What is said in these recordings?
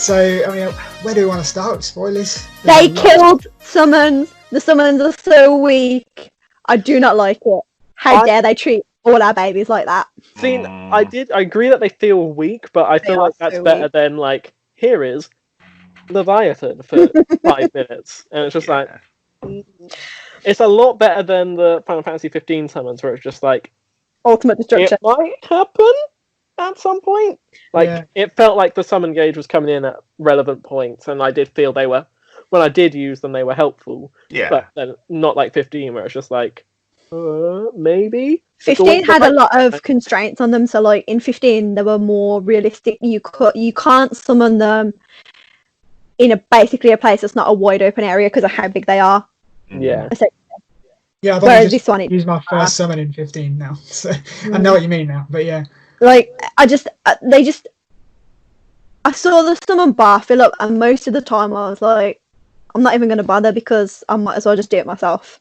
So, I mean, where do we want to start with spoilers? They killed summons. The summons are so weak. I do not like it. How dare they treat all our babies like that? See, I agree that they feel weak, but I feel like that's better than, like, here is Leviathan for 5 minutes. And it's just like... It's a lot better than the Final Fantasy 15 summons, where it's just like... Ultimate destruction. It might happen at some point. Like, it felt like the summon gauge was coming in at relevant points, and I did feel they were... When I did use them, they were helpful. Yeah. But then not like 15, where it's just like... maybe? 15 had a lot of constraints on them, so like in 15 they were more realistic. You can't summon them in basically a place that's not a wide open area because of how big they are. Yeah. Yeah, whereas this one use my first summon in 15 now, so I know what you mean now. But yeah, like I saw the summon bar fill up, and most of the time I was like, I'm not even going to bother because I might as well just do it myself.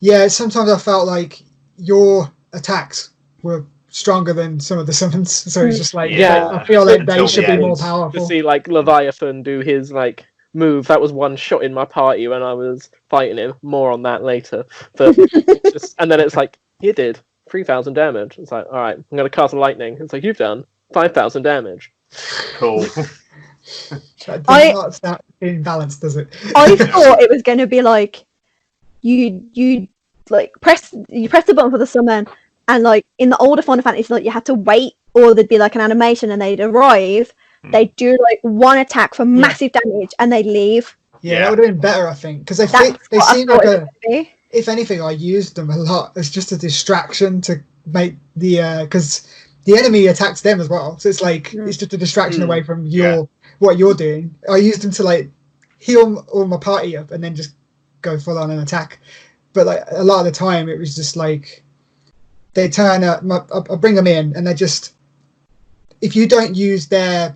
Yeah, sometimes I felt like your attacks were stronger than some of the summons, so it's just like, I feel like they should be more powerful. To see like Leviathan do his like move, that was one shot in my party when I was fighting him. More on that later. But and then it's like, you did 3,000 damage. It's like, alright, I'm going to cast lightning. It's like, you've done 5,000 damage. Cool. That does not sound in balance, does it? I thought it was going to be like, you like press the button for the summon, and like in the older Final Fantasy, like you had to wait, or there'd be like an animation and they'd arrive. They'd do like one attack for massive damage and they'd leave. Yeah, that would have been better, I think, because they seem like if anything, I used them a lot as just a distraction to make because the enemy attacks them as well, so it's like it's just a distraction away from what you're doing. I used them to like heal all my party up and then just go full on an attack. But like a lot of the time, it was just like they turn up. I bring them in, and they're just, if you don't use their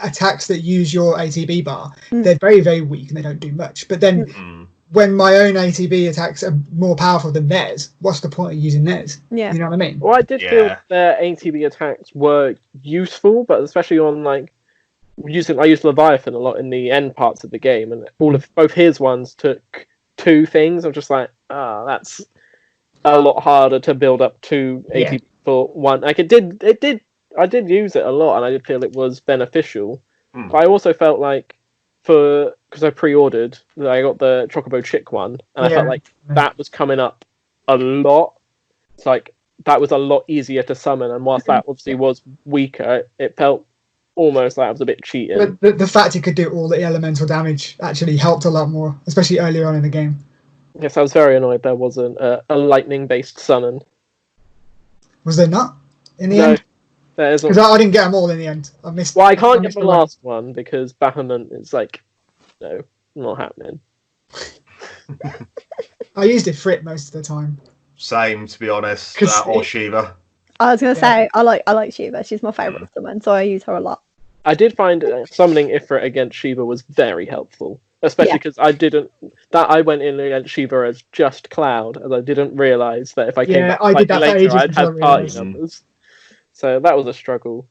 attacks that use your ATB bar, they're very, very weak and they don't do much. But then when my own ATB attacks are more powerful than theirs, what's the point of using theirs? Yeah, you know what I mean. Well, I did feel their ATB attacks were useful, but especially on like I used Leviathan a lot in the end parts of the game, and both his ones took 2 things. I'm just like, that's a lot harder to build up 2 ATB for one. Like I did use it a lot, and I did feel it was beneficial. But I also felt like because I pre-ordered, I got the Chocobo Chick one, and I felt like that was coming up a lot. It's like that was a lot easier to summon, and whilst that obviously was weaker, it felt almost like I was a bit cheating. But the fact it could do all the elemental damage actually helped a lot more, especially earlier on in the game. Yes, I was very annoyed there wasn't a lightning-based summon. Was there not in the end? There isn't. Because I didn't get them all in the end. I missed. Well, I can't get the last one because Bahamut is like, no, not happening. I used it for it most of the time. Same, to be honest. That or Shiva. I was gonna say I like Shiva. She's my favourite summon, so I use her a lot. I did find summoning Ifrit against Shiva was very helpful, especially because I went in against Shiva as just Cloud, as I didn't realise that if I came back later, I'd have party numbers. So that was a struggle.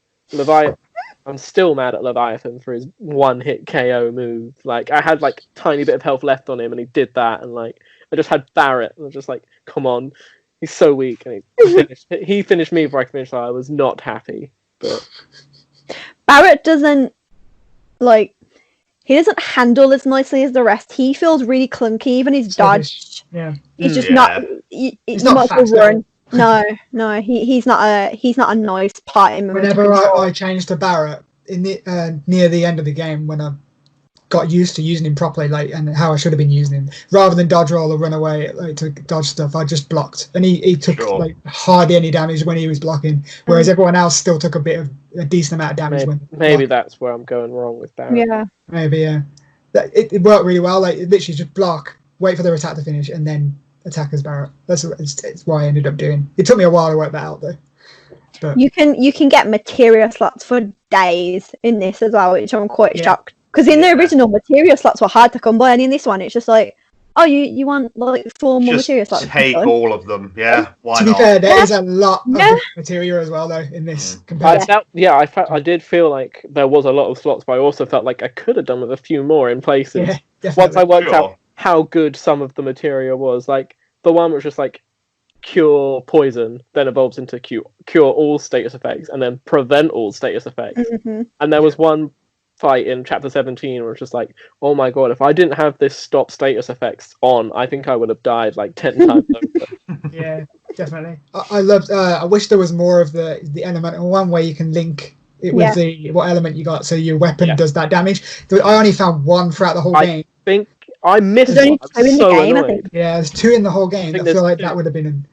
I'm still mad at Leviathan for his one-hit KO move. Like I had like tiny bit of health left on him, and he did that, and like I just had Barret, and I was just like, come on. He's so weak, and he finished me before I finished. So I was not happy. But Barret doesn't he doesn't handle as nicely as the rest. He feels really clunky. Even his dodge, he's just not. He's not fast. No, he's not a nice party member. Whenever I changed to Barret in the near the end of the game, when I got used to using him properly, like, and how I should have been using him, rather than dodge roll or run away like to dodge stuff, I just blocked, and he took like hardly any damage when he was blocking, whereas everyone else still took a decent amount of damage. Maybe that's where I'm going wrong with Barret. Yeah, maybe it worked really well. Like literally just block, wait for their attack to finish, and then attack as Barret. That's why I ended up doing. It took me a while to work that out though. But you can get materia slots for days in this as well, which I'm quite shocked. Because in the original, materia slots were hard to come by, and in this one, it's just like, Oh, you want like 4 more materials? Just take all of them. Yeah, why to not? be fair, there is a lot of material as well, though, in this. I did feel like there was a lot of slots, but I also felt like I could have done with a few more in places. Yeah, definitely. Once I worked out how good some of the material was, like the one was just like cure poison, then evolves into cure all status effects, and then prevent all status effects. And there was one fight in chapter 17 where it's just like, oh my god, if I didn't have this stop status effects on, I think I would have died like 10 times over. Yeah, definitely. I loved. I wish there was more of the elemental one where you can link it with what element you got, so your weapon does that damage. I only found one throughout the whole game. I think I missed one. I think. Yeah, there's 2 in the whole game. I feel like that would have been,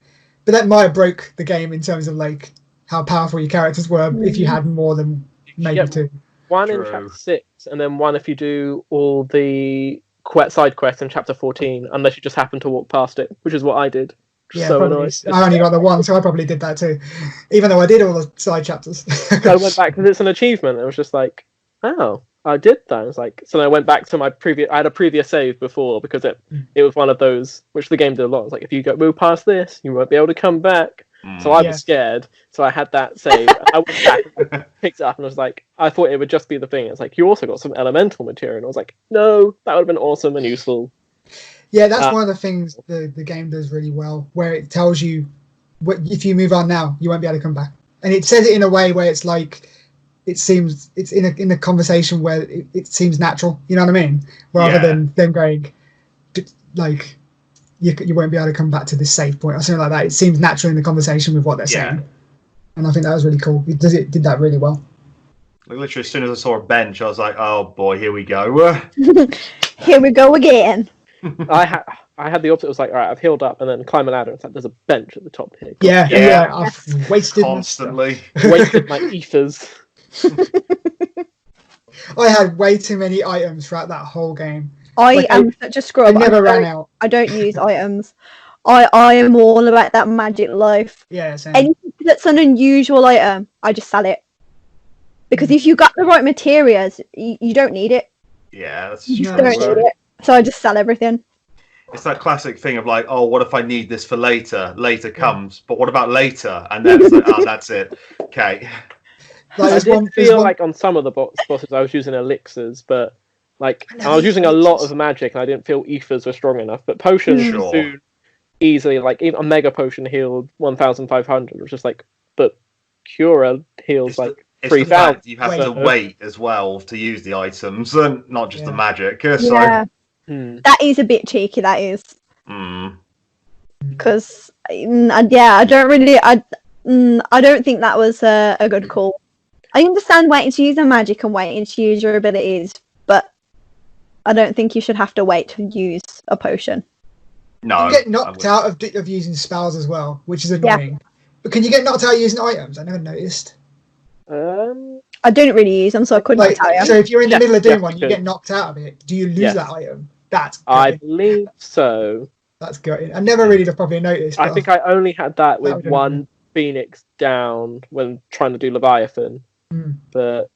but that might have broke the game in terms of like how powerful your characters were if you had more than maybe 2. One in chapter 6, and then one if you do all the side quests in chapter 14, unless you just happen to walk past it, which is what I did. Yeah, so annoying. I only got the 1, so I probably did that too, even though I did all the side chapters. So I went back because it's an achievement. It was just like, oh, I did that. It was like, so then I went back to my previous. I had a previous save before because it was one of those which the game did a lot. It's like if you move past this, you won't be able to come back. So I was scared, so I had that save. I went back and picked it up and was like, I thought it would just be the thing. It's like, you also got some elemental material. And I was like, no, that would have been awesome and useful. Yeah, that's one of the things the game does really well, where it tells you if you move on now, you won't be able to come back. And it says it in a way where it's like, it's in a conversation where it seems natural, you know what I mean? Rather than them going, like, you won't be able to come back to this save point or something like that. It seems natural in the conversation with what they're saying, and I think that was really cool. It did that really well. Like literally, as soon as I saw a bench, I was like, "Oh boy, here we go." Here we go again. I had the opposite. It was like, all right, I've healed up, and then climb a ladder. It's like there's a bench at the top here. Yeah. I've wasted constantly wasted my ethers. I had way too many items throughout that whole game. I am such a scrub. I never ran out. I don't use items. I am all about that magic life. Yeah, same. Anything that's an unusual item, I just sell it. Because if you got the right materials, you don't need it. Yeah, that's you don't need it. So I just sell everything. It's that classic thing of like, oh, what if I need this for later? Later comes, but what about later? And then it's like, oh, that's it. Okay. Like, I did feel like on some of the bosses I was using elixirs, but like I was using a lot of magic and I didn't feel ethers were strong enough. But potions soon easily, like even a mega potion healed 1,500. It was just like, but Cura heals like 3,000. You have to wait as well to use the items and not just the magic. So. Yeah, that is a bit cheeky. That is. Because I don't think that was a good call. I understand waiting to use the magic and waiting to use your abilities, but I don't think you should have to wait to use a potion. No, you get knocked out of using spells as well, which is annoying. Yeah. But can you get knocked out using items? I never noticed. I don't really use them, so I couldn't tell you. So if you're in the middle of doing one, you get knocked out of it. Do you lose that item? That's I believe so. That's good. I never really probably noticed. I think I only had that with one Phoenix down when trying to do Leviathan. But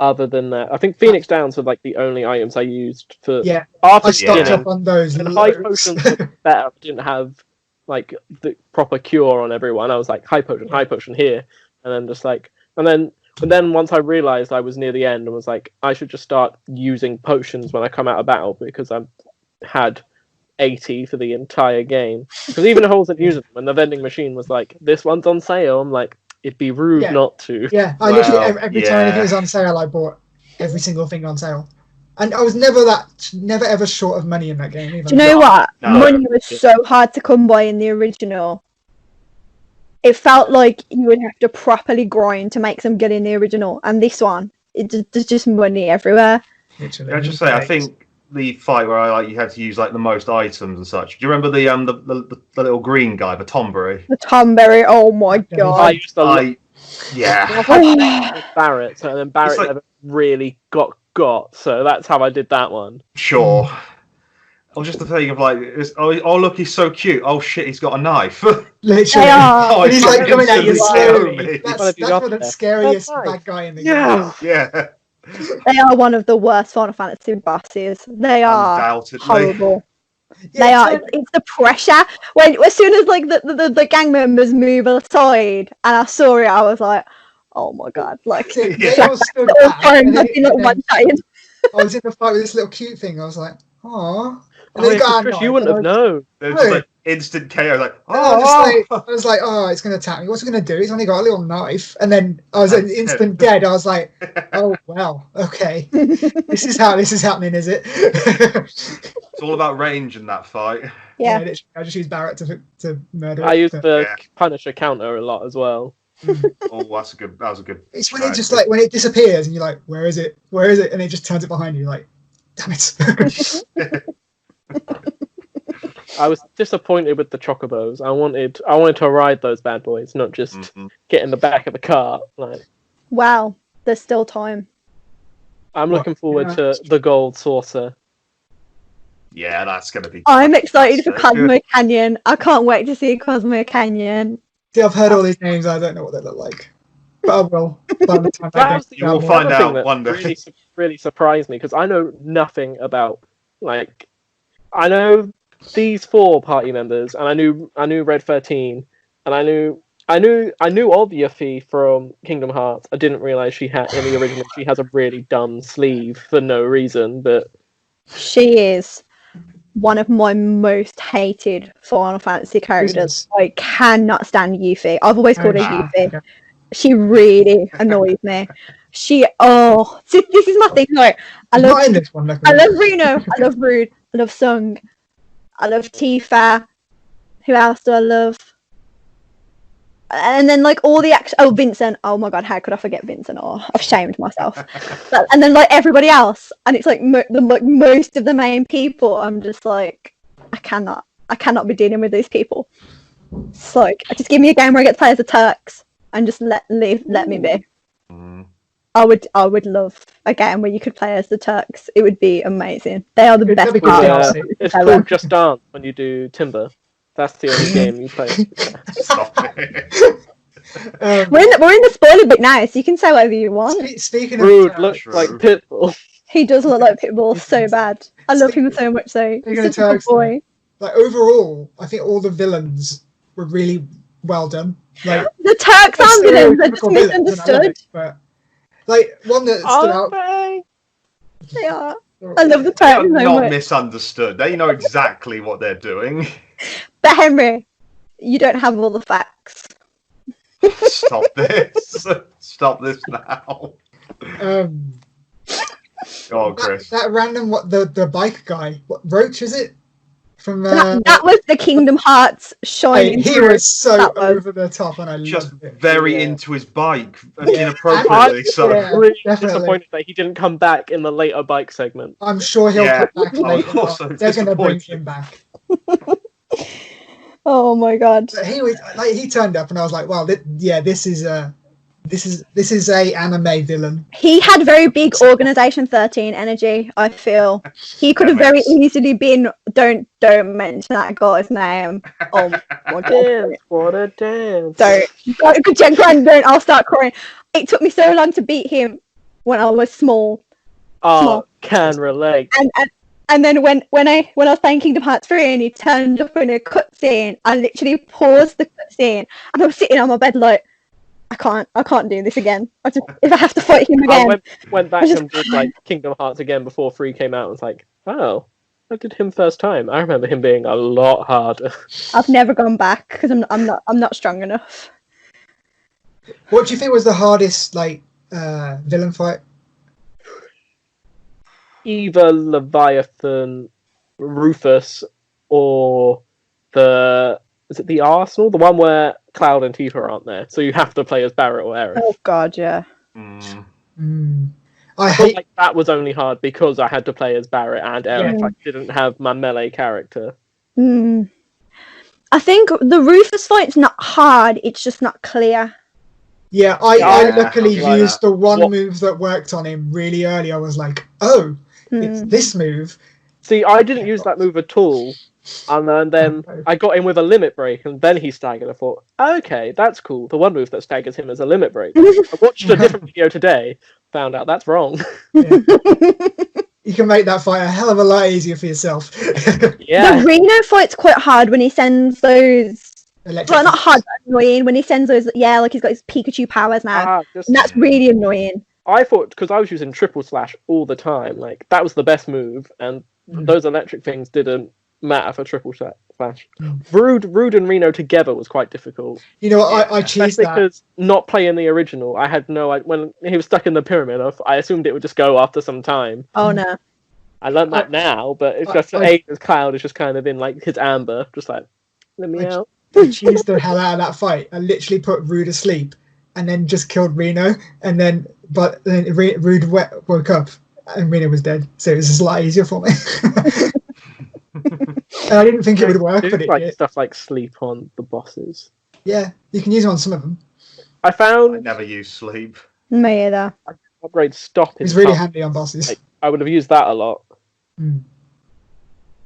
other than that, I think Phoenix Downs were like the only items I used for. Yeah, after I stocked up on those. And high potions were better. I didn't have like the proper cure on everyone. I was like high potion here, and then just like, and then once I realized I was near the end and was like, I should just start using potions when I come out of battle because I had 80 for the entire game. Because even if I wasn't using them, when the vending machine was like, this one's on sale, I'm like, it'd be rude not to. Yeah, I literally every time it was on sale, I bought every single thing on sale. And I was never ever short of money in that game. Either. Do you know what? Money was so hard to come by in the original. It felt like you would have to properly grind to make some good in the original. And this one, there's just money everywhere. Literally. I just say, I think the fight where you had to use like the most items and such. Do you remember the little green guy, the Tomberry? The Tomberry, oh my god! I used to Barrett, and then Barrett never really got. So that's how I did that one. Sure. I was just the thing of like, oh look, he's so cute. Oh shit, he's got a knife. Literally. Oh, he's like coming at you slowly. That's one of the scariest bad guy in the game. Yeah. They are one of the worst Final Fantasy bosses. They are horrible. They are. It's the pressure. As soon as like the gang members move aside, and I saw it, I was like, "Oh my god!" Like they all stood back. I was in the fight with this little cute thing. I was like, "Aw." Chris, you wouldn't have known. There's just like instant KO. Like, I was like, "Oh, it's going to attack me. What's it going to do? It's only got a little knife." And then I was instant dead. I was like, "Oh well, okay. This is how this is happening, is it?" It's all about range in that fight. Yeah. I just used Barrett to murder. I used the Punisher counter a lot as well. Oh, that was a good. It's when it just like when it disappears and you're like, "Where is it? Where is it?" And it just turns it behind you. You're like, damn it. I was disappointed with the chocobos. I wanted to ride those bad boys, not just get in the back of the car. Like, wow, there's still time. I'm looking forward to the gold saucer. Yeah, that's gonna be. I'm excited for Cosmo Canyon. I can't wait to see Cosmo Canyon. See, I've heard all these names. I don't know what they look like, but I will. By the time you will find out one day. Really surprised me because I know nothing about I know these 4 party members, and I knew Red 13, and I knew of Yuffie from Kingdom Hearts. I didn't realize she had in the original. She has a really dumb sleeve for no reason, but she is one of my most hated Final Fantasy characters. I cannot stand Yuffie. I've always called her Yuffie. Yeah. She really annoys me. This is my thing. Like, I love Reno. I love Rude. I love Sung. I love Tifa. Who else do I love? And then like all the Vincent. Oh my god, how could I forget Vincent? Oh, I've shamed myself. And then like everybody else, and it's like most of the main people. I'm just like, I cannot be dealing with these people. It's like, just give me a game where I get to play as the Turks and just let me be. I would love a game where you could play as the Turks. It would be amazing. They are the best. It's called Just Dance when you do Timber. That's the only game you play. Stop it. We're in the spoiler bit now, so you can say whatever you want. Speaking Rude of looks like Pitbull. He does look like Pitbull so bad. I love him so much. So he's such a good boy. Like overall, I think all the villains were really well done. Like the Turks are villains. They're just misunderstood. But like one that stood out. They are. I love the Turks so much. Not misunderstood. They know exactly what they're doing. But Henry, you don't have all the facts. Stop this. Stop this now. Oh, Chris. That random the bike guy. What Roach is it? From that was the Kingdom Hearts shining. He was so over the top, and I just loved it. very into his bike inappropriately. So really disappointed that he didn't come back in the later bike segment. I'm sure he'll come back later. They're going to bring him back. Oh my god! But he turned up, and I was like, "Wow, this is a anime villain." He had very big Organization 13 energy. I feel he could have very easily been. Don't mention that guy's name. Oh my god! What a dance! Don't. I'll start crying. It took me so long to beat him when I was small. Can relate. And then when I was playing Kingdom Hearts 3 and he turned up in a cutscene, I literally paused the cutscene and I was sitting on my bed like, I can't do this again. If I have to fight him again. I went back and did like Kingdom Hearts again before 3 came out and was like, oh, I did him first time. I remember him being a lot harder. I've never gone back because I'm not strong enough. What do you think was the hardest villain fight? Either Leviathan, Rufus, or is it the Arsenal? The one where Cloud and Tifa aren't there, so you have to play as Barret or Aerith. Oh god, yeah. I hate like that was only hard because I had to play as Barret and Aerith. I didn't have my melee character. I think the Rufus fight's not hard, it's just not clear. Yeah, I luckily used the one move that worked on him really early. I was like, oh, it's this move. See, I didn't use that move at all. And then I got him with a limit break, and then he staggered. I thought, okay, that's cool. The one move that staggers him is a limit break. I watched a different video today, found out that's wrong. you can make that fight a hell of a lot easier for yourself. The Reno fight's quite hard when he sends those. Well, not hard, but annoying when he sends those. Yeah, like he's got his Pikachu powers now, and that's really annoying. I thought, because I was using triple slash all the time, like that was the best move, and those electric things didn't matter for triple slash. Rude and Reno together was quite difficult. You know, I cheesed that because not playing the original, I had no. When he was stuck in the pyramid, I assumed it would just go after some time. Oh no! I learned that now, but it's just Aiden's Cloud is just kind of in like his amber, just like let me out. I cheesed the hell out of that fight. I literally put Rude asleep, and then just killed Reno, and then Rude woke up, and Reno was dead. So it was just a lot easier for me. And I didn't think it would work, but it did. Stuff like sleep on the bosses. Yeah, you can use it on some of them. I never use sleep. Me either. Upgrade stop. It's really handy on bosses. Like, I would have used that a lot.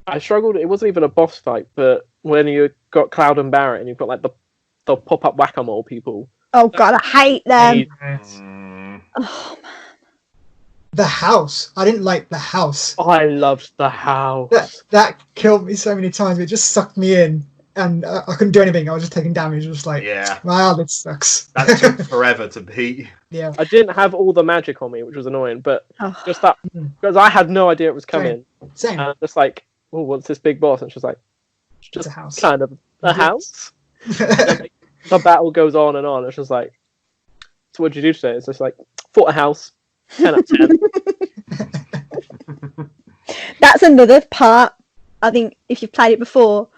I struggled. It wasn't even a boss fight, but when you got Cloud and Barrett, and you've got like the pop-up whack-a-mole people. Oh god, I hate them. Oh man. The house. I didn't like the house. I loved the house. That killed me so many times. It just sucked me in, and I couldn't do anything. I was just taking damage. Just like, wow, this sucks. That took forever to beat. Yeah. I didn't have all the magic on me, which was annoying, but just that because I had no idea it was coming. Same. And just like, oh, what's this big boss? And she's like, just a house. Kind of a house. The battle goes on and on. It's just like, so what did you do today? It's just like, fought a house. 10 out of 10. That's another part. I think if you've played it before,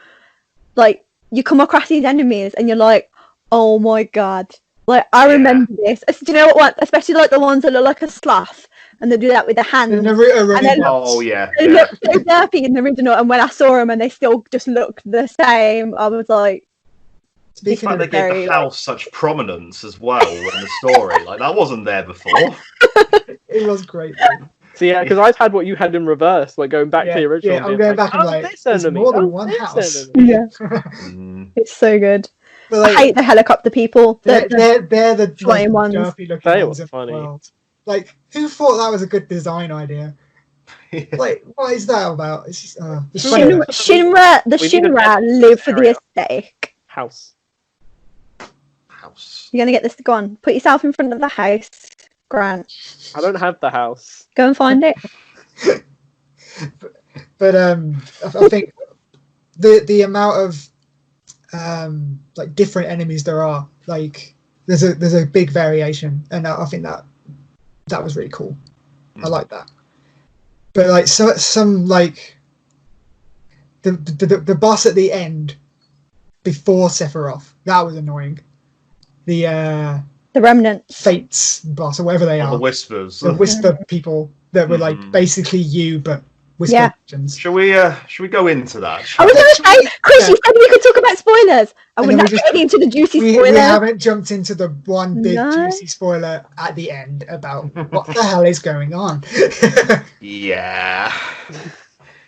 like you come across these enemies and you're like, oh my god, like I remember this. Do you know what? Especially like the ones that look like a sloth and they do that with their hands. And they look so derpy in the original, and when I saw them and they still just looked the same, I was like. It's like they gave the house such prominence as well in the story. Like that wasn't there before. It was great. So yeah, because I've had what you had in reverse, like going back to the original. Yeah, I'm going back and like, there's more than one house. Yeah, it's so good. But, like, I hate the helicopter people. They're the flying ones. Derpy looking ones in the world. Like, who thought that was a good design idea? Like, what is that about? It's just, Shinra live for the aesthetic. House. You're gonna get this. Go on, put yourself in front of the house, Grant. I don't have the house. Go and find it. but I think the amount of like different enemies there are, like there's a big variation, and I think that was really cool. I like that. But like some like the boss at the end before Sephiroth, that was annoying. The remnants, Fates boss or whatever they are, the whispers, the whisper people that were like basically you but whisper legends. Should we go into that? I was going to say, Chris, you said we could talk about spoilers, and we're not getting into the juicy spoiler. We haven't jumped into the one big juicy spoiler at the end about what the hell is going on. Yeah.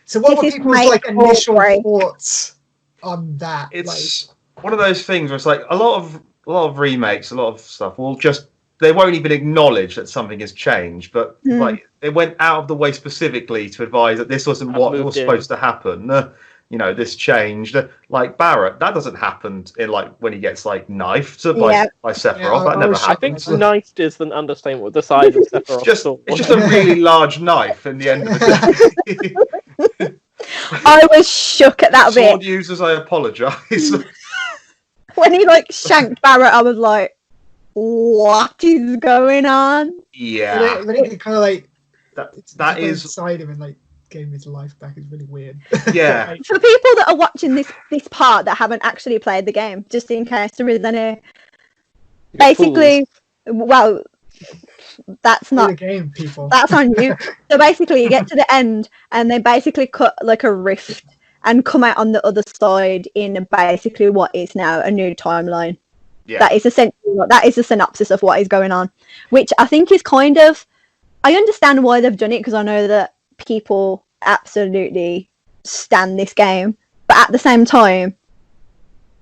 So what were people's like initial thoughts on that? It's one of those things where it's like a lot of remakes, a lot of stuff will just, they won't even acknowledge that something has changed, but like they went out of the way specifically to advise that this wasn't what was supposed to happen. You know, this changed. Like Barrett, that doesn't happen in like when he gets like knifed by Sephiroth. That never happened. I think knifed is an understatement with the size of Sephiroth. It's just a really large knife in the end of the day. I was shook at that bit. Sword users, I apologise. When he like shanked Barrett, I was like, "What is going on?" Yeah, but it kind of like that is inside him and like gave him his life back. Is really weird. Yeah. For people that are watching this part that haven't actually played the game, just in case there is any, basically, well, that's not the game, people. That's on you. So basically, you get to the end, and they basically cut like a rift and come out on the other side in basically what is now a new timeline. Yeah. That is the synopsis of what is going on, which I think is kind of, I understand why they've done it, because I know that people absolutely stan this game, but at the same time,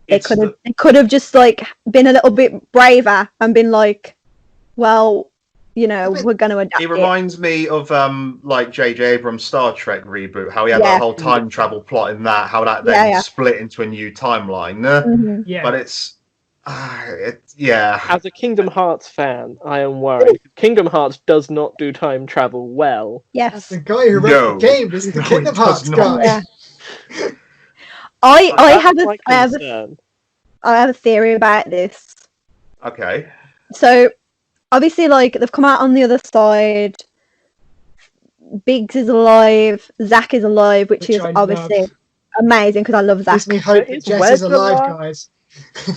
they could have just like been a little bit braver and been like, well, you know, we're going to adapt it. Reminds me of like J.J. Abrams' Star Trek reboot, how he had that whole time travel plot in that, how that then split into a new timeline. But it's As a Kingdom Hearts fan, I am worried. Kingdom Hearts does not do time travel well. Yes. The guy who wrote the game is the Kingdom Hearts guy. Yeah. I have a theory about this. Okay. So, obviously, like, they've come out on the other side. Biggs is alive. Zack is alive, which is obviously amazing because I love Zack. Gives me hope that Jess is alive, guys.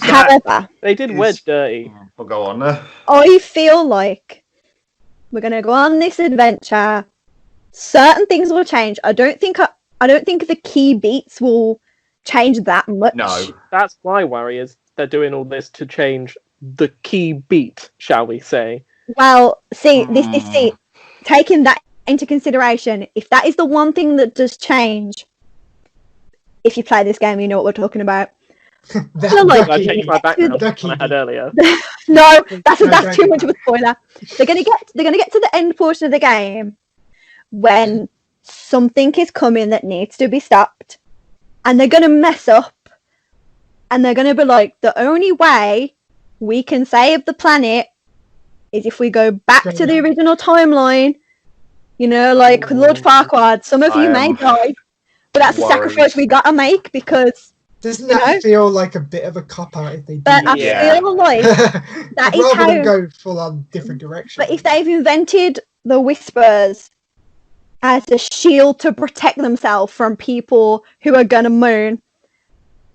However, they did Wedge dirty. We'll go on. I feel like we're gonna go on this adventure. Certain things will change. I don't think the key beats will change that much. No, that's my worry. Is they're doing all this to change the key beat, shall we say? Well, see, taking that into consideration, if that is the one thing that does change, if you play this game, you know what we're talking about. I changed my background I had earlier. No, that's too much of a spoiler. They're gonna get to the end portion of the game when something is coming that needs to be stopped, and they're gonna mess up, and they're gonna be like, the only way we can save the planet is if we go back to the original timeline. You know, like Lord Farquaad. Some of you may die, but that's a sacrifice we gotta make because. Doesn't that feel like a bit of a cop-out if they do that? I feel like that is rather than go full on different direction. But if they've invented the Whispers as a shield to protect themselves from people who are gonna moon,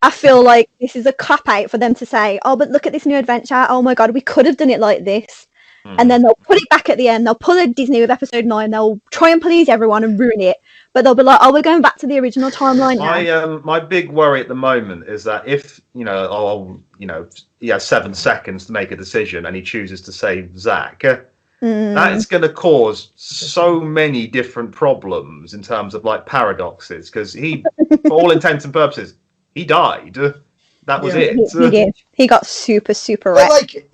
I feel like this is a cop-out for them to say, oh, but look at this new adventure. Oh my god, we could have done it like this. And then they'll put it back at the end. They'll pull a Disney with episode 9. They'll try and please everyone and ruin it. But they'll be like, "Oh, we're going back to the original timeline now." My big worry at the moment is that if he has 7 seconds to make a decision and he chooses to save Zack, that is going to cause so many different problems in terms of like paradoxes. Because he, for all intents and purposes, he died. That was it. He did. He got super wrecked. But like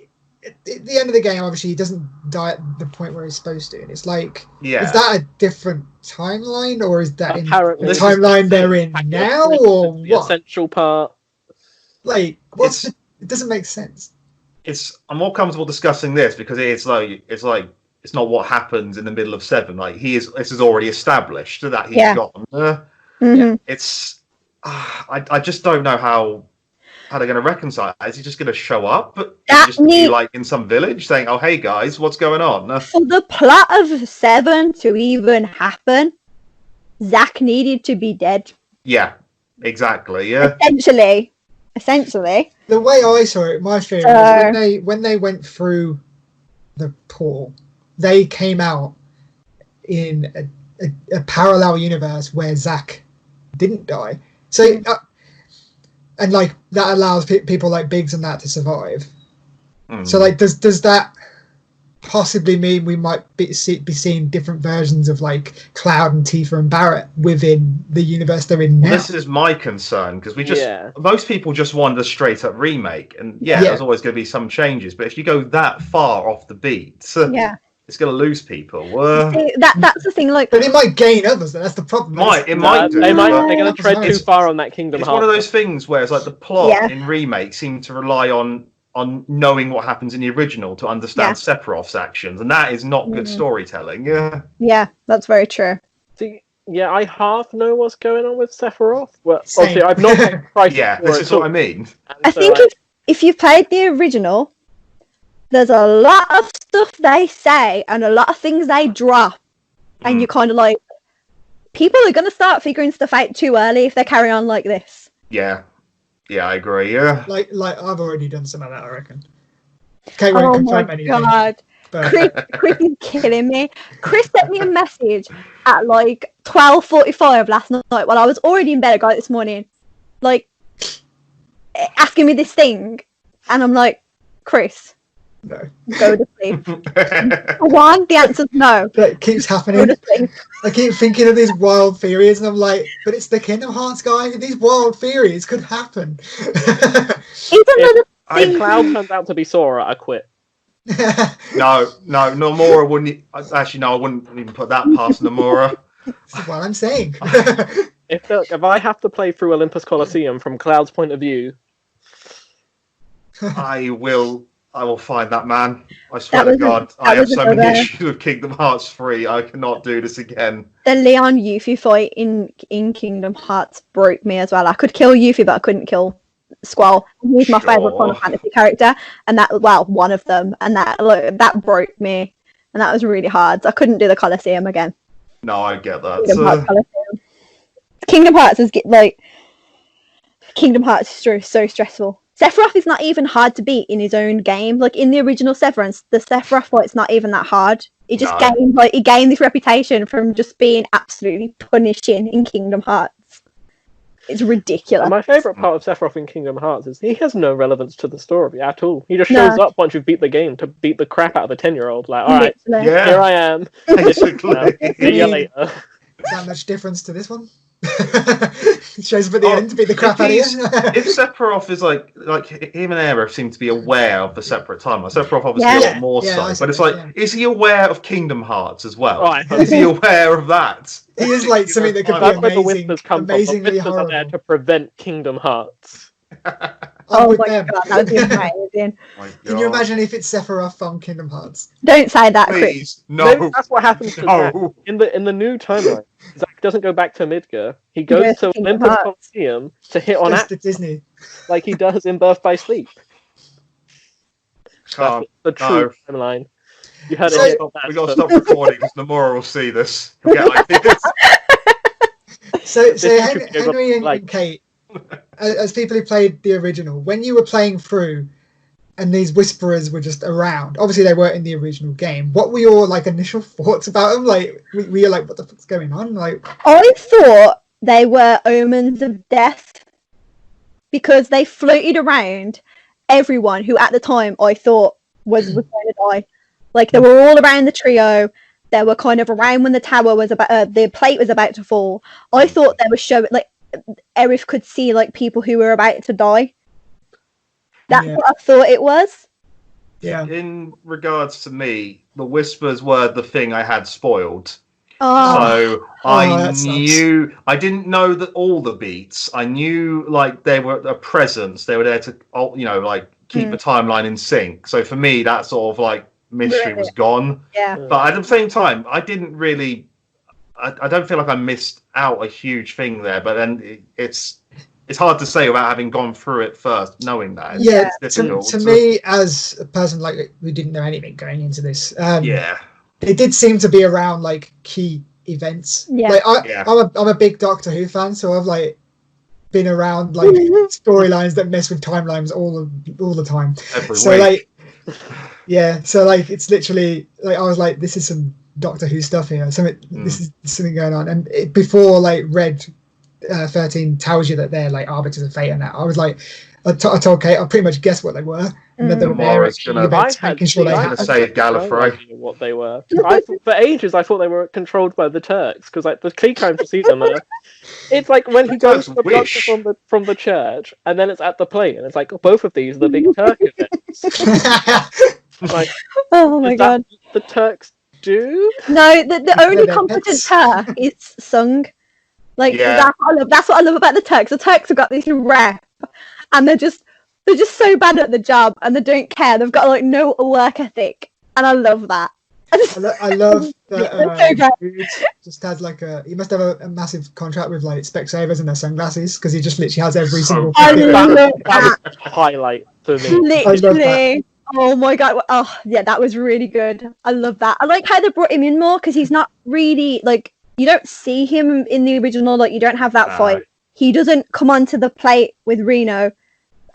at the end of the game, obviously, he doesn't die at the point where he's supposed to. And it's like, is that a different timeline, or is that apparently in the timeline they're in now, or the what? Essential part. Like, it doesn't make sense. I'm more comfortable discussing this because it's not what happens in the middle of 7. Like this is already established that he's gone. I just don't know how they're going to reconcile it. Is he just going to show up? But just be like in some village saying, "Oh, hey guys, what's going on?" For the plot of 7 to even happen, Zack needed to be dead. Yeah, exactly. Yeah. Essentially. The way I saw it, my theory was when they went through the portal, they came out in a parallel universe where Zack didn't die. So. And like that allows people like Biggs and that to survive. So like, does that possibly mean we might be seeing different versions of like Cloud and Tifa and Barrett within the universe they're in now? This is my concern because most people just want a straight up remake, and there's always going to be some changes. But if you go that far off the beat, it's going to lose people. See, that's the thing. Like, but it might gain others. That's the problem. It might do. They're going to tread too far on that Kingdom Hearts. It's one of those things where it's like the plot in remakes seem to rely on knowing what happens in the original to understand Sephiroth's actions, and that is not good storytelling. Yeah, that's very true. See, I half know what's going on with Sephiroth. Well, obviously, I've not played Crisis. This is what I mean. I think if you've played the original, there's a lot of stuff they say and a lot of things they drop, and you're kind of like, people are going to start figuring stuff out too early if they carry on like this. Yeah, I agree. Yeah, like I've already done some of that, I reckon. Okay, won't confirm anything. Oh my god, Chris is killing me. Chris sent me a message at like 12:45 last night while I was already in bed this morning, like asking me this thing, and I'm like, Chris. No. Go to sleep. One, the answer's no. That keeps happening. I keep thinking of these wild theories, and I'm like, but it's the Kingdom Hearts guy. These wild theories could happen. If Cloud turns out to be Sora, I quit. No, Nomura wouldn't. Actually, no, I wouldn't even put that past Nomura. That's what I'm saying. If I have to play through Olympus Coliseum from Cloud's point of view, I will find that man. I swear to God, I have so many issues with Kingdom Hearts 3. I cannot do this again. The Leon Yuffie fight in Kingdom Hearts broke me as well. I could kill Yuffie, but I couldn't kill Squall. He's my favourite Final Fantasy character, and one of them, and that broke me, and that was really hard. I couldn't do the Coliseum again. No, I get that. Kingdom Hearts is Kingdom Hearts is so stressful. Sephiroth is not even hard to beat in his own game. Like in the original Severance, the Sephiroth fight's not even that hard. He just gained this reputation from just being absolutely punishing in Kingdom Hearts. It's ridiculous. My favourite part of Sephiroth in Kingdom Hearts is he has no relevance to the story at all. He just shows up once you've beat the game to beat the crap out of a 10-year-old. Like, all right, here I am. Basically. See you later. Is that much difference to this one? It shows up at the end to beat the crap out of you. If Sephiroth is like him and Aerith seem to be aware of the separate timeline. Sephiroth obviously a lot more so, but it's like, is he aware of Kingdom Hearts as well? Right. Is he aware of that? He is like something that could be amazingly horrible. Are there to prevent Kingdom Hearts. Oh my god, that would be amazing. Can you imagine if it's Sephiroth from Kingdom Hearts? Don't say that, Chris. No, that's what happens to Zack. In the new timeline. Zack doesn't go back to Midgar. He goes to Olympus Coliseum to hit on to Disney, like he does in Birth by Sleep. That's the true timeline. You heard it. We got to stop recording because Nomura will see this. He'll get ideas. So Henry and Kate, as people who played the original, when you were playing through and these whisperers were just around, obviously they weren't in the original game, what were your initial thoughts about them? Like, were you like, what the fuck's going on? Like, I thought they were omens of death because they floated around everyone who at the time I thought was going to die. Like, they were all around the trio. They were kind of around when the tower was about, the plate was about to fall. I thought they were showing, like, Aerith could see people who were about to die. That's what I thought it was. Yeah. In regards to me, the whispers were the thing I had spoiled. Oh. So I knew, I didn't know that all the beats. I knew they were a presence. They were there to, keep the timeline in sync. So for me, that sort of mystery was gone. Yeah. But at the same time, I didn't really. I don't feel like I missed out a huge thing there. But then it's hard to say without having gone through it first, knowing that. To me, as a person who didn't know anything going into this, it did seem to be around key events. Yeah. I'm a big Doctor Who fan, so I've been around storylines that mess with timelines all the time. Every week. So it's literally I was like, this is some Doctor Who stuff here. This is something going on, and before Red 13 tells you that they're arbiters of fate, and that I was like, I told Kate, I pretty much guessed what they were, and that they were making sure they had to save Gallifrey. What they were. For ages, I thought they were controlled by the Turks because the key time to see them. It's when he goes to the doctor from the church, and then it's at the plane, and it's both of these are the big Turk events. Oh my god, the Turks do? No, the only competent Turk is Sung. That's what I love about the Turks. The Turks have got this rep, and they're just so bad at the job, and they don't care. They've got no work ethic, and I love that. I love that. He just has he must have a massive contract with Specsavers and their sunglasses because he just literally has every single. I love that was a highlight for me. Literally. Oh my god! Oh yeah, that was really good. I love that. I like how they brought him in more because he's not really you don't see him in the original. You don't have that fight. He doesn't come onto the plate with Reno.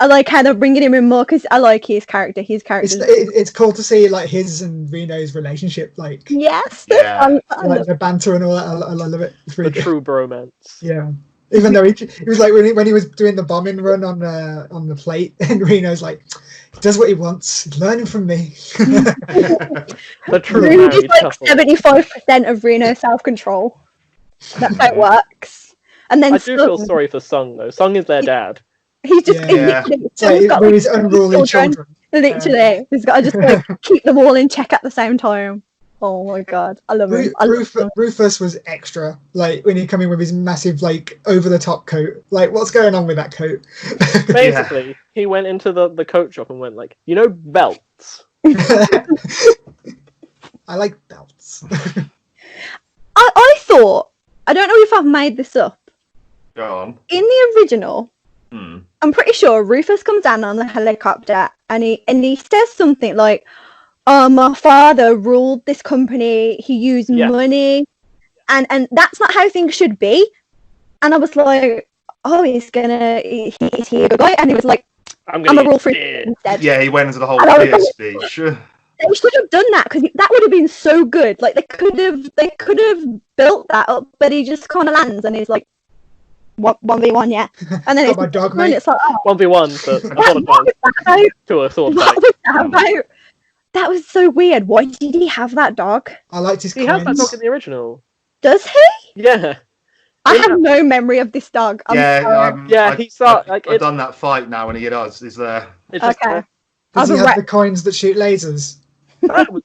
I like how they're bringing him in more because I like his character. It's cool to see his and Reno's relationship. Yes, the banter and all that. I love it. It's really the true bromance. Yeah. Even though he was when he was doing the bombing run on the plate, and Reno's he does what he wants. He's learning from me. The true Reno is 75% of Reno's self-control. That's how it works. And then I do feel sorry for Sung though. Sung is their dad. He's just with his unruly children. Literally, he's got to just like keep them all in check at the same time. Oh my god, I love him. Rufus was extra. Like when he come in with his massive, like over the top coat. Like, what's going on with that coat? Basically, he went into the coat shop and went like, belts. I like belts. I thought, I don't know if I've made this up. Go on. In the original, I'm pretty sure Rufus comes down on the helicopter and he says something like, my father ruled this company, he used money, and that's not how things should be. And I was like, oh, is he a good guy? And he was like, I'm gonna rule for you instead. Yeah, he went into the whole fear speech. They should have done that, because that would have been so good. Like, they could have built that up, but he just kind of lands and he's like, 1v1, yeah. And then my dog, mate. It's like, 1v1 to a sword fight. What was that about? That was so weird. Why did he have that dog? I liked his He has that dog in the original. Does he? Yeah. I have no memory of this dog. I've done that fight now, and he does. Is there? Okay. Does he have the coins that shoot lasers?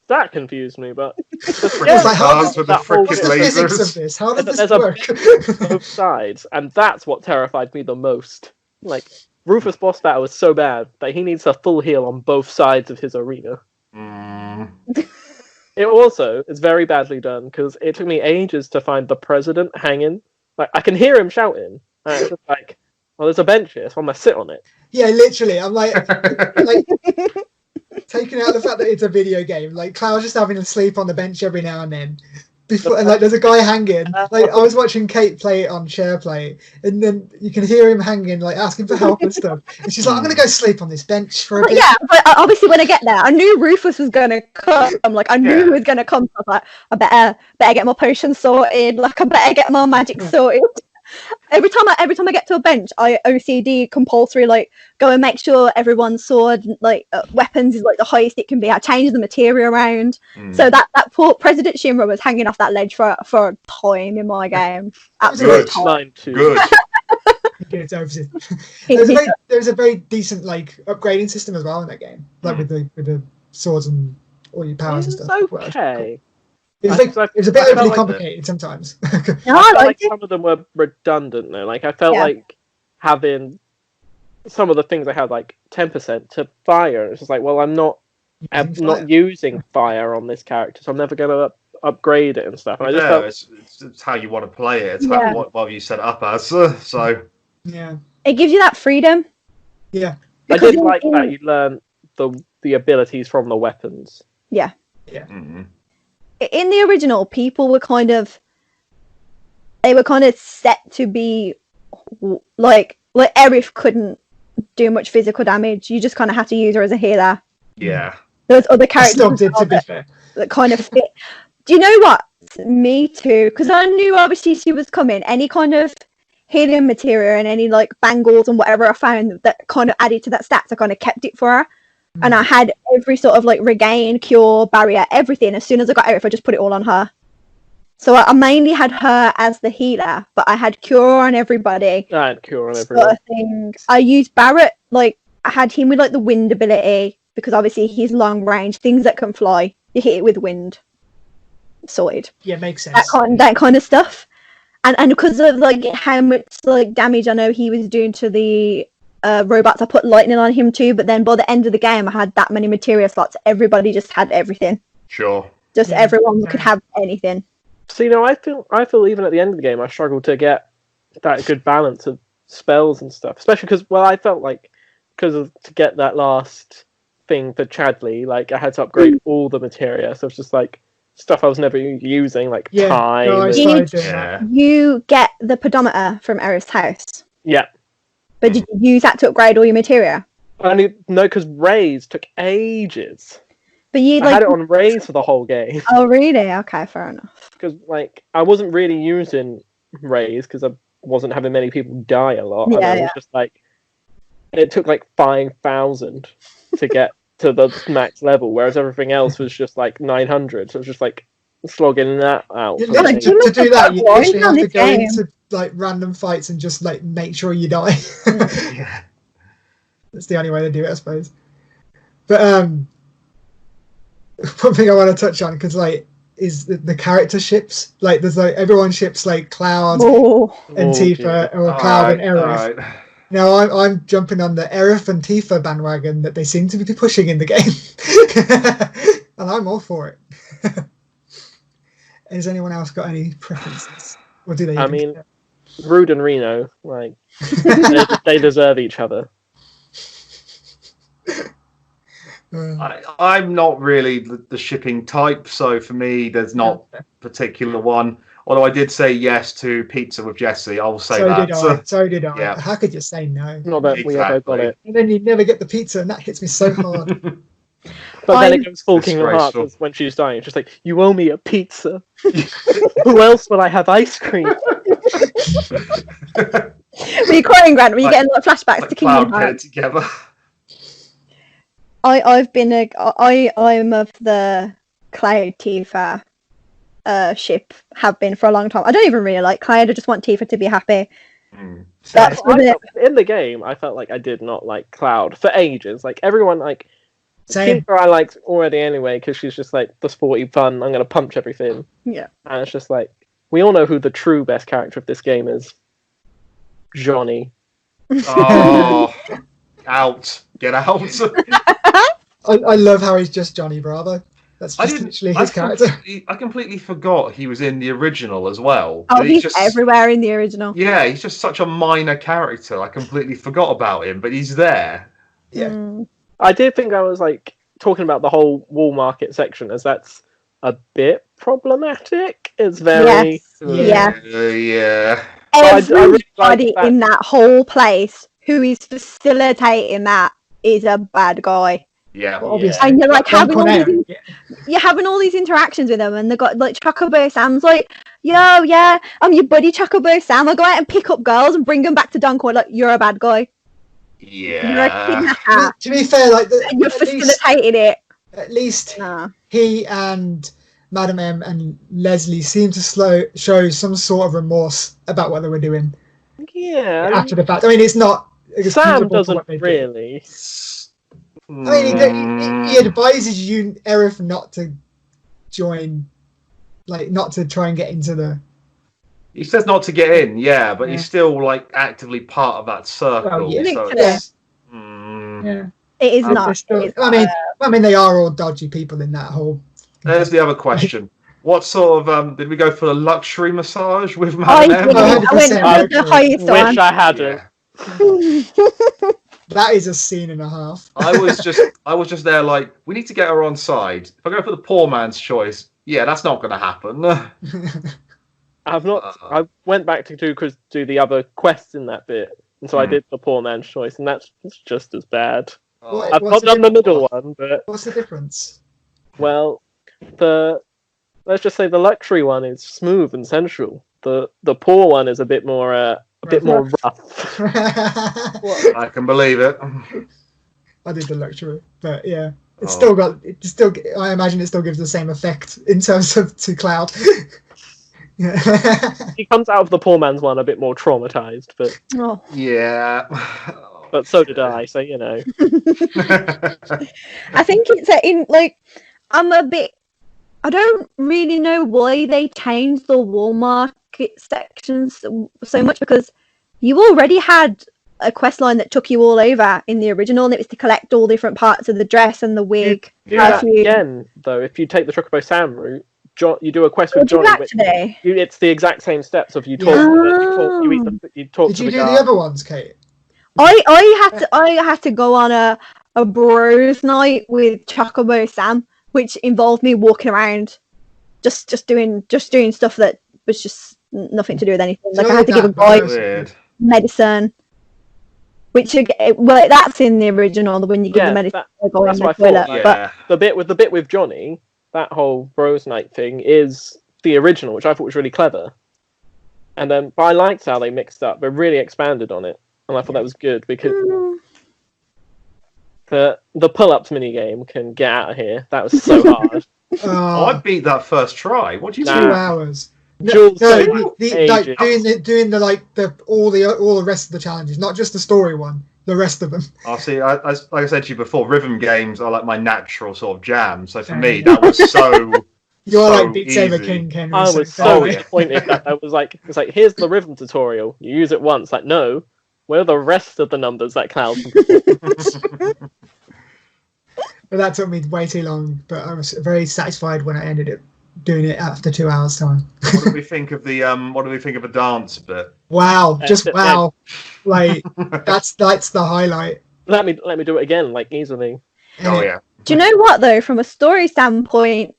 That confused me, but with the freaking lasers. Of this. How does this work? Both sides, and that's what terrified me the most. Like, Rufus boss battle is so bad that he needs a full heal on both sides of his arena. It also is very badly done, because it took me ages to find the president hanging. Like, I can hear him shouting, and it's just like, well, there's a bench here, so I'm gonna sit on it. Yeah, literally. I'm like taking out the fact that it's a video game. Like, Cloud's just having to sleep on the bench every now and then. And like, there's a guy hanging. Like, I was watching Kate play it on SharePlay, and then you can hear him hanging, like asking for help and stuff. And she's like, "I'm gonna go sleep on this bench for a bit." Yeah, but obviously when I get there, I knew Rufus was gonna come. I knew he was gonna come. So I was like, I better get my potions sorted. Like, I better get my magic sorted. Every time I get to a bench, I OCD compulsory, like, go and make sure everyone's sword, like, weapons is like the highest it can be. I change the material around. So that poor President Shinra was hanging off that ledge for a time in my game. Absolutely. Good. There's a very decent, like, upgrading system as well in that game, like with the swords and all your powers and stuff. Okay. It was a bit overly complicated sometimes. I felt like some of them were redundant though. Like, I felt like having some of the things I had, like 10% to fire. It's just like, well, I'm not using fire on this character, so I'm never going to upgrade it and stuff. And I just felt... it's how you want to play it. It's what you set it up as. So yeah, it gives you that freedom. Yeah, I did like that you learn the abilities from the weapons. Yeah. Mm-hmm. In the original, people were kind of set to be like Aerith couldn't do much physical damage. You just kind of had to use her as a healer. Yeah. There's other characters that kind of fit. Do you know what? Me too, because I knew obviously she was coming. Any kind of healing material and any like bangles and whatever I found that kind of added to that stats, I kind of kept it for her. And I had every sort of like regain, cure, barrier, everything. As soon as I got Aerith, I just put it all on her. So I mainly had her as the healer, but I had cure on everybody. I had cure on everyone. I used Barrett, like I had him with like the wind ability, because obviously he's long range, things that can fly. You hit it with wind. Sorted. Yeah, makes sense. That kind of stuff. And because of like how much like damage I know he was doing to the robots, I put lightning on him too, but then by the end of the game I had that many materia slots, everybody just had everything. Sure. Just everyone could have anything. So, I feel even at the end of the game I struggled to get that good balance of spells and stuff, especially because, well, I felt like to get that last thing for Chadley, like I had to upgrade all the materia, so it's just like stuff I was never using, like time. No, you get the pedometer from Aerith's house. Yeah. But did you use that to upgrade all your materia? No, because Rays took ages. But you I had it on Rays for the whole game. Oh, really? Okay, fair enough. Because I wasn't really using Rays because I wasn't having many people die a lot. Yeah, and it was just like it took like 5,000 to get to the max level, whereas everything else was just like 900. So it was just like slogging that out. To do that, you actually have to go into like random fights and just like make sure you die. Yeah. That's the only way to do it, I suppose. But one thing I want to touch on, because like, is the character ships. Like, there's like everyone ships like Cloud and Tifa, or Cloud and Aerith. Right. Now I'm jumping on the Aerith and Tifa bandwagon that they seem to be pushing in the game, and I'm all for it. Has anyone else got any preferences? Or do they? I mean, Rude and Reno, like they deserve each other. I'm not really the shipping type, so for me, there's not a particular one. Although I did say yes to Pizza with Jesse, I'll say that. So did I. Yeah. How could you say no? Not that we ever got it. And then you never get the pizza, and that hits me so hard. But then it goes full Kingdom Hearts when she's dying. It's just like, you owe me a pizza. Who else would I have ice cream? Were you crying, Grant? Were you getting like flashbacks to Kingdom Hearts? Together. I'm of the Cloud Tifa ship, have been for a long time. I don't even really like Cloud. I just want Tifa to be happy. That's in the game. I felt like I did not like Cloud for ages. Like everyone, like Tifa, I liked already anyway because she's just like the sporty fun. I'm gonna punch everything. Yeah, and it's just like we all know who the true best character of this game is. Johnny. Oh, out! Get out! I love how he's just Johnny Bravo. That's just literally his character. I completely forgot he was in the original as well. Oh, he's just everywhere in the original. Yeah, he's just such a minor character. I completely forgot about him, but he's there. Yeah. I did think I was like talking about the whole wall market section, as that's a bit problematic. It's very yeah. Everybody in that whole place who is facilitating that is a bad guy. Yeah, obviously. And you're like you're having all these interactions with them, and they got like Chocobo Sam's like, yo, yeah, I'm your buddy Chocobo Sam. I'll go out and pick up girls and bring them back to Duncourt. Like, you're a bad guy. Yeah. You're a kidnapper. To be fair, like you're facilitating it. At least he and Madam M and Leslie seem to show some sort of remorse about what they were doing. Yeah. After the fact, I mean, it's not. Sam doesn't really. I mean, he advises you, Aerith, not to join, like, not to try and get into the... He says not to get in, but he's still, like, actively part of that circle. Well, so it is not. I mean, they are all dodgy people in that whole... There's the other question. What sort of, did we go for a luxury massage with Madam M? I went for the highest one. Wish I hadn't. That is a scene and a half. I was just there like, we need to get her on side. If I go for the poor man's choice, that's not going to happen. I went back to do the other quests in that bit, and so I did the poor man's choice, and that's just as bad. I've not done the middle one, but what's the difference? Well, let's just say the luxury one is smooth and sensual. The poor one is a bit more more rough. I can believe it. I did the luxury, but yeah, I imagine it still gives the same effect in terms of to Cloud. He comes out of the poor man's one a bit more traumatized, but but so did I. So you know, I think it's I don't really know why they changed the wall market sections so much, because you already had a quest line that took you all over in the original, and it was to collect all different parts of the dress and the wig. Again, though, if you take the Chocobo Sam route, you do a quest with Johnny. It's the exact same steps of you talk. You talk. Did you do the other ones, Kate? I had to go on a bros night with Chocobo Sam, which involved me walking around, just doing stuff that was just nothing to do with anything. Like, I had to give a guy medicine, which that's in the original. When you give the medicine, that's what I thought. But the bit with Johnny, that whole bros night thing is the original, which I thought was really clever. And then, but I liked how they mixed up. They really expanded on it, and I thought that was good because. The pull-ups minigame can get out of here. That was so hard. I beat that first try. What do you mean? 2 hours. Jules, doing all the rest of the challenges, not just the story one. the rest of them. I see. Like I said to you before, rhythm games are like my natural sort of jam. So for me, that was so. You're so like Beat Saber King, Ken. I was so disappointed that I was like, it's like, here's the rhythm tutorial. You use it once. Like, no, where are the rest of the numbers that Cloud can perform? But that took me way too long. But I was very satisfied when I ended up doing it after 2 hours time. What do we think of the dance bit? Wow, just wow. Like that's the highlight. Let me do it again, like easily. Oh yeah. Do you know what though? From a story standpoint,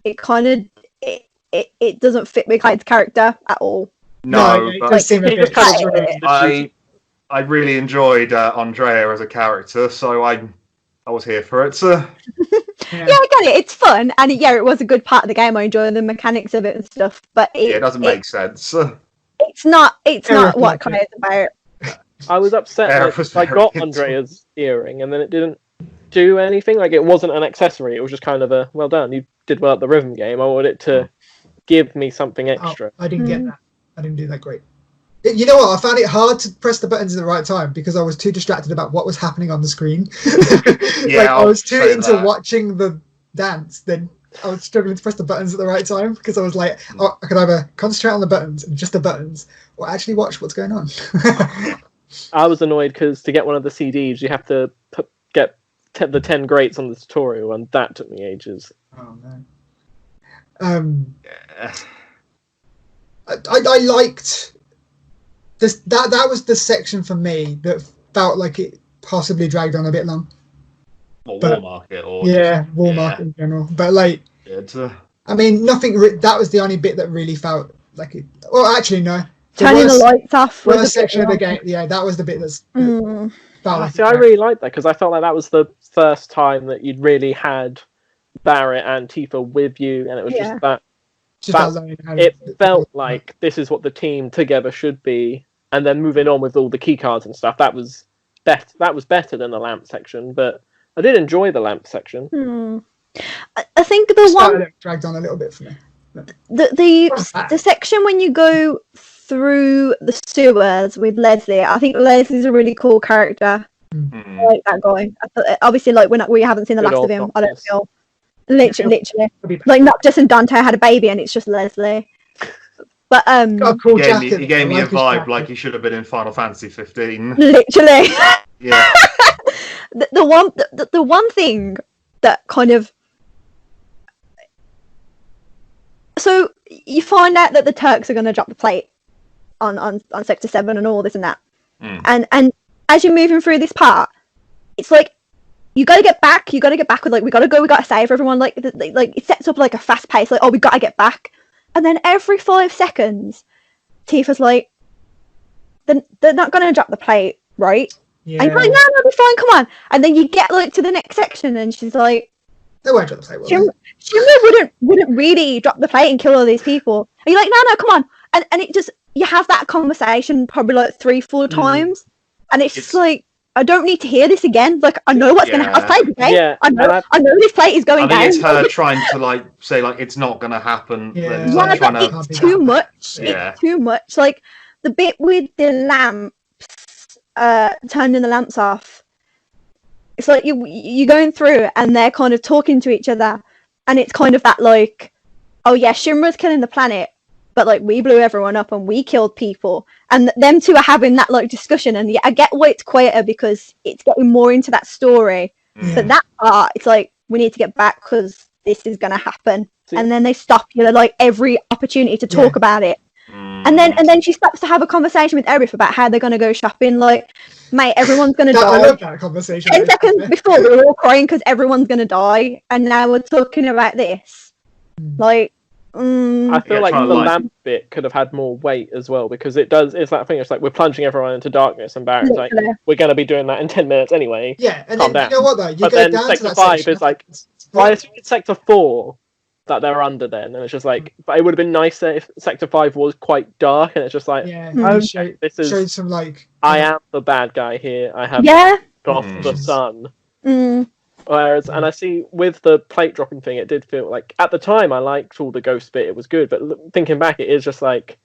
it kind of it doesn't fit with Clyde's character at all. No, it but does seem a bit. I really enjoyed Andrea as a character, so I was here for it. So. Yeah, I get it. It's fun, and it was a good part of the game. I enjoy the mechanics of it and stuff, but it doesn't make sense. It's not what Clyde is about. I was upset that I got Andrea's earring, and then it didn't do anything. Like, it wasn't an accessory. It was just kind of a, well done, you did well at the rhythm game. I wanted it to give me something extra. I didn't get that. I didn't do that great. You know what? I found it hard to press the buttons at the right time because I was too distracted about what was happening on the screen. Yeah, I was too into watching the dance. Then I was struggling to press the buttons at the right time because I was like, I could either concentrate on the buttons and just the buttons, or actually watch what's going on. I was annoyed because to get one of the CDs, you have to get the 10 greats on the tutorial, and that took me ages. Oh man. I liked. That was the section for me that felt like it possibly dragged on a bit long. War Market, or War Market in general. But like, I mean, nothing. That was the only bit that really felt like it. Well, actually, no. Turning the lights off. Was the section of the game. Yeah, that was the bit that's. Felt like I really liked that because I felt like that was the first time that you'd really had Barrett and Tifa with you, and it was just that. It felt like this is what the team together should be. And then moving on with all the key cards and stuff, that was better than the lamp section. But I did enjoy the lamp section. I think the one dragged on a little bit for me. The section when you go through the sewers with Leslie, I think Leslie's a really cool character. I like that guy. Obviously, like we haven't seen the last of him. I don't feel literally like Noctis and Dante had a baby, and it's just Leslie. But cool he gave me a vibe like he should have been in Final Fantasy 15. Literally. Yeah. the one thing that kind of, so you find out that the Turks are going to drop the plate on Sector 7 and all this and that, and as you're moving through this part, it's like you got to get back with, like, we got to go, we got to save everyone, like it sets up like a fast pace, like, oh, we got to get back. And then every 5 seconds, Tifa's like, they're not going to drop the plate, right? Yeah. And you're like, no, we're fine, come on. And then you get like to the next section, and she's like, they won't drop the plate, will Shimra wouldn't really drop the plate and kill all these people. And you're like, no, come on. And it just, you have that conversation probably like 3-4 times, and it's just like, I don't need to hear this again. Like, I know what's going to happen. I've played the game. Yeah. I know this plate is going down. I think it's her trying to like say like it's not going to happen. Yeah, it's too much. Yeah. It's too much. Like the bit with the lamps, turning the lamps off. It's like you're going through, and they're kind of talking to each other, and it's kind of that like, oh yeah, Shinra's killing the planet, but like we blew everyone up and we killed people, and them two are having that like discussion. And yeah, I get why it's quieter because it's getting more into that story. But that part, it's like, we need to get back because this is going to happen. And then they stop you like every opportunity to talk about it. And then she stops to have a conversation with Erif about how they're going to go shopping. Like, mate, everyone's going to die. I love that conversation. 10 seconds before we were all crying because everyone's going to die, and now we're talking about this. Like, I feel like the lamp bit could have had more weight as well, because it's that thing. It's like we're plunging everyone into darkness, and Barrett's like, we're going to be doing that in 10 minutes anyway. Yeah, and then, you know what though? You but go then down Sector to that 5 section, is like, why is it Sector 4 that they're under then? And it's just like, but it would have been nicer if Sector 5 was quite dark, and it's just like, this is some like, I am the bad guy here. I have off the sun. Whereas, and I see with the plate dropping thing, it did feel like, at the time I liked all the ghost bit, it was good, but thinking back, it is just like,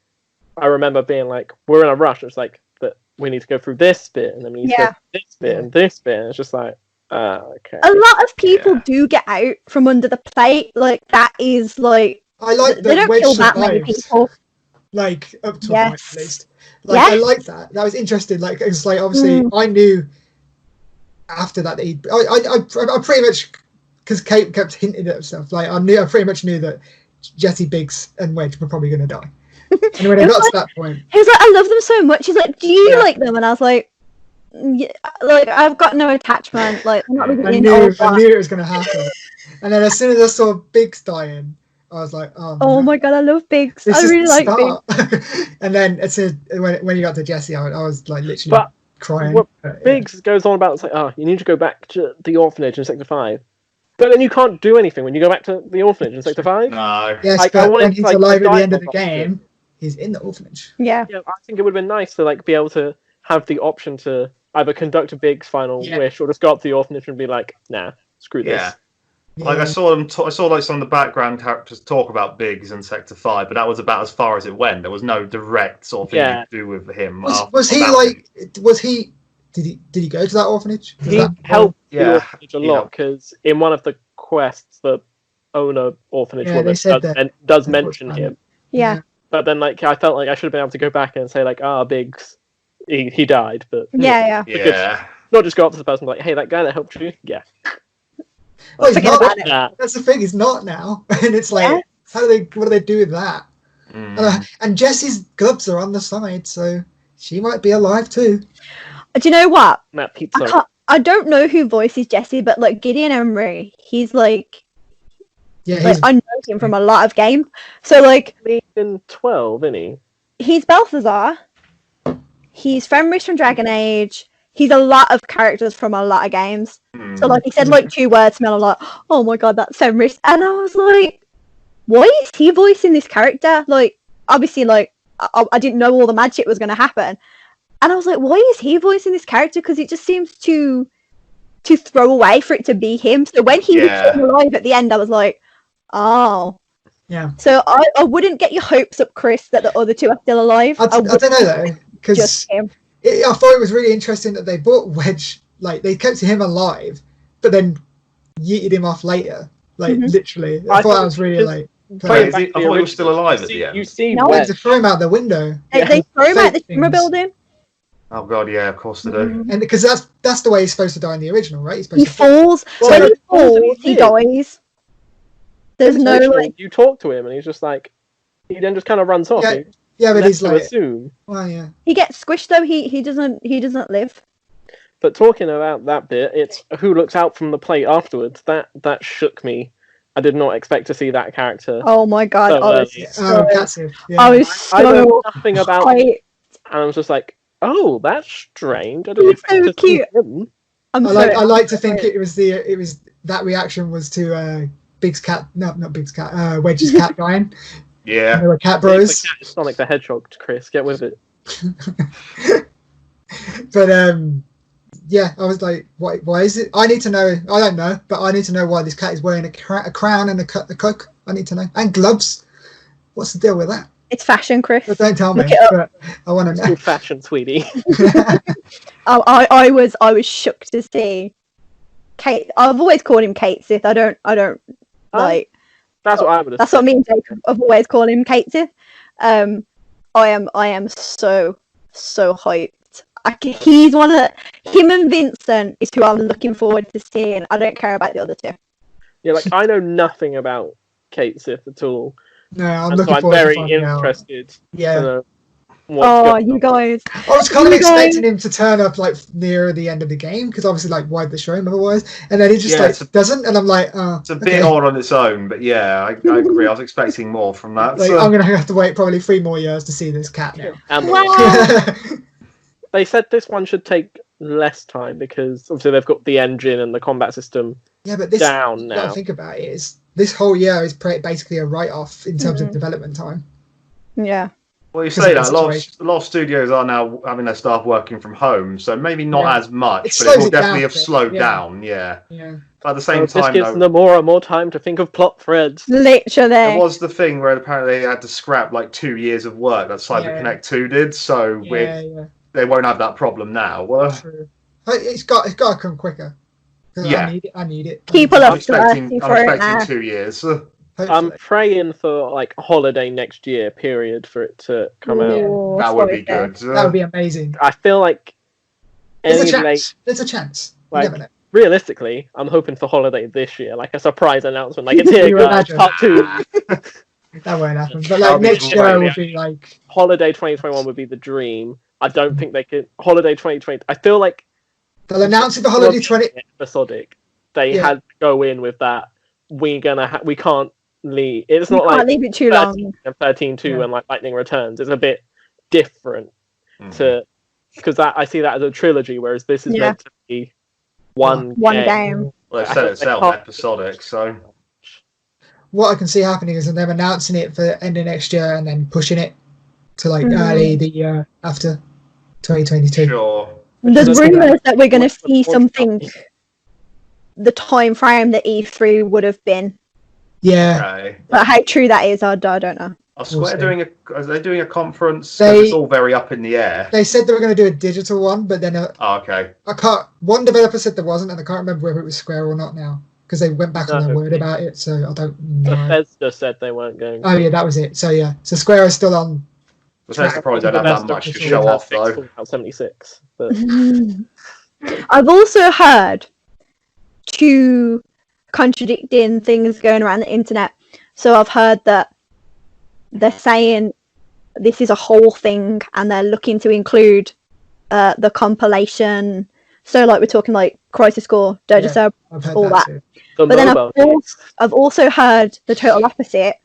I remember being like, we're in a rush. It's like, but we need to go through this bit, and then we need to go through this bit and this bit, and it's just like, okay. A lot of people do get out from under the plate. Like, that is, like... I like that they don't Wedge kill that survives, many people. Like, up to a point, at least. Like, Yes. I like that. That was interesting. Like, it's like, obviously, I knew after that he... I pretty much... Because Kate kept hinting at stuff. Like, I pretty much knew that Jesse, Biggs, and Wedge were probably going to die. And when it got to that point... He was like, I love them so much. He's like, do you like them? And I was like... Yeah, like, I've got no attachment. Like, I'm not really I knew it was going to happen. And then as soon as I saw Biggs dying, I was like, oh my god, I love Biggs. I really like Biggs. And then as soon when you got to Jesse, I was like literally crying. Biggs goes on about, it's like, you need to go back to the orphanage in Sector 5. But then you can't do anything when you go back to the orphanage in Sector 5. No. Yes, like, but when he's alive at the end of the game, he's in the orphanage. Yeah. I think it would have been nice to like be able to have the option to either conduct a Biggs final wish or just go up to the orphanage and be like, nah, screw this. Yeah. Like I saw like some of the background characters talk about Biggs in Sector 5, but that was about as far as it went. There was no direct sort of thing to do with him. Did he go to that orphanage? He helped the orphanage a lot because in one of the quests, the owner orphanage woman does mention him. Yeah. But then like I felt like I should have been able to go back and say like, Biggs, he died, but yeah. Not just go up to the person and be like, hey, that guy that helped you, Well, he's not. That's the thing. He's not now, and it's like, what do they do with that? And Jessie's gloves are on the side, so she might be alive too. Do you know what? Matt Pizza. I don't know who voices Jesse, but like Gideon Emery, he's like, I know him from a lot of games. So like, he's in 12, isn't he? He's Balthazar. He's Fenris from Dragon Age. He's a lot of characters from a lot of games. So like he said like 2 words to me, and I'm like, oh my god, that's Fenris. And I was like, why is he voicing this character? Like, obviously, like I didn't know all the magic was going to happen. And I was like, why is he voicing this character? Because it just seems to throw away for it to be him. So when he became alive at the end, I was like, oh. Yeah. So I wouldn't get your hopes up, Chris, that the other 2 are still alive. I don't know, though. Because I thought it was really interesting that they brought Wedge, like, they kept him alive, but then yeeted him off later. Like, literally. I thought that was really, like... I thought he was still alive at the end. You see Wedge. They threw him out the window. They threw him out the timber building. Oh god, yeah, of course they do. And because that's the way he's supposed to die in the original, right? He falls. When he falls, he dies. There's no like. You talk to him, and he's just like, he then just kind of runs off. Yeah, but he's like, assume. Well, yeah. He gets squished though. He doesn't live. But talking about that bit, it's who looks out from the plate afterwards. That shook me. I did not expect to see that character. Oh my god! I was so I know nothing about it, and I was just like, oh, that's strange. I didn't expect to see him. I like to think it was that reaction was to Big's cat. No, not Big's cat. Wedge's cat dying. Yeah. They were cat bros. It's the cat, Sonic the Hedgehog, Chris. Get with it. But yeah, I was like, why is it? I need to know. I don't know, but I need to know why this cat is wearing a crown and a cook. I need to know. And gloves. What's the deal with that? It's fashion, Chris. But don't tell me. But I want to know. It's fashion, sweetie. I was shook to see Kate. I've always called him Kate Sith. I don't like. That's what I would have. That's what me and Jacob have always called him, Kate Sith. I am so hyped. He's one of him and Vincent is who I'm looking forward to seeing. I don't care about the other 2. Yeah, like I know nothing about Kate Sith at all. No, I'm looking forward to finding out. Very interested. Yeah. You guys! I was kind of expecting him to turn up like near the end of the game because obviously, like, why'd they show him otherwise? And then he just doesn't, and I'm like, it's a bit odd on its own, but yeah, I agree. I was expecting more from that. Like, I'm gonna have to wait probably 3 more years to see this cat now. Wow. They said this one should take less time because obviously they've got the engine and the combat system. Yeah, but this down now. What I think about it is this whole year is basically a write-off in terms of development time. Yeah. Well, you say that a lot of studios are now having their staff working from home, so maybe not as much, but it will definitely have slowed down. Yeah. But at the same time, this gives them more and more time to think of plot threads. Literally, there was the thing where apparently they had to scrap like 2 years of work that CyberConnect 2 did. So they're they won't have that problem now. True. It's got to come quicker. Yeah, I need it. People I'm are expecting for it now. 2 years. I'm praying for like holiday next year period for it to come out. That would be good. That would be amazing. I feel like there's a chance. There's a chance. You never know. Realistically, I'm hoping for holiday this year, like a surprise announcement, like it's here, guys, part 2. That won't happen. But like next year would be like holiday 2021 would be the dream. I don't think they could holiday 2020. I feel like they'll announce it the holiday 20 episodic. They had to go in with that. We can't leave. It's not like leave it too long. And 13-2 and like Lightning Returns. It's a bit different to because I see that as a trilogy, whereas this is meant to be one game. Well, they said itself episodic, so. What I can see happening is them announcing it for the end of next year and then pushing it to like early the year after 2022. Sure. There's rumours that we're going to see something. The time frame that E3 would have been. Yeah. Okay. But how true that is, I don't know. Are Square doing a conference? It's all very up in the air. They said they were going to do a digital one, but then okay. One developer said there wasn't, and I can't remember whether it was Square or not now because they went back on their word about it. So I don't know. Bethesda said they weren't going. Oh yeah, that was it. So yeah, so Square is still on. Bethesda probably don't have that much to show off though. 76. But... I've also heard 2 contradicting things going around the internet. So I've heard that they're saying this is a whole thing and they're looking to include the compilation. So like we're talking like Crisis Core, Deditae, all that. But then I've also heard the total opposite,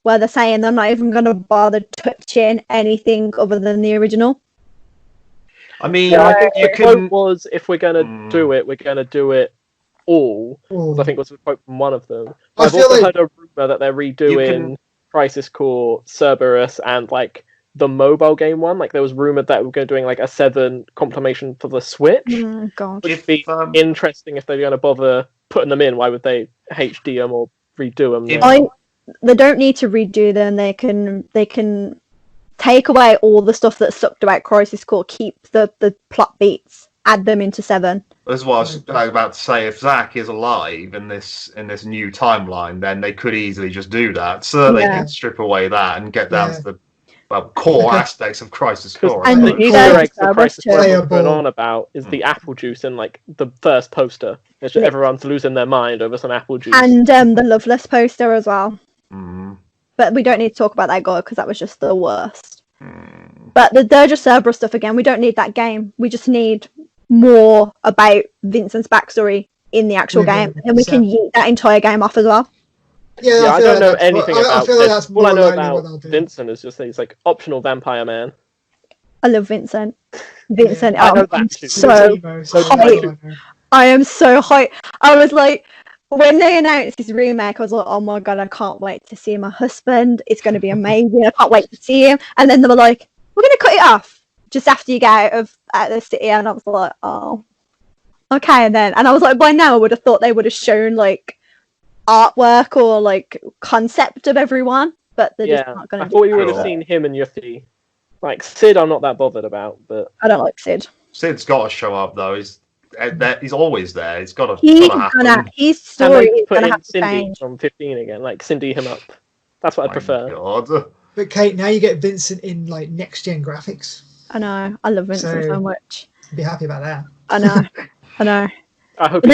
where they're saying they're not even going to bother touching anything other than the original. I mean, I think the quote was, if we're going to do it, we're going to do it all. I think was a quote from one of them. I've also heard a rumor that they're redoing Crisis Core, Cerberus, and like the mobile game one. Like there was rumored that we're going to doing like a 7 compilation for the Switch. God. It'd be interesting if they're going to bother putting them in. Why would they HD them or redo them? They don't need to redo them. They can take away all the stuff that sucked about Crisis Core, keep the plot beats, add them into 7. That's what I was about to say. If Zach is alive in this new timeline, then they could easily just do that. So they can strip away that and get down to the core aspects of Crisis Core. And the Easter eggs for Crisis Core we're going on about is the apple juice and like the first poster. It's just everyone's losing their mind over some apple juice. And the Loveless poster as well. But we don't need to talk about that guy because that was just the worst. But the Dirge of Cerberus stuff again, we don't need that game. We just need more about Vincent's backstory in the actual game, and we can yeet that entire game off as well. Yeah, I don't know anything about this. All I know about Vincent is just that he's like optional vampire man. I love Vincent. Vincent, I know that too. So hyped. I am so hyped. I was like, when they announced this remake, I was like, oh my god, I can't wait to see my husband. It's going to be amazing. I can't wait to see him. And then they were like, we're going to cut it off just after you get out of the city. And I was like, oh, okay. And I was like, by now I would have thought they would have shown like artwork or like concept of everyone, but they're just not going to. I thought you would have seen him and Yuffie. Like Sid, I'm not that bothered about, but I don't like Sid. Sid's got to show up though. He's always there. He's got to. His story is going to have to Cindy change. from 15 again, like Cindy him up. That's what I prefer. God. But Kate, now you get Vincent in like next gen graphics. I know. I love Vincent so much. Be happy about that. I know. I know. I hope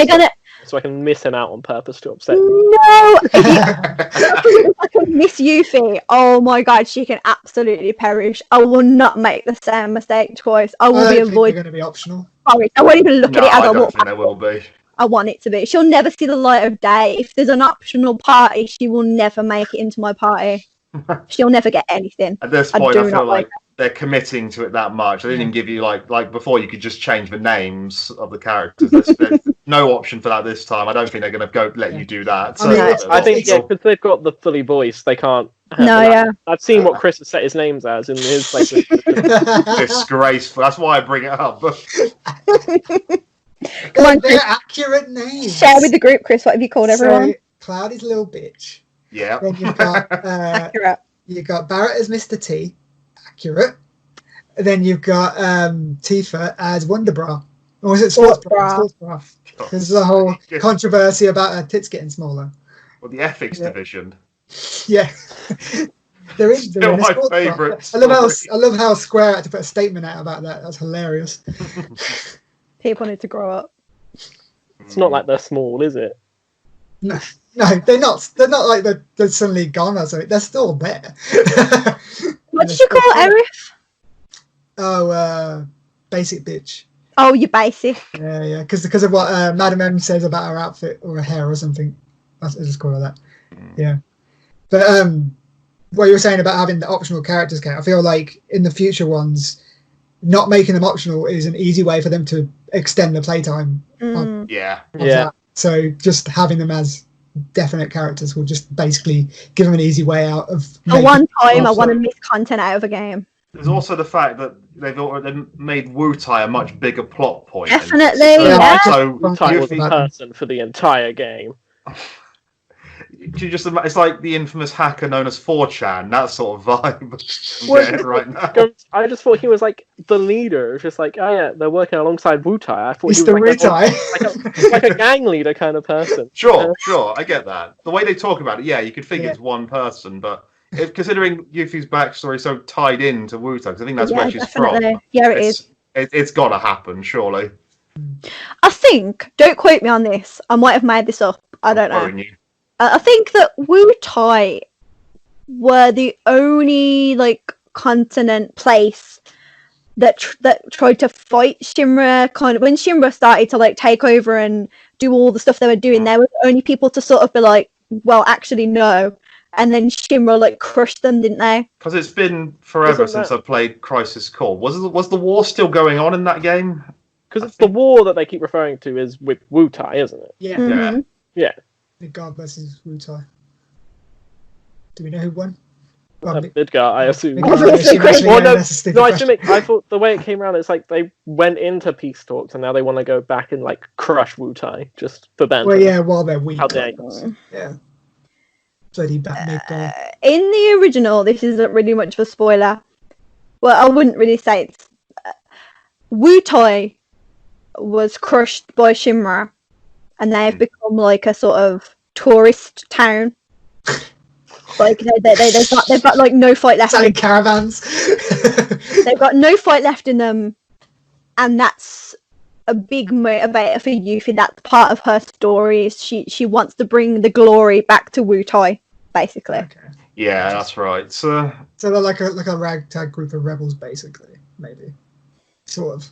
so I can miss him out on purpose to upset me. No! I can miss Yuffie. Oh my god, she can absolutely perish. I will not make the same mistake twice. I will be avoiding. They're going to be optional. Sorry, I won't even look at it as I walk. There will be. I want it to be. She'll never see the light of day. If there's an optional party, she will never make it into my party. She'll never get anything. At this point, I feel like they're committing to it that much. They didn't even give you like before. You could just change the names of the characters. There's no option for that this time. I don't think they're going to let you do that. So, I think because they've got the fully voiced, they can't. I've seen what Chris has set his names as in his place. Disgraceful. That's why I bring it up. Come on, they're accurate names. Share with the group, Chris. What have you called everyone? Cloudy's a little bitch. Yeah. Then you've got accurate. You got Barrett as Mr. T. Accurate. then you've got Tifa as Wonder Bra. Or is it Sports Bra? Sports Bra. There's a whole controversy about her tits getting smaller. Well, the ethics division. Yeah. They're Still my favourite. I love how Square had to put a statement out about that. That's hilarious. People need to grow up. It's not like they're small, is it? No, they're not. They're not like they're suddenly gone or something. They're still there. What did you call Aerith? Oh, basic bitch. Oh, you basic. Yeah. Because of what Madam M says about her outfit or her hair or something. I just call her that. Yeah. But what you were saying about having the optional characters count, I feel like in the future ones, not making them optional is an easy way for them to extend the playtime. Yeah. That. So just having them as definite characters will just basically give them an easy way out of. For one time, I want to miss content out of a game. There's also the fact that they've made Wu-Tai a much bigger plot point. Definitely, So Wu-Tai was the person for the entire game. It's like the infamous hacker known as 4chan, that sort of vibe. I'm getting it right now. I just thought he was like the leader. It's just like, oh yeah, they're working alongside Wu-Tai. I thought he was like a gang leader kind of person. Sure, I get that. The way they talk about it, you could think it's one person, but considering Yuffie's backstory is so tied in to Wu-Tai, because I think that's where she's definitely. from. Yeah, it is. It's got to happen, surely. I think, don't quote me on this, I might have made this up, I don't know. I think that Wu-Tai were the only continent place that tried to fight Shinra. Kind of when Shinra started to take over and do all the stuff they were doing, they were the only people to sort of be like, well, actually no. And then Shinra crushed them, didn't they? Because it's been forever since I played Crisis Core. Was the war still going on in that game? Because it's the war that they keep referring to is with Wu-Tai, isn't it? Yeah. Mm-hmm. Yeah. Midgar versus Wu-Tai. Do we know who won? Midgar, I assume. I thought the way it came around, it's like they went into peace talks and now they want to go back and crush Wu-Tai just for banter. Well, yeah, while they're weak. Yeah. Bloody bad Midgar. In the original, this isn't really much of a spoiler. Well, I wouldn't really say it's. Wu-Tai was crushed by Shinra. And they've become a sort of tourist town. They've got no fight left. Selling caravans. They've got no fight left in them, and that's a big motivator for Yuffie. That's part of her story. She wants to bring the glory back to Wu-Tai, basically. Okay. Yeah, that's right. So they're like a ragtag group of rebels, basically, maybe, sort of.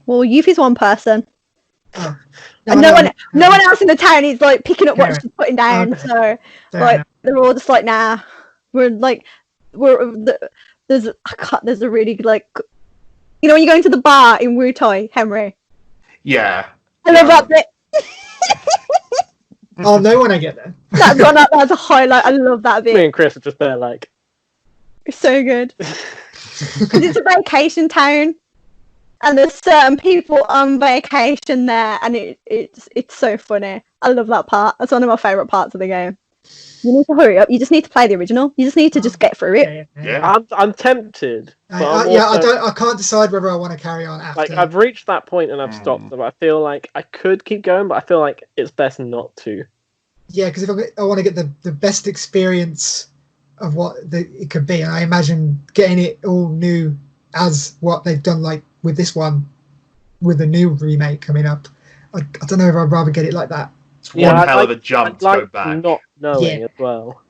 Well, Yuffie's one person. Oh. And no one else in the town is picking up what she's putting down. Okay. So they're all just nah. There's a really when you go into the bar in Wu-Tai, Henry. Yeah. I love that bit. Oh no, when I get there. That's a highlight. I love that bit. Me and Chris are just there it's so good. Because it's a vacation town. And there's certain people on vacation there, and it's so funny. I love that part. That's one of my favourite parts of the game. You need to hurry up. You just need to play the original. You just need to just get through it. Yeah. I'm tempted. I can't decide whether I want to carry on after. I've reached that point and I've stopped. But I feel like I could keep going, but I feel like it's best not to. Yeah, because if I want to get the best experience of what it could be, and I imagine getting it all new as what they've done with this one, with the new remake coming up. I don't know if I'd rather get it like that. It's one hell of a jump to go back. Not knowing as well.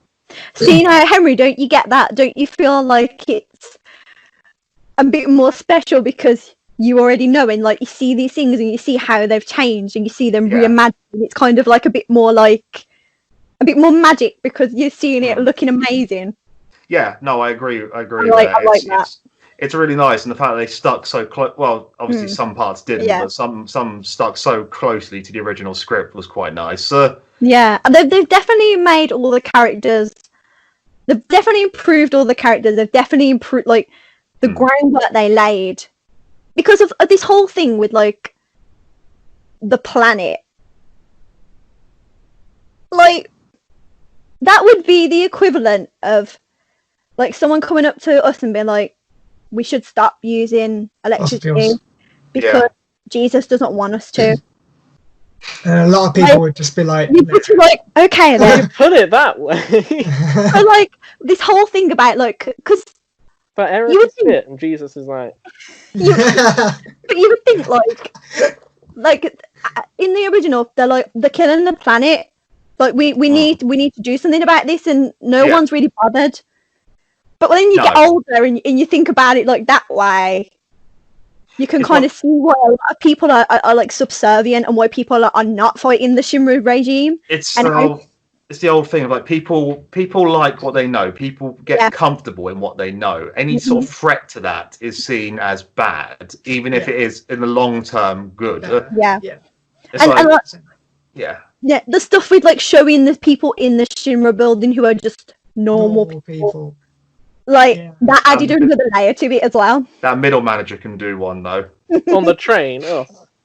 See, Henry, don't you get that? Don't you feel like it's a bit more special because you already know and you see these things and you see how they've changed and you see them reimagined. It's kind of a bit more magic because you're seeing it looking amazing. Yeah, no, I agree. I like that. It's really nice, and the fact that they stuck so close. Well, obviously some parts didn't, but some stuck so closely to the original script was quite nice. Yeah, and they've definitely made all the characters. They've definitely improved all the characters. They've definitely improved the groundwork they laid because of this whole thing with the planet. That would be the equivalent of someone coming up to us and being like, we should stop using electricity because Jesus doesn't want us to. And a lot of people would just be like, okay then. You put it that way. But like this whole thing about like, because but Eric is fit and Jesus is like. But you would think like in the original they're killing the planet. Like we need to do something about this, and no one's really bothered. But when you get older and you think about it like that way, you can kind of see why a lot of people are like subservient and why people are not fighting the Shinra regime. It's the old thing of like people like what they know. People get comfortable in what they know. Any sort of threat to that is seen as bad, even if it is in the long term good. Yeah, the stuff with like showing the people in the Shinra building who are just normal people. Like that added another layer to it as well. That middle manager can do one though. On the train,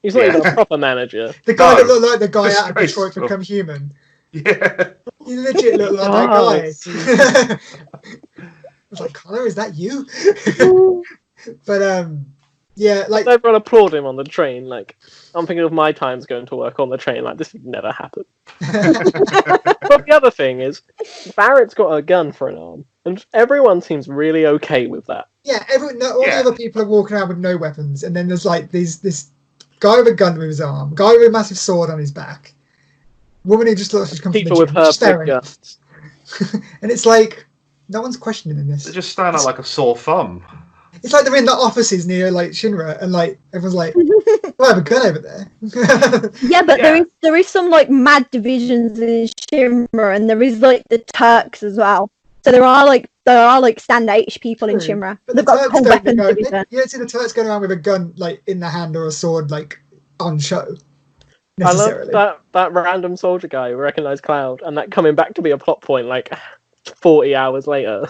he's not even a proper manager. The guy that looked like the guy out of Detroit Become Human. Yeah, you legit look like that guy. I was like, Connor, is that you? But like everyone applaud him on the train. Like, I'm thinking of my times going to work on the train. Like, this would never happen. But the other thing is, Barrett's got a gun for an arm, and everyone seems really okay with that. Yeah, all the other people are walking around with no weapons, and then there's like this guy with a gun with his arm, guy with a massive sword on his back, woman who just looks like she's come people from the gym, with her big guns. And it's like no one's questioning this. They just stand out like a sore thumb. It's like they're in the offices near like Shinra, and like everyone's like, "I have a gun over there." Yeah, but there is some like mad divisions in Shinra, and there is like the Turks as well. So there are like stand-ish people in Shinra. But they've got whole weapons division. You don't see the Turks going around with a gun like in the hand or a sword like on show. I love that random soldier guy who recognised Cloud, and that coming back to be a plot point like 40 hours later.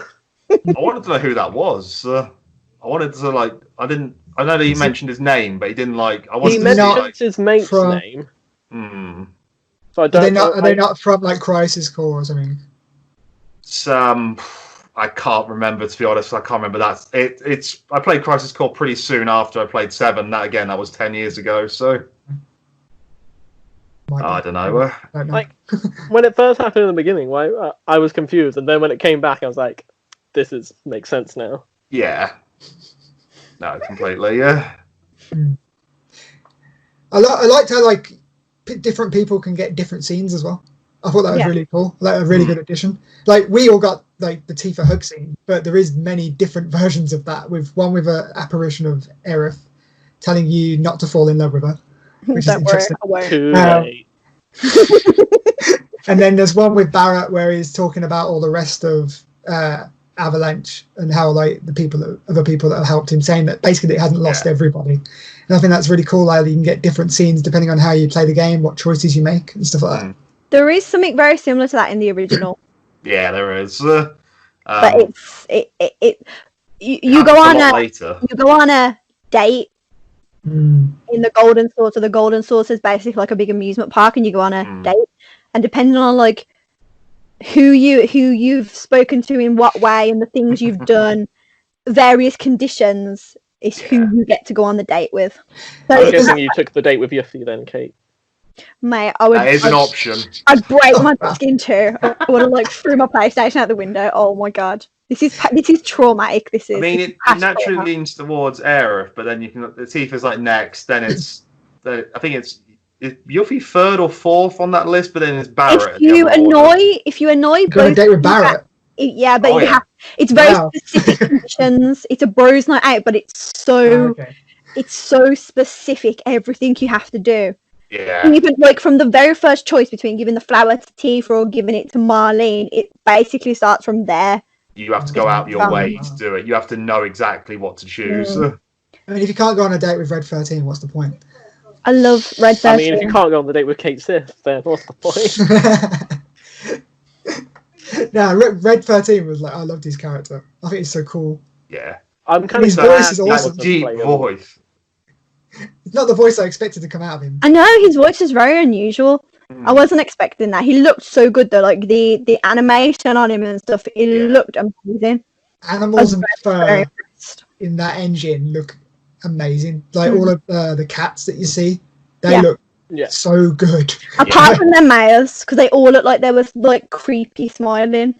I wanted to know who that was. I wanted to like. I know that he mentioned his name, but he didn't like. He mentioned his mate's name. So are they not from like Crisis Core or something? I can't remember, to be honest. I can't remember that. It's. I played Crisis Core pretty soon after I played 7. That was 10 years ago. So I don't know. Like when it first happened in the beginning, I was confused, and then when it came back, I was like, "This makes sense now." Yeah. No, completely. Yeah. I liked how like different people can get different scenes as well. I thought that was really cool. Like a really good addition. Like we all got like the Tifa hug scene, but there is many different versions of that. With one with an apparition of Aerith telling you not to fall in love with her, which is interesting. And then there's one with Barrett where he's talking about all the rest of Avalanche and how like other people that have helped him, saying that basically it hasn't lost everybody. And I think that's really cool. Like you can get different scenes depending on how you play the game, what choices you make, and stuff like that. There is something very similar to that in the original. Yeah, there is. But you go on a date in the Golden Source. So the Golden Source is basically like a big amusement park, and you go on a date, and depending on like who you've spoken to in what way and the things you've done, various conditions is who you get to go on the date with. So I'm guessing you took the date with Yuffie then, Kate. Mate, I would. That is an option. I'd break my skin too. I would have like threw my PlayStation out the window. Oh my god, this is traumatic. This is. I mean, it naturally leans towards Aerith, but then you can. The Tifa's like next. Then it's. I think it's Yuffie 3rd or 4th on that list, but then it's Barrett. If you annoy, go on a date with Barrett. Yeah, but you have. It's very specific conditions. It's a bros night out, but it's so. It's so specific. Everything you have to do. Yeah. Even like from the very first choice between giving the flower to Tifa or giving it to Marlene, it basically starts from there. You have to go out your way to do it. You have to know exactly what to choose. I mean, if you can't go on a date with Red 13, what's the point? I love Red 13. I mean, if you can't go on the date with Kate Sith, then what's the point? No, Red 13 was like, I loved his character. I think he's so cool. Yeah. I'm kind his voice is awesome. Deep voice. It's not the voice I expected to come out of him. I know, his voice is very unusual. I wasn't expecting that. He looked so good though, like the animation on him and stuff, it looked amazing. Animals and fur in that engine look amazing. Like all of the cats that you see, they look so good. Apart from their mouths, because they all look like they was like creepy smiling.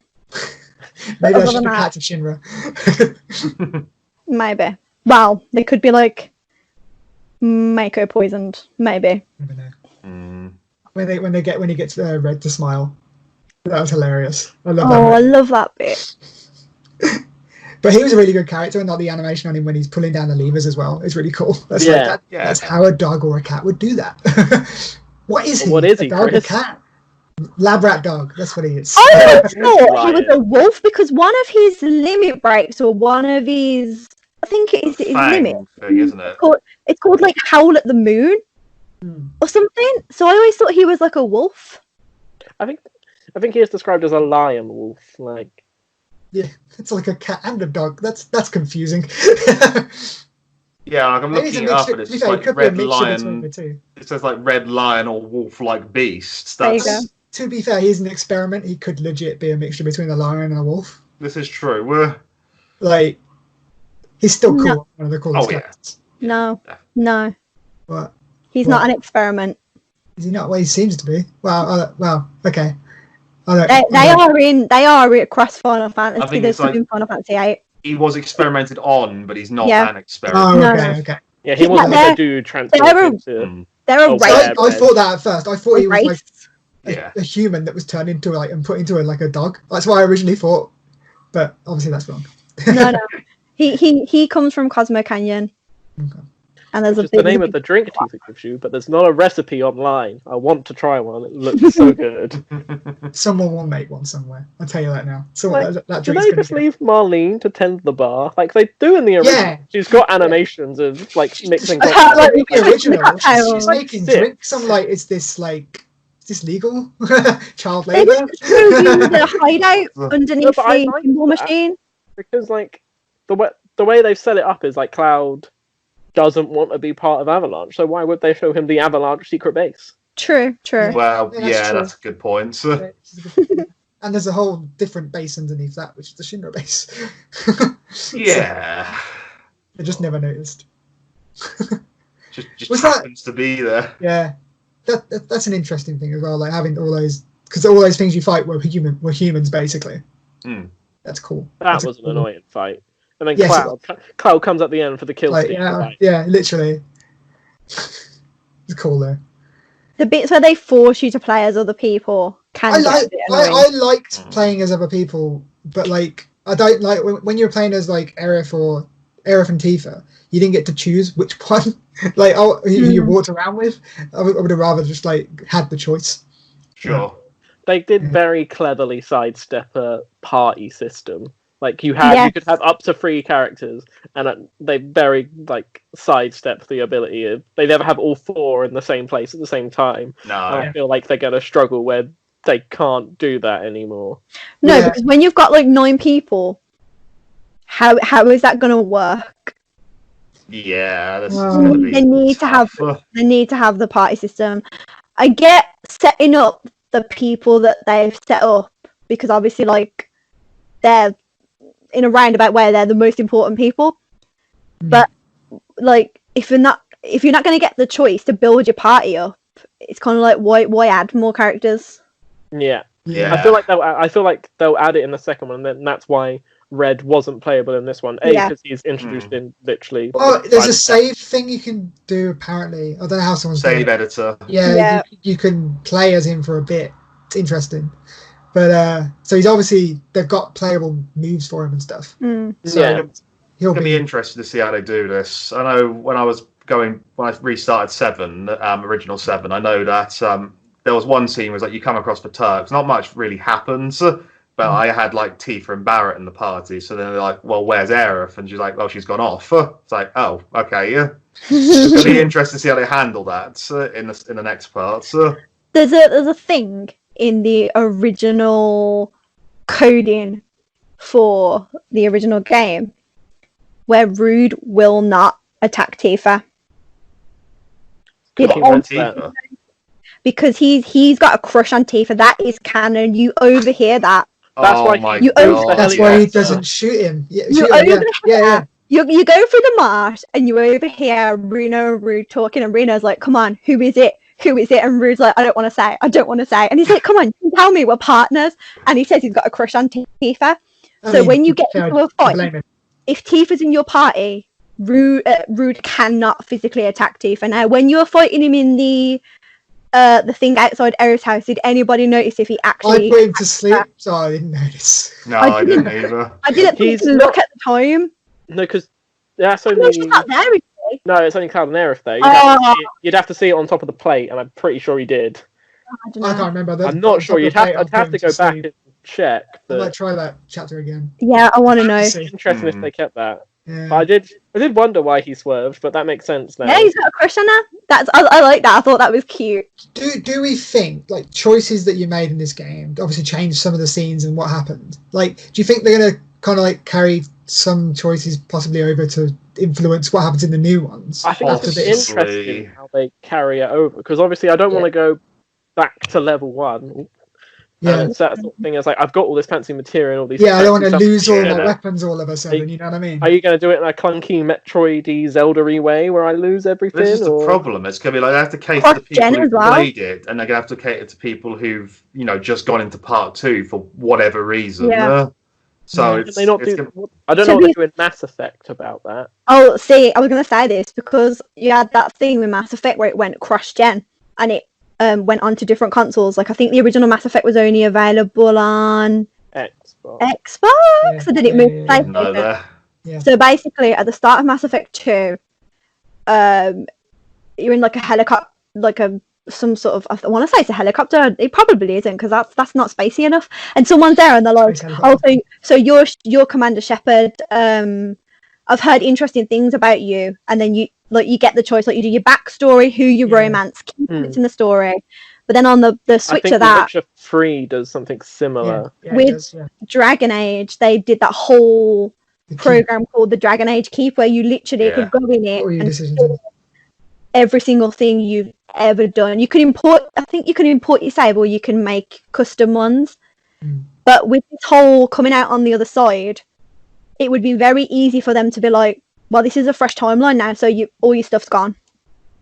Maybe that's just the cats of Shinra. Maybe. Well, they could be like Mako poisoned. Maybe. Never know. When he gets Red to smile, that was hilarious. I love that. I love that bit. But he was a really good character, and the animation on him when he's pulling down the levers as well is really cool. That's that's how a dog or a cat would do that. What is he? What is he? A dog or cat? Lab rat dog. That's what he is. I thought he was a wolf because one of his limit breaks or one of his, I think it is his limit thing, isn't it? It's called like Howl at the Moon or something. So I always thought he was like a wolf. I think he is described as a lion wolf, like. Yeah, it's like a cat and a dog. That's confusing. Yeah, like I'm looking it up, and it's just like red lion. It says like red lion or wolf-like beast. That's... To be fair, he's an experiment. He could legit be a mixture between a lion and a wolf. This is true. Like, he's still cool. No. One of the coolest characters. No. What? He's not an experiment. Is he not? Well, he seems to be. Well, okay. They are across Final Fantasy. There's some in Final Fantasy 8. He was experimented on, but he's not an experiment. Oh, okay. Yeah, he wasn't a dude transported to... They're a race. I thought that at first. I thought he was like a human that was turned into like and put into like a dog. That's what I originally thought, but obviously that's wrong. No. He comes from Cosmo Canyon. Okay. And there's the name of the drink Tifa gives you, but there's not a recipe online. I want to try one. It looks so good. Someone will make one somewhere. I'll tell you that now. So do they just leave Marlene to tend the bar like they do in the original? Yeah. She's got animations of like mixing. Like the original, she's making drinks. I'm like, is this legal? Child labour? The hideout underneath the pinball machine. Because like the way they've set it up is like Cloud doesn't want to be part of Avalanche, so why would they show him the Avalanche secret base? True. Well, that's a good point. And there's a whole different base underneath that, which is the Shinra base. Yeah. I just never noticed. just happens to be there. Yeah. That's an interesting thing as well, like having all those, because all those things you fight were humans basically. That's cool. That was an annoying fight. And then Cloud comes at the end for the kill stick. Yeah, literally. It's cool though. The bits where they force you to play as other people I liked playing as other people, but like I don't like when you're playing as like Aerith and Tifa, you didn't get to choose which one you walked around with. I would have rather just like had the choice. Sure. They did very cleverly sidestep a party system. Like you could have up to 3 characters, and they very like sidestep the ability of they never have all 4 in the same place at the same time. No, I feel like they're gonna struggle where they can't do that anymore. No, because when you've got like 9 people, how is that gonna work? Yeah, they need to have the party system. I get setting up the people that they've set up because obviously like they're in a roundabout where they're the most important people, but like if you're not going to get the choice to build your party up, it's kind of like why add more characters? Yeah. I feel like they'll add it in the second one, and then that's why Red wasn't playable in this one. Because he's introduced in literally. Well, there's a save thing you can do apparently. I don't know how someone's save editor. Yeah. You can play as him for a bit. It's interesting. But so he's obviously they've got playable moves for him and stuff. So he'll be interested to see how they do this. I know when I restarted 7, original 7, I know that there was one scene was like you come across the Turks. Not much really happens, but I had like Tifa and Barrett in the party. So then they're like, "Well, where's Aerith?" And she's like, "Well, she's gone off." It's like, "Oh, okay, yeah." It'll be interesting to see how they handle that in the next part. There's a thing in the original coding for the original game where Rude will not attack Tifa. Because he's got a crush on Tifa. That is canon. You overhear that. That's why he doesn't shoot him. Yeah, You go through the marsh and you overhear Reno and Rude talking, and Reno's like, "Come on, who is it? Who is it?" And Rude's like, "I don't want to say. I don't want to say." And he's like, "Come on, tell me, we're partners." And he says he's got a crush on Tifa. So when you get into a fight, if Tifa's in your party, Rude cannot physically attack Tifa. Now, when you were fighting him in the thing outside Eric's house, did anybody notice if he actually... I put him to sleep, so I didn't notice. No, I didn't either. I didn't think to look at the time. No, because that's only... He's not there, is he? No, it's only Cloud and Aerith, though. You'd have to see it on top of the plate, and I'm pretty sure he did. I can't remember. I'm not sure. I'd have to go back and check. I might try that chapter again. Yeah, I want to know. It's interesting if they kept that. Yeah. I did wonder why he swerved, but that makes sense now. Yeah, he's got a crush on her. I like that. I thought that was cute. Do we think like choices that you made in this game obviously changed some of the scenes and what happened? Like, do you think they're gonna kind of like carry some choices possibly over to influence what happens in the new ones? I think it's interesting how they carry it over, because obviously I don't want to go back to level 1. Yeah, it's that sort of thing. It's like, I've got all this fancy material, all these. Yeah, I don't want to lose all my weapons all of a sudden. You know what I mean? Are you going to do it in a clunky Metroid-y, Zelda-y way where I lose everything? This is the problem. It's going to be like they have to cater to the people who played it, and they're going to have to cater to people who've just gone into part 2 for whatever reason. Yeah. So I don't know what they do in Mass Effect about that. Oh, see, I was going to say this because you had that thing with Mass Effect where it went cross-gen and it went on to different consoles. Like, I think the original Mass Effect was only available on Xbox, or did it move to PlayStation? Yeah. So basically, at the start of Mass Effect 2, you're in like a helicopter, like some sort of, I want to say it's a helicopter. It probably isn't, because that's not spacey enough. And someone's there, and they're like, "Oh, so you're Commander Shepard. I've heard interesting things about you." And then you get the choice, like you do your backstory, who you romance, it's in the story. But then on the switch of that, Witcher 3 does something similar. With Dragon Age. They did that whole program called the Dragon Age Keep, where you literally could go in it and every single thing you've ever done. You can import. I think you can import your save, or you can make custom ones. But with this whole coming out on the other side, it would be very easy for them to be like, well, this is a fresh timeline now, so all your stuff's gone.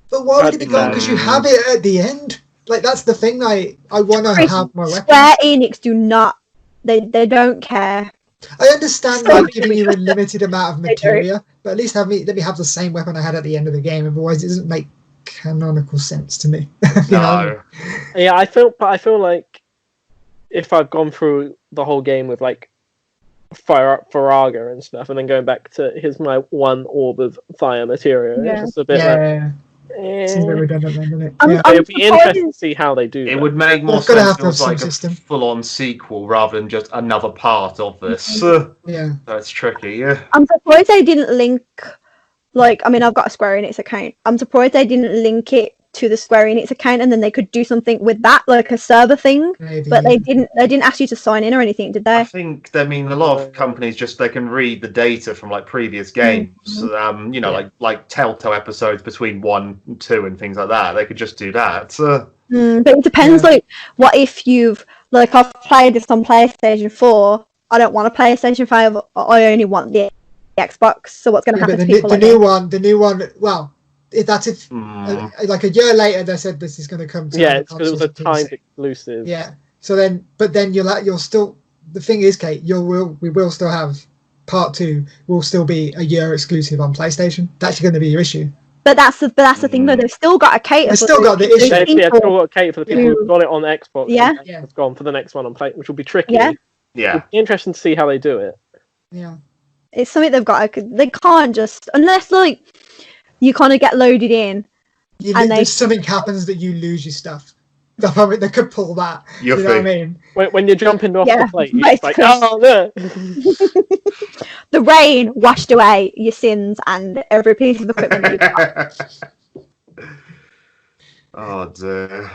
But why would it be gone? Because you have it at the end. Like, that's the thing. I want to have my weapon. Square Enix do not. They don't care. I understand giving you a limited amount of materia, but at least let me have the same weapon I had at the end of the game. Otherwise, it doesn't make canonical sense to me. No. Yeah, I feel like if I've gone through the whole game with like Faraga and stuff, and then going back to here's my one orb of fire material. It's just a bit seems a bit redundant then, doesn't it? It'd be interesting to see how they do it. Would make more sense if it was like a full-on sequel rather than just another part of this. That's tricky. I'm surprised they didn't link. Like, I mean, I've got a Square Enix account. I'm surprised they didn't link it to the Square Enix account, and then they could do something with that, like a server thing. Maybe. But they didn't ask you to sign in or anything, did they? I think, a lot of companies they can read the data from like previous games. Like Telltale episodes between 1 and 2 and things like that. They could just do that. But it depends. Like, what if I've played this on PlayStation 4? I don't want a PlayStation 5. I only want the Xbox. So what's going to happen to people? The new one. Well. Like a year later, they said this is going to come to it's because it was a timed exclusive. Yeah. So then, but then you'll still. The thing is, Kate, we will still have part 2. Will still be a year exclusive on PlayStation. That's going to be your issue. But that's the thing, though. They've still got a cater. They've still got the issue. They've still got a cater for the people who've got it on Xbox. It's gone for the next one on Play, which will be tricky. Yeah. It'll be interesting to see how they do it. Yeah. It's something they've got. They can't just, unless you kind of get loaded in, and something happens that you lose your stuff. They could pull that. You know what I mean? When you're jumping off the plate, it's like, oh no! The rain washed away your sins and every piece of equipment that you've got. Oh dear.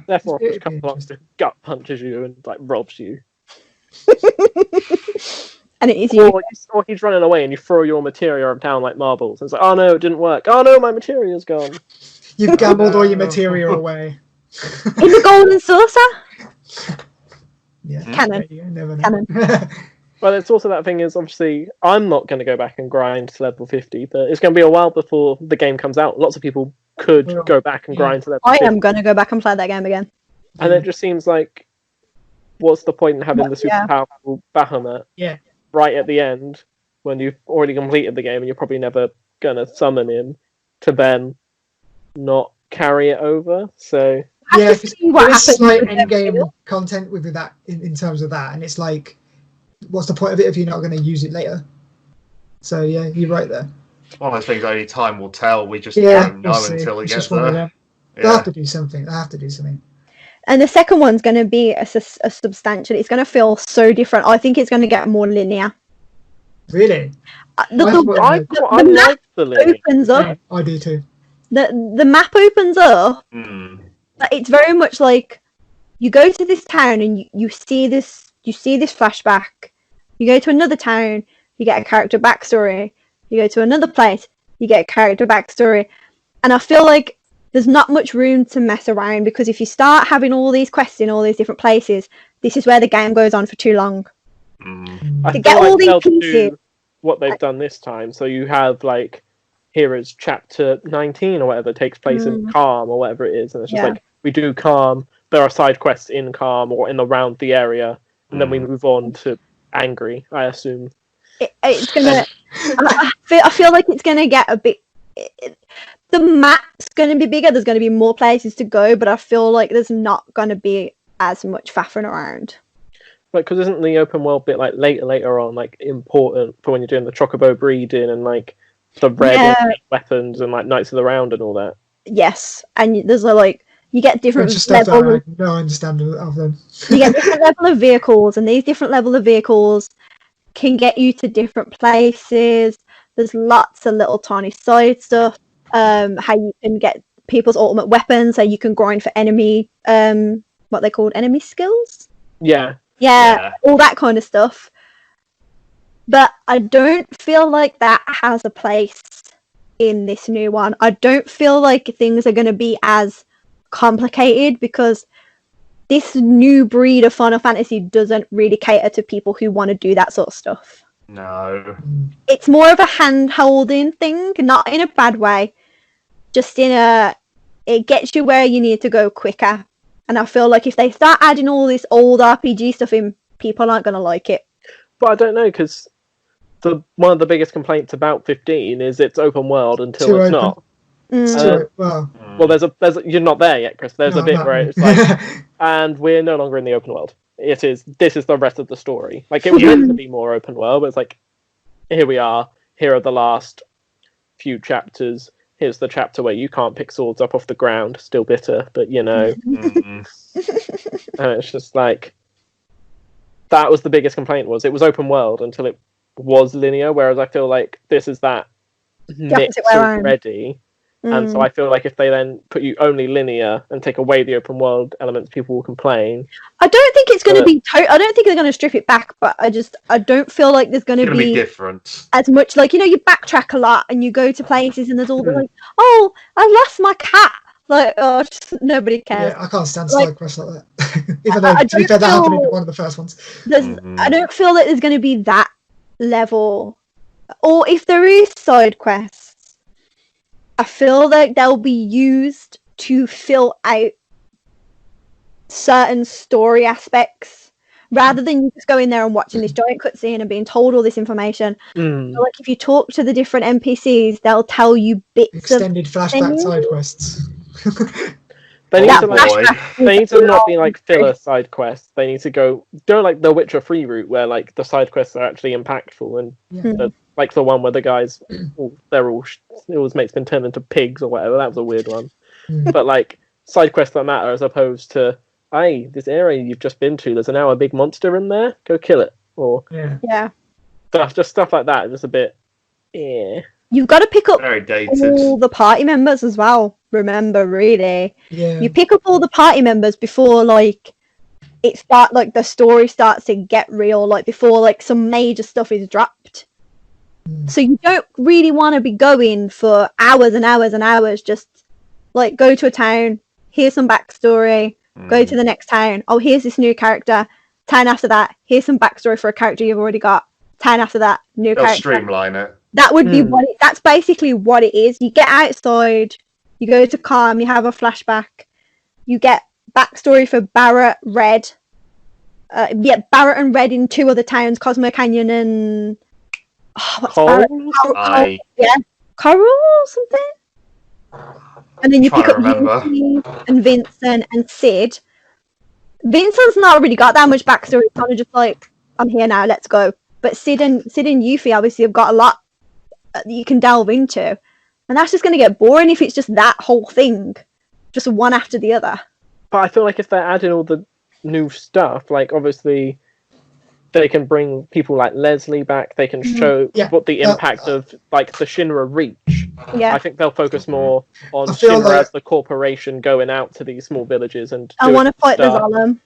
Therefore, a couple blocks to gut punches you and robs you. And it is you. Or he's running away and you throw your materia down like marbles. And it's like, oh no, it didn't work. Oh no, my materia's gone. You've gambled all your materia away. In the golden saucer? Yeah. Canon. You never know. Canon. Well, it's also that thing is, obviously, I'm not going to go back and grind to level 50, but it's going to be a while before the game comes out. Lots of people could go back and grind to level 50. I am going to go back and play that game again. And it just seems like, what's the point in having the super powerful Bahamut right at the end, when you've already completed the game and you're probably never going to summon him, to then not carry it over? So... Yeah, there's slight in-game content with that in terms of that, and it's like, what's the point of it if you're not going to use it later? So yeah, you're right there. One of those things only time will tell. We just don't know until it gets there. They'll have to do something. And the second one's going to be a substantial. It's going to feel so different. I think it's going to get more linear. Really? The map opens up. I do too. The map opens up. But it's very much like you go to this town and you see this flashback. You go to another town, you get a character backstory. You go to another place, you get a character backstory. And I feel like there's not much room to mess around, because if you start having all these quests in all these different places, this is where the game goes on for too long. To get all these pieces, what they've done this time. So you have like, here is chapter 19 or whatever, takes place in Calm or whatever it is, and it's just like, we do Calm, there are side quests in Calm or in around the area, and then we move on to Angry, I assume. It's gonna I feel like it's gonna get a bit, the map's gonna be bigger, there's gonna be more places to go, but I feel like there's not gonna be as much faffing around. Like, because isn't the open world bit like later on like important for when you're doing the chocobo breeding and like the red weapons and like Knights of the Round and all that? Yes, and there's like, you get different levels. No understanding of them. You get different level of vehicles, and these different level of vehicles can get you to different places. There's lots of little tiny side stuff. How you can get people's ultimate weapons, so you can grind for enemy, what they called enemy skills. Yeah, all that kind of stuff. But I don't feel like that has a place in this new one. I don't feel like things are going to be as complicated, because this new breed of Final Fantasy doesn't really cater to people who want to do that sort of stuff. No. It's more of a hand-holding thing, not in a bad way. Just it gets you where you need to go quicker. And I feel like if they start adding all this old RPG stuff in, people aren't going to like it. But I don't know, because one of the biggest complaints about 15 is it's open world until it's not. Well, there's you're not there yet, Chris. There's a bit where it's like, and we're no longer in the open world. This is the rest of the story. Like, it was meant to be more open world, but it's like, here we are. Here are the last few chapters. Here's the chapter where you can't pick swords up off the ground. Still bitter, but you know. And it's just like, that was the biggest complaint, was it was open world until it was linear, whereas I feel like this is that mix already. And so I feel like if they then put you only linear and take away the open world elements, people will complain. I don't think it's going to be I don't think they're going to strip it back, but I don't feel like there's going to be different as much. Like, you know, you backtrack a lot and you go to places and there's all the like, oh, I lost my cat. Like, oh, just, nobody cares. Yeah, I can't stand side quests like that. Even though, to be fair, that happened in one of the first ones. I don't feel like there's going to be that level. Or if there is side quests, I feel like they'll be used to fill out certain story aspects, rather than you just going there and watching this giant cutscene and being told all this information. So, like, if you talk to the different NPCs, they'll tell you bits extended flashback side quests. They need to not be like filler side quests. They need to go like the Witcher 3 route, where like the side quests are actually impactful, and like the one where the guys, it always makes them turn into pigs or whatever. That was a weird one. But like side quests that matter, as opposed to, hey, this area you've just been to, there's now a big monster in there, go kill it. Or stuff like that. Just a bit, You've got to pick up all the party members as well. Remember, really, you pick up all the party members before like the story starts to get real. Like, before like some major stuff is dropped. So you don't really want to be going for hours and hours and hours. Just like, go to a town, here's some backstory, go to the next town. Oh, here's this new character. 10 after that, here's some backstory for a character you've already got. 10 after that, new character. Streamline it. That would be that's basically what it is. You get outside, you go to Calm, you have a flashback, you get backstory for Barrett, Red. Barrett and Red in 2 other towns, Cosmo Canyon and Coral? Coral or something. And then you pick up Yuki and Vincent and Sid. Vincent's not really got that much backstory. It's kind of just like, I'm here now, let's go. But Sid and Yuffie obviously have got a lot that you can delve into, and that's just going to get boring if it's just that whole thing, just one after the other. But I feel like if they're adding all the new stuff, like obviously they can bring people like Leslie back. They can show what the impact of like the Shinra reach. Yeah, I think they'll focus more on Shinra as the corporation going out to these small villages and. I want to fight the Zalem.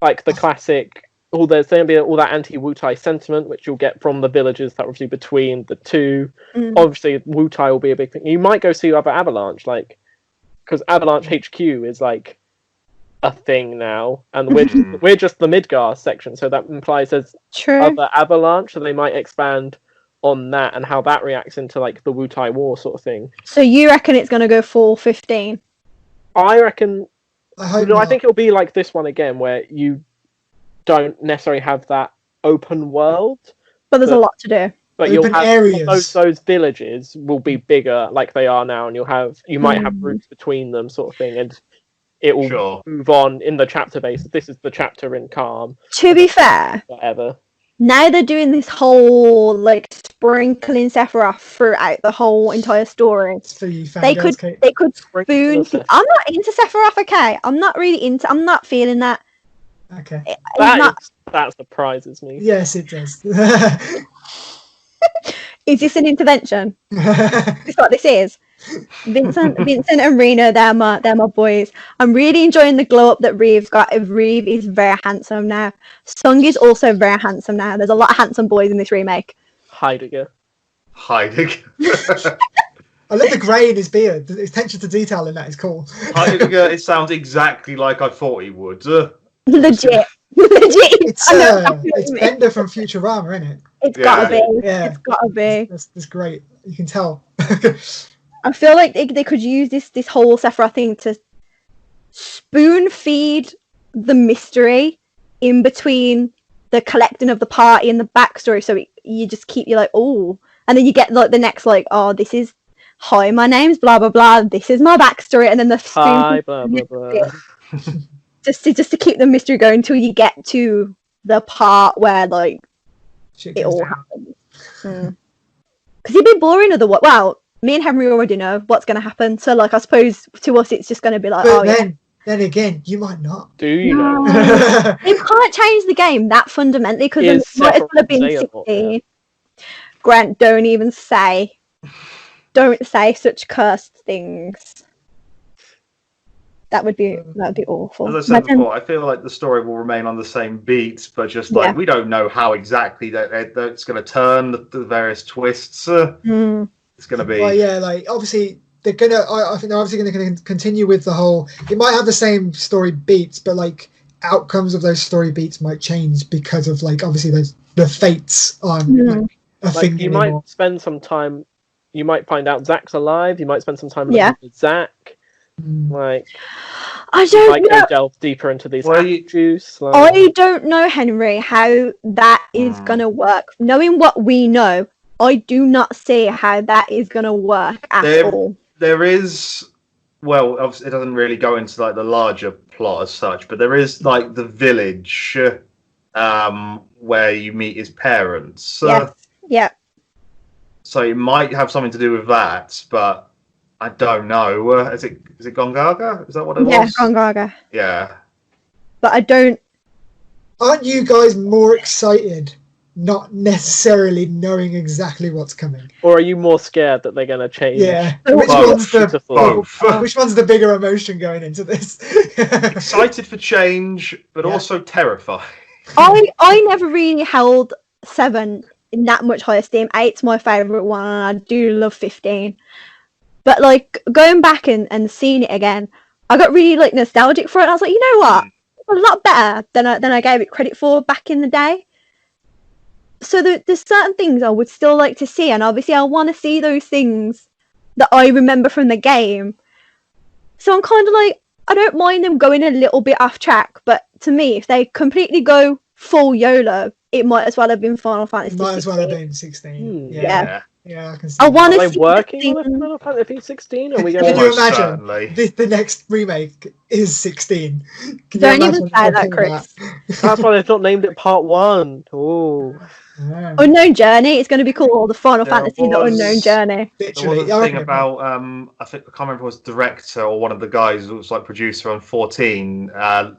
Like the classic. There's going to be all that anti-Wutai sentiment, which you'll get from the villages that obviously between the two. Obviously, Wutai will be a big thing. You might go see other Avalanche, like, because Avalanche HQ is like a thing now, and we're just the Midgar section, so that implies there's other Avalanche, so they might expand on that and how that reacts into like the Wutai War sort of thing. So you reckon it's going to go full 15? I reckon. I think it'll be like this one again, where you don't necessarily have that open world, but there's a lot to do. But you'll have areas. Those villages will be bigger, like they are now, and you might have routes between them, sort of thing, and it will move on in the chapter basis. This is the chapter in Calm. To be fair, whatever. Now they're doing this whole like sprinkling Sephiroth throughout the whole entire story. They could spoon. I'm not into Sephiroth. Okay, I'm not feeling that. Okay. That surprises me. Yes, it does. Is this an intervention? That's what this is. Vincent and Reno, they're my boys. I'm really enjoying the glow up that Reeve's got. Reeve is very handsome now. Sung is also very handsome now. There's a lot of handsome boys in this remake. Heidegger. I love the grey in his beard. The attention to detail in that is cool. Heidegger, it sounds exactly like I thought he would. Legit. It's Bender from Futurama, isn't it? It's gotta be. Yeah. It's gotta be. That's great. You can tell. I feel like they could use this whole Sephiroth thing to spoon feed the mystery in between the collecting of the party and the backstory, so you just keep you like, oh, and then you get like the next like, oh, this is hi, my name's blah blah blah, this is my backstory, and then the spoon hi blah blah blah. just to keep the mystery going until you get to the part where like it all happens. Because it'd be boring otherwise. Well, me and Henry already know what's going to happen, so like I suppose to us it's just going to be like, but then again, you might not. Do you know? They can't change the game that fundamentally because it might as well have been 16. Grant, don't say such cursed things. That would be awful. As I said before, I feel like the story will remain on the same beats, but just like we don't know how exactly that's going to turn the various twists. It's going to be. Well, yeah, like obviously they're gonna. I think they're obviously going to continue with the whole. It might have the same story beats, but like outcomes of those story beats might change because of like obviously the fates on a thing. You might spend some time. You might find out Zach's alive. You might spend some time with Zach. Like, I don't know. Go delve deeper into these juice. Like... I don't know, Henry, how that is gonna work. Knowing what we know, I do not see how that is gonna work at all. There is, well, obviously it doesn't really go into like the larger plot as such, but there is like the village, where you meet his parents. Yeah. So it might have something to do with that, but. I don't know. Is it Gongaga? Is that what it was? Yeah, Gongaga. Yeah. But I don't... Aren't you guys more excited not necessarily knowing exactly what's coming? Or are you more scared that they're going to change? Yeah. Which one's the bigger emotion going into this? Excited for change, but also terrified. I never really held 7 in that much high esteem. 8's my favourite one, and I do love 15. But like going back and seeing it again, I got really like nostalgic for it. And I was like, you know what? a lot better than I gave it credit for back in the day. So there's certain things I would still like to see, and obviously I want to see those things that I remember from the game. So I'm kind of like, I don't mind them going a little bit off track, but to me, if they completely go full YOLO, it might as well have been Final Fantasy 16. Might as well have been 16. Yeah. Yeah, I can see. Are they working on a Final Fantasy 16? Or are we going? Can you imagine the next remake is 16? Don't even say that, Chris. That's why they've not named it Part 1. Oh. Yeah. Unknown Journey. It's going to be called the Final Fantasy The Unknown Journey. Literally. There was a thing about I think I can't remember if it was director or one of the guys who was like producer on 14.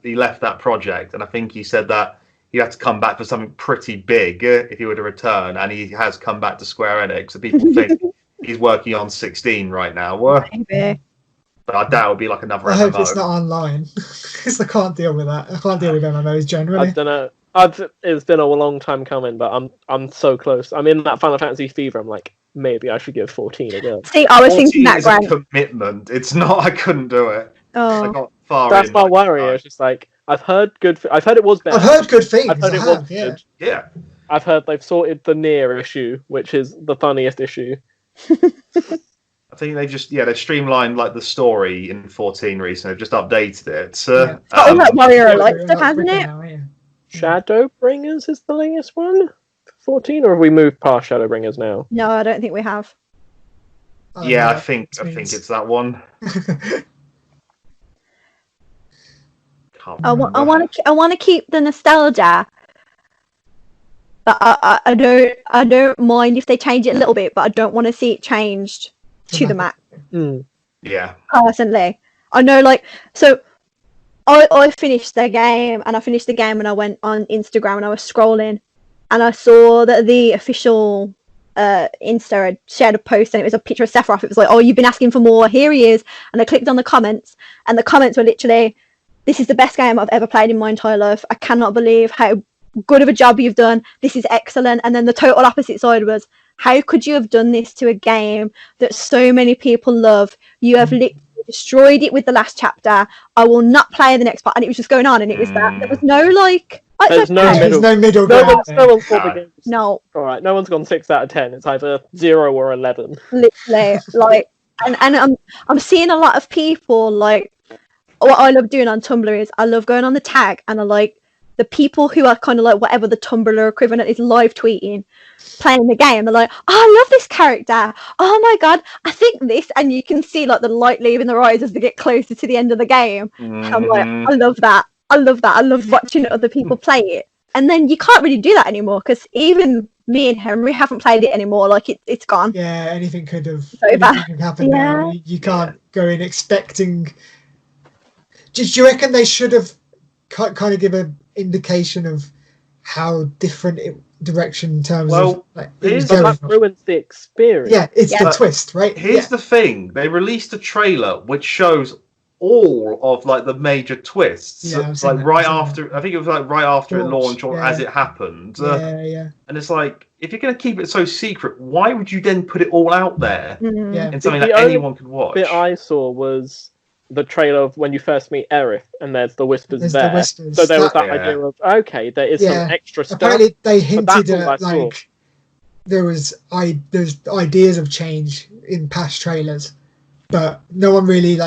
He left that project, and I think he said that he had to come back for something pretty big if he were to return, and he has come back to Square Enix. So people think he's working on 16 right now. Maybe. But I doubt it would be like another MMO. I hope it's not online, because I can't deal with that. I can't deal with MMOs generally. I don't know. It's been a long time coming, but I'm so close. I'm in that Final Fantasy fever. I'm like, maybe I should give 14 a go. See, I was thinking that, is a commitment. It's not. I couldn't do it. Oh. I got far. That's my worry. It's just like I've heard it was bad. I've heard good things. I've heard it was good. Yeah. I've heard they've sorted the Nier issue, which is the funniest issue. I think they streamlined like the story in 14 recently. They've just updated it. All that Warrior Elite stuff, hasn't it? Now, yeah. Shadowbringers is the latest one? 14, or have we moved past Shadowbringers now? No, I don't think we have. Yeah, I think it's that one. I want to keep the nostalgia, but I don't mind if they change it a little bit, but I don't want to see it changed to the max. Yeah. Personally, I know, like, so I finished the game, and I went on Instagram and I was scrolling, and I saw that the official Insta had shared a post, and it was a picture of Sephiroth. It was like, oh, you've been asking for more, here he is. And I clicked on the comments, and the comments were literally, this is the best game I've ever played in my entire life. I cannot believe how good of a job you've done. This is excellent. And then the total opposite side was, how could you have done this to a game that so many people love? You have literally destroyed it with the last chapter. I will not play the next part. And it was just going on, and it was that. There was no, like... There's no middle ground. No. All right, no one's gone 6 out of 10. It's either 0 or 11. Literally, like, and I'm seeing a lot of people, like, what I love doing on Tumblr is I love going on the tag, and I like the people who are kind of like whatever the Tumblr equivalent is, live tweeting, playing the game. They're like, oh, I love this character. Oh my god, I think this, and you can see like the light leaving their eyes as they get closer to the end of the game. And I'm like, I love that. I love watching other people play it. And then you can't really do that anymore, because even me and Henry haven't played it anymore. Like, it's gone. Yeah, anything could happen now. You can't go in expecting. Do you reckon they should have kind of give an indication of how different direction in terms of like, that ruins the experience? Yeah, it's the twist, right? Here's the thing: they released a trailer which shows all of like the major twists, like right after. I think it was like right after it launched or as it happened. And it's like, if you're going to keep it so secret, why would you then put it all out there in something that anyone could watch? The bit I saw was the trailer of when you first meet Aerith, and there's the whispers there. So there was that idea of, okay, there is some extra stuff. Apparently they hinted at like there's ideas of change in past trailers, but no one really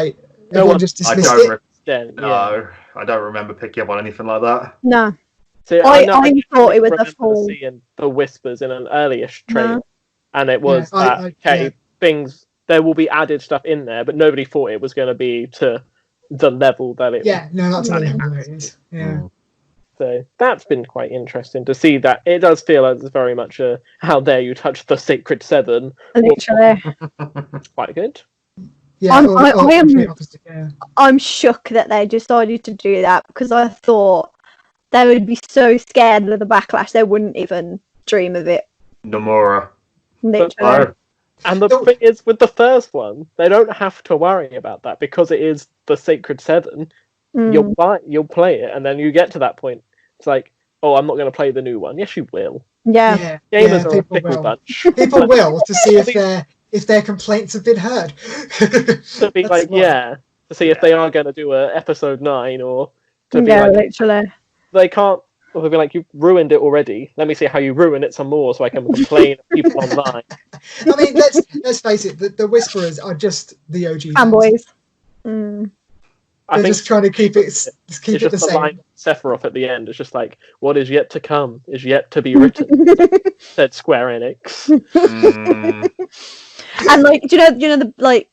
everyone just dismissed it. No, I don't remember picking up on anything like that. No. See, I thought it was a full... seeing the whispers in an earlier trailer, and it was things. There will be added stuff in there, but nobody thought it was going to be to the level that it. Yeah, no, not to the level it is. Yeah. So that's been quite interesting to see that. It does feel like it's very much a how dare you touch the Sacred Seven. Literally. Quite good. Yeah, I'm shook that they decided to do that, because I thought they would be so scared of the backlash they wouldn't even dream of it. Nomura. Literally. And the thing is, with the first one, they don't have to worry about that, because it is the Sacred Seven. You'll play it, and then you get to that point. It's like, oh, I'm not going to play the new one. Yes, you will. Yeah. Gamers are a fickle bunch. People will, to see if their complaints have been heard. To be like, to see if they are going to do a episode 9 or To be literally. They can't. They'll be like, you've ruined it already. Let me see how you ruin it some more, so I can complain at people online. I mean, let's face it. The Whisperers are just the OG fanboys. They're just trying to keep it the same. Line Sephiroth at the end. It's just like, what is yet to come is yet to be written. Said Square Enix. And like, do you know the like?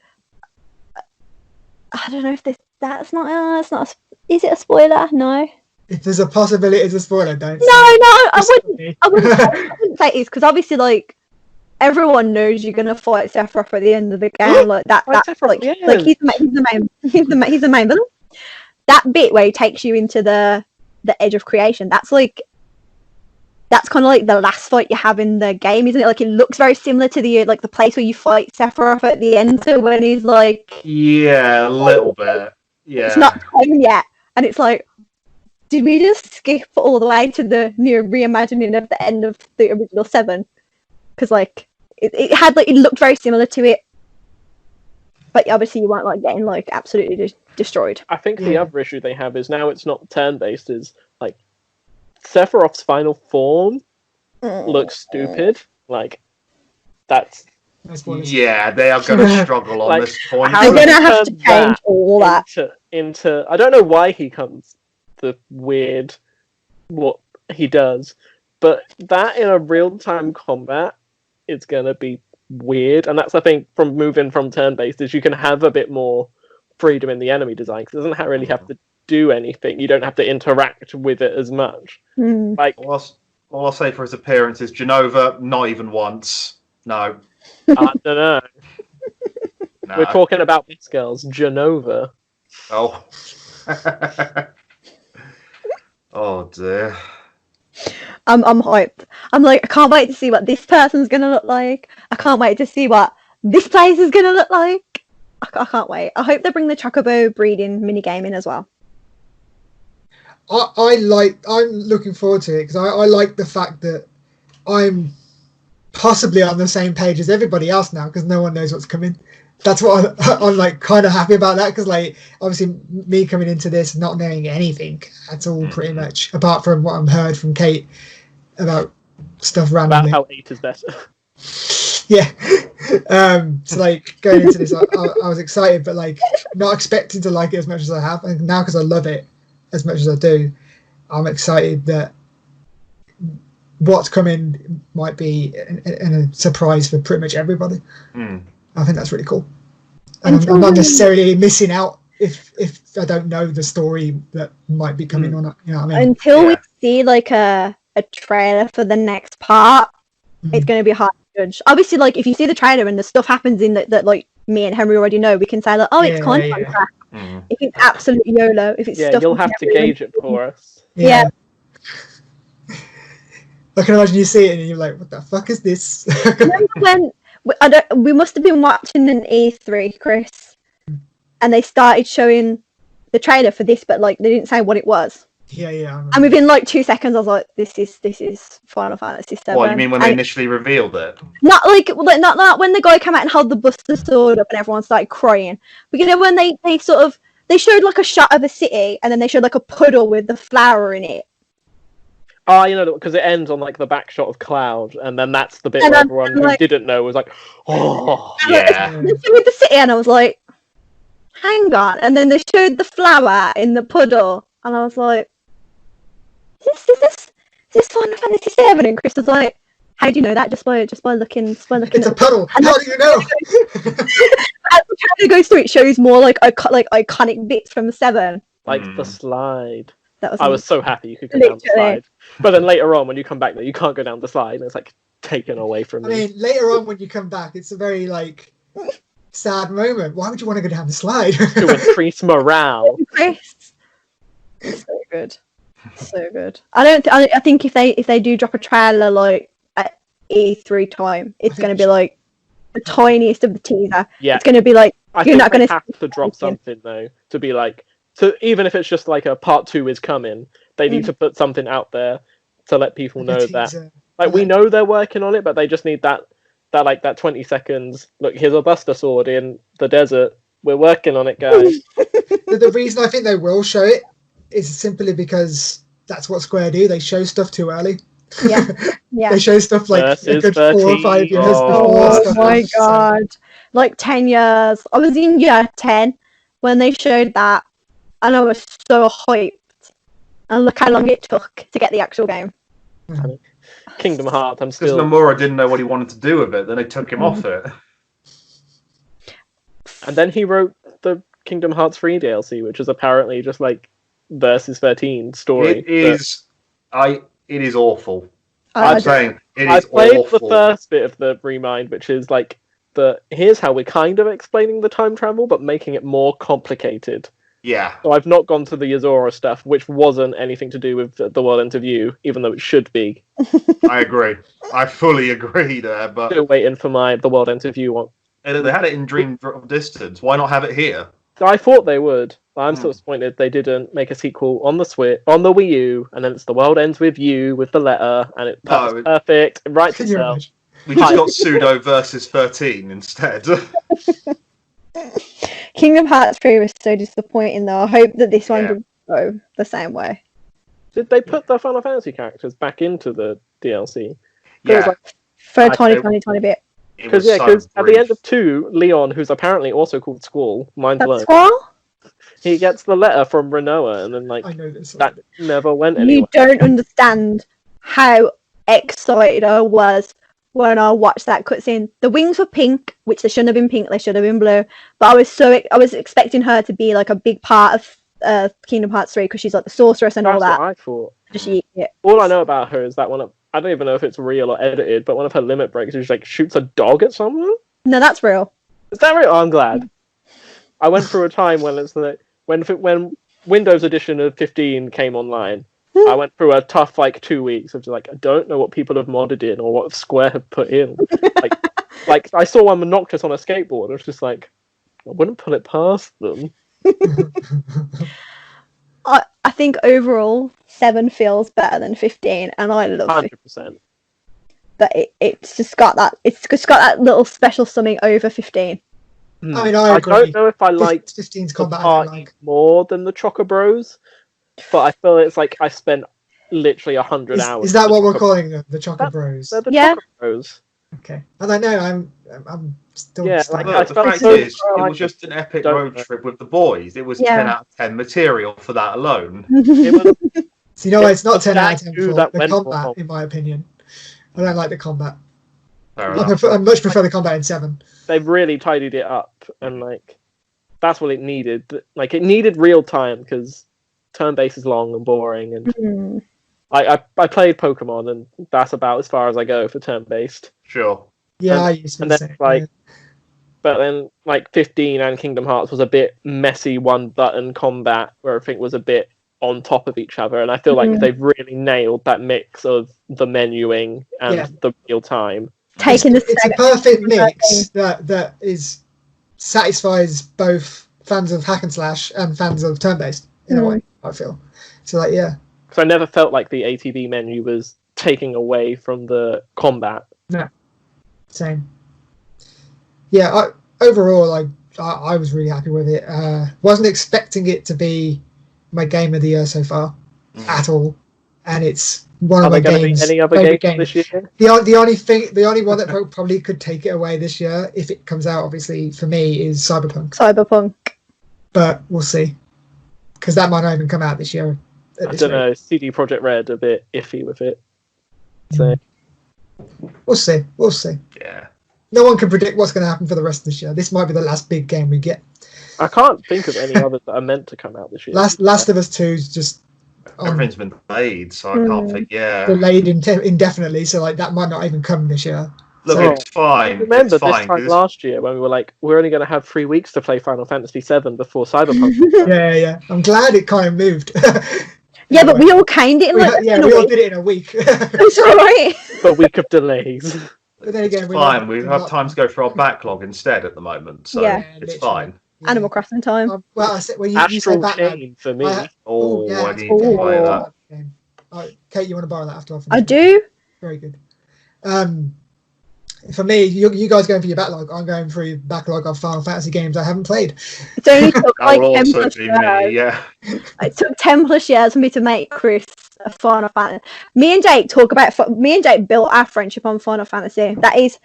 I don't know if that's not. It's not. Is it a spoiler? No. If there's a possibility it's a spoiler, don't. No, I wouldn't say it is, because obviously, like, everyone knows you're gonna fight Sephiroth at the end of the game. Like that like he's the main villain. That bit where he takes you into the edge of creation, that's kind of like the last fight you have in the game, isn't it? Like, it looks very similar to the place where you fight Sephiroth at the end, so when he's like, yeah, a little bit, yeah, it's not time yet, and it's like, did we just skip all the way to the new reimagining of the end of the original 7? Because like it looked very similar to it, but obviously you weren't like getting like absolutely destroyed. I think the other issue they have is now it's not turn-based. Is like Sephiroth's final form looks stupid. Like that's. Yeah, they are going to struggle on this point. They're going to have to change all that into. I don't know why he comes the weird what he does, but that in a real-time combat, it's going to be weird. And that's the thing from moving from turn-based, is you can have a bit more freedom in the enemy design, because it doesn't really have to do anything. You don't have to interact with it as much. Like, all I'll say for his appearance is Genova, not even once. No. I don't know. No. We're talking about this girl's Genova. Oh. Oh dear. I'm hyped. I'm like, I can't wait to see what this person's gonna look like. I can't wait to see what this place is gonna look like. I can't wait. I hope they bring the Chocobo breeding minigame in as well. I'm looking forward to it, because I like the fact that I'm possibly on the same page as everybody else now, because no one knows what's coming. That's what I'm like kind of happy about that, because like obviously me coming into this not knowing anything at all, pretty much, apart from what I've heard from Kate about stuff randomly. About how 8 is better. Yeah. So like going into this, I was excited, but like not expecting to like it as much as I have, and now because I love it as much as I do, I'm excited that what's coming might be a surprise for pretty much everybody. I think that's really cool, and I'm not necessarily missing out if I don't know the story that might be coming on. You know what I mean? Until we see like a trailer for the next part, it's going to be hard to judge. Obviously, like if you see the trailer and the stuff happens in that like me and Henry already know, we can say like, oh, it's content track. If it's absolutely YOLO, if it's stuff, you'll have to gauge it for us. Yeah. I can imagine you see it and you're like, what the fuck is this? Remember when we must have been watching an E3, Chris, and they started showing the trailer for this, but like they didn't say what it was. Yeah. And within like 2 seconds, I was like, "This is Final Fantasy 7." What, you mean when they initially revealed it? Not when the guy came out and held the Buster Sword up and everyone started crying. But you know when they showed like a shot of a city and then they showed like a puddle with the flower in it. Oh, you know, because it ends on like the back shot of Cloud, and then that's the bit where everyone who didn't know was like, "Oh, yeah." With the city, and I was like, "Hang on!" And then they showed the flower in the puddle, and I was like, "Is this Final Fantasy 7?" And Chris was like, "How do you know that? Just by looking." It's a puddle. How do you know? As the trailer goes through, it shows more like iconic bits from 7, like the slide. I was so happy you could go down the slide. But then later on, when you come back there, you can't go down the slide, and it's like taken away from you. I mean, later on when you come back, it's a very like sad moment. Why would you want to go down the slide? To increase morale. Chris, so good, so good. I think if they do drop a trailer like at E3 time, it's going to be like the tiniest of the teaser. Yeah, it's going to be like you're not going to have to drop something though to be like. So even if it's just like a part 2 is coming, they need to put something out there to let people know that. Like we know they're working on it, but they just need that 20 seconds. Look, here's a Buster Sword in the desert. We're working on it, guys. The reason I think they will show it is simply because that's what Square do. They show stuff too early. Yeah, yeah. They show stuff like a good 4 or 5 years before. Oh my god! Like 10 years. I was in year 10 when they showed that, and I was so hyped. And look how long it took to get the actual game. Kingdom Hearts, I'm still... Because Nomura didn't know what he wanted to do with it, then they took him off it. And then he wrote the Kingdom Hearts 3 DLC, which is apparently just like Versus 13 story. It is awful. I played the first bit of the Remind, which is like here's how we're kind of explaining the time travel, but making it more complicated. Yeah. So I've not gone to the Yazora stuff, which wasn't anything to do with the World Ends With You, even though it should be. I agree. I fully agree there, but still waiting for the World Ends With You one. And they had it in Dream Drop Distance. Why not have it here? I thought they would. I'm so disappointed they didn't make a sequel on the Switch, on the Wii U, and then it's The World Ends With You with the letter, and it's perfect. It writes itself. We just got Pseudo versus 13 instead. Kingdom Hearts 3 was so disappointing, though. I hope that this one would go the same way. Did they put the Final Fantasy characters back into the DLC? Yeah. It was like, for a tiny bit. Because at the end of 2, Leon, who's apparently also called Squall, mind blown. Squall? He gets the letter from Renoa, and then like that never went anywhere. You don't understand how excited I was when I watched that cutscene. The wings were pink, which they shouldn't have been pink; they should have been blue. But I was expecting her to be like a big part of Kingdom Hearts 3 because she's like the sorceress and all that. That's what I thought. All I know about her is that I don't even know if it's real or edited, but one of her limit breaks is she like shoots a dog at someone. No, that's real. Is that real? Oh, I'm glad. I went through a time when it's like when Windows Edition of 15 came online. I went through a tough 2 weeks of just I don't know what people have modded in or what Square have put in. like I saw one with Noctis on a skateboard. It was just I wouldn't put it past them. I think overall 7 feels better than 15, and I love 100%. But it's just got that little special something over 15. I mean, I agree. don't know if I like 15's combat more than the Choco Bros, but I feel it's I spent literally 100 hours. Is that what we're calling them? The Choco Bros? They're the Choco Bros. Okay. I don't know. I'm still. Yeah, the fact is, it was just an epic road trip with the boys. It was 10 out of 10 material for that alone. So it's not 10 out of 10 for the combat, in my opinion. I don't like the combat. I much prefer the combat in 7. They've really tidied it up, and that's what it needed. It needed real time because turn-based is long and boring. And I played Pokemon, and that's about as far as I go for turn-based. Sure. Yeah, I used to say. But then 15 and Kingdom Hearts was a bit messy one-button combat where everything was a bit on top of each other, and I feel like they've really nailed that mix of the menuing and the real time. It's a perfect mix that satisfies both fans of hack and slash and fans of turn-based in a way, I feel. So because I never felt like the ATB menu was taking away from the combat. No. Same. Yeah, overall I was really happy with it. Wasn't expecting it to be my game of the year so far at all. And it's one of my games. Any other games this year? The only one that probably could take it away this year, if it comes out, obviously for me, is Cyberpunk. But we'll see, because that might not even come out this year. I don't know. CD Projekt Red a bit iffy with it. So we'll see. Yeah. No one can predict what's going to happen for the rest of this year. This might be the last big game we get. I can't think of any others that are meant to come out this year. Last of Us 2 is just. Everything's been delayed, so I can't think. Yeah, delayed indefinitely, so that might not even come this year. Look, it's fine. Remember this time last year when we were we're only going to have 3 weeks to play Final Fantasy 7 before Cyberpunk. Yeah. I'm glad it kind of moved. Yeah, but we all kind it in we all did it in a week. It's alright. A week of delays. But then again, it's fine. We have time to go through our backlog instead at the moment, so it's fine. Yeah. Animal Crossing time. You said Chain for me. I need to play that. Kate, you want to borrow that after? I do. Very good. For me, you guys going through your backlog. I'm going through backlog of Final Fantasy games I haven't played. It only took like 10 plus years. Yeah. It took 10 plus years for me to make Chris a Final Fantasy. Me and Jake built our friendship on Final Fantasy. That is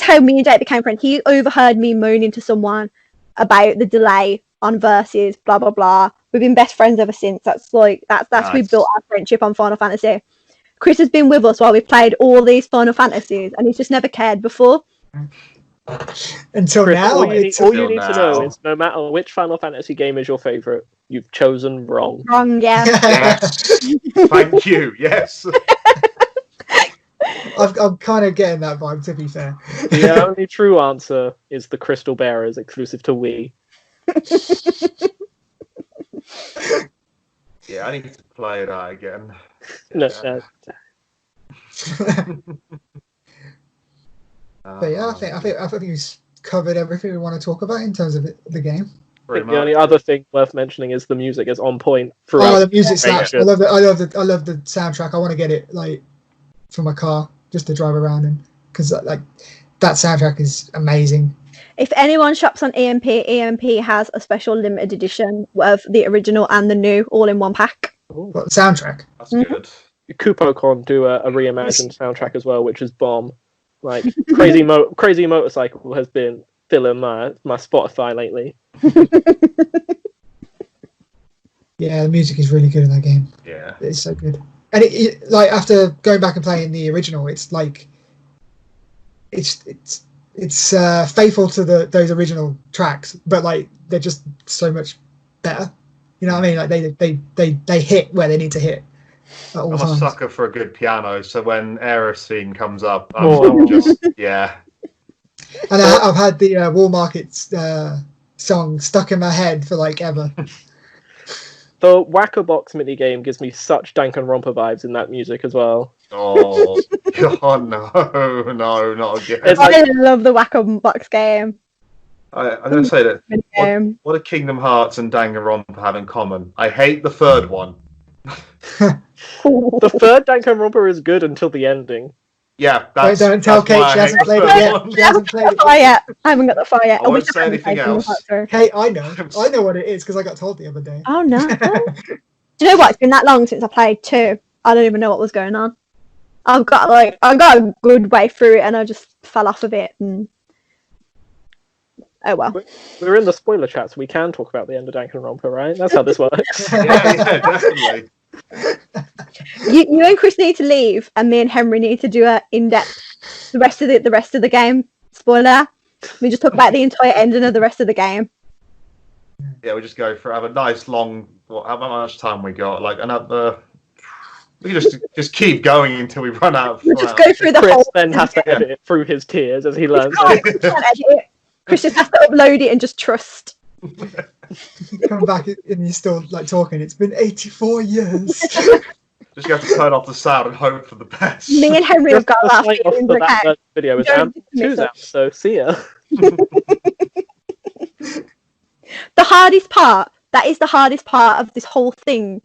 how me and Jake became friends. He overheard me moaning to someone about the delay on versus blah blah blah. We've been best friends ever since. That's nice. We built our friendship on Final Fantasy. Chris has been with us while we've played all these Final Fantasies, and he's just never cared before. Until Chris, now, all you need to know is no matter which Final Fantasy game is your favourite, you've chosen wrong. Wrong, yeah. Yes. Thank you. Yes. I'm kind of getting that vibe, to be fair. The only true answer is the Crystal Bearers, exclusive to Wii. Yeah, I need to play that again. No. But yeah, I think we've covered everything we want to talk about in terms of the game. I think the only other thing worth mentioning is the music is on point throughout. Oh, the music slaps! I love the soundtrack. I want to get it like for my car just to drive around in, because like that soundtrack is amazing. If anyone shops on EMP has a special limited edition of the original and the new all in one pack. What, the soundtrack? That's good. KupoCon do a reimagined soundtrack as well, which is bomb. Like Crazy Motorcycle has been filling my Spotify lately. Yeah, the music is really good in that game. Yeah, it's so good. And it like after going back and playing the original, it's like it's faithful to those original tracks, but like they're just so much better. You know what I mean? Like they hit where they need to hit. I'm a sucker for a good piano, so when Aerosthene comes up, I'm just yeah. And I've had the Wall Market song stuck in my head for like ever. The Whack-A-Box minigame gives me such Danganronpa vibes in that music as well. Oh, God, no, not again. I love the Whack-A-Box game. I'm going to say that what do Kingdom Hearts and Danganronpa have in common? I hate the third one. The third Danganronpa is good until the ending. Yeah, that's. Don't tell Kate she hasn't played it yet. She hasn't played it yet. I haven't got the fire yet. I won't say anything else. Kate, I know what it is because I got told the other day. Oh no! Do you know what? It's been that long since I played 2. I don't even know what was going on. I got a good way through it and I just fell off of it. And... Oh well. We're in the spoiler chat, so we can talk about the end of Danganronpa, right? That's how this works. yeah, definitely. You and Chris need to leave, and me and Henry need to do a in-depth the rest of the game spoiler. We just talk about the entire ending of the rest of the game. Yeah, we just go for have a nice long. How much time we got? Like another. We can just keep going until we run out. We'll just go through the Chris whole. Then has to edit it through his tears as he learns. Chris just has to upload it and just trust. Come back and you're still like talking. It's been 84 years. Just have to turn off the sound and hope for the best. Me and Henry have got last that video is Amp2's out, so see ya. The hardest part, that is the hardest part of this whole thing,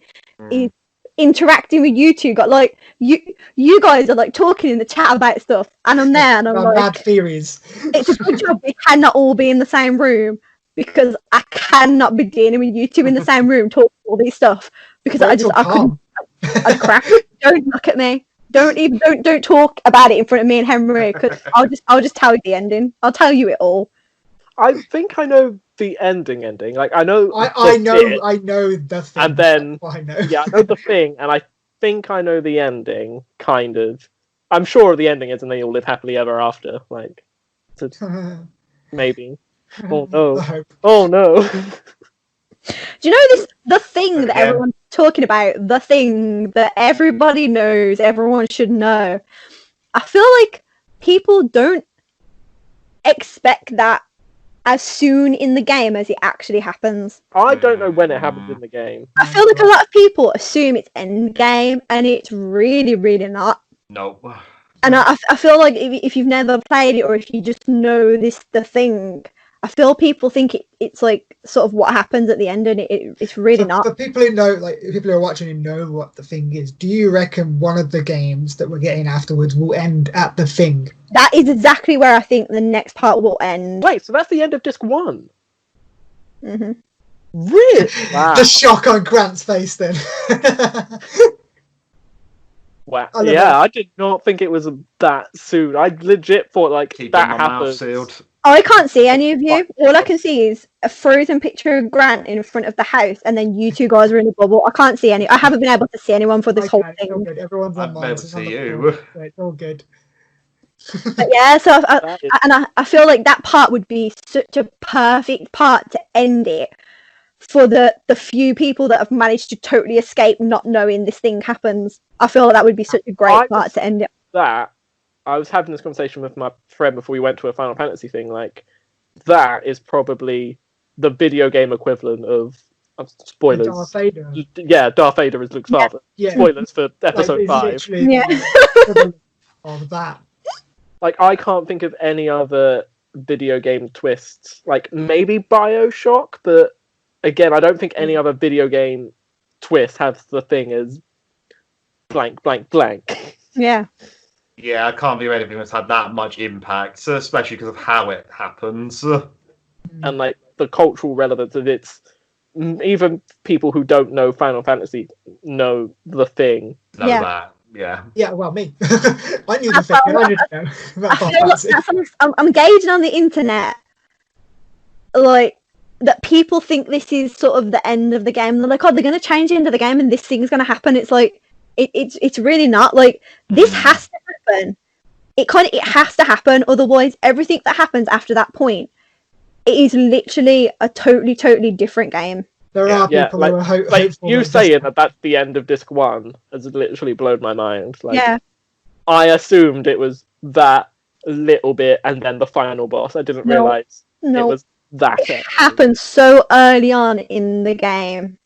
is interacting with you two. Got like you guys are like talking in the chat about stuff, and I'm there and I'm like, bad theories. It's a good job we cannot all be in the same room, because I cannot be dealing with you two in the same room talking all these stuff, because I couldn't. I'd crack. Don't look at me. Don't talk about it in front of me and Henry, because I'll just tell you the ending. I'll tell you it all. I think I know the ending. Like I know. I know the thing. And then I know. Yeah, I know the thing, and I think I know the ending. Kind of. I'm sure the ending is, and they all live happily ever after. Like, maybe. Oh no! Oh no! Do you know the thing that everyone's talking about? The thing that everybody knows, everyone should know. I feel like people don't expect that as soon in the game as it actually happens. I don't know when it happens in the game. I feel like a lot of people assume it's end game, and it's really, really not. No. And I feel like if you've never played it, or if you just know the thing, I feel people think it's like sort of what happens at the end, and it's really not. For people who know, like people who are watching and know what the thing is, do you reckon one of the games that we're getting afterwards will end at the thing? That is exactly where I think the next part will end. Wait, so that's the end of disc 1? Mm-hmm. Really? Wow. The shock on Grant's face then. Wow. Yeah, I did not think it was that soon. I legit thought like Keeping that my happened. mouth sealed. I can't see any of you. All I can see is a frozen picture of Grant in front of the house, and then you two guys are in a bubble. I can't see any. I haven't been able to see anyone for this whole thing. It's all good. Everyone's I've online. been able to see you. So it's all good. But yeah, so I feel like that part would be such a perfect part to end it for the few people that have managed to totally escape not knowing this thing happens. I feel like that would be such a great part to end it. That I was having this conversation with my friend before we went to a Final Fantasy thing. Like, that is probably the video game equivalent of spoilers. Darth Vader. Yeah, Darth Vader is Luke's father. Yeah. Spoilers for episode 5. Yeah. Of that. Like, I can't think of any other video game twists. Like, maybe BioShock, but again, I don't think any other video game twist has the thing as blank, blank, blank. Yeah. Yeah, I can't think of anything that's had that much impact, especially because of how it happens. And like the cultural relevance of it's even people who don't know Final Fantasy know the thing. Know that. Yeah. Yeah, well, me. I knew the thing. I didn't know about Final Fantasy. I'm gauging on the internet, like, that people think this is sort of the end of the game. They're like, oh, they're going to change the end of the game and this thing's going to happen. It's like, it's really not. Like, this has to happen. It has to happen. Otherwise, everything that happens after that point, it is literally a totally different game. There are people who are hopeful. Like, you saying that that's the end of disc 1 has literally blown my mind. Like, yeah. I assumed it was that little bit and then the final boss. I didn't realise it was that. It happened so early on in the game.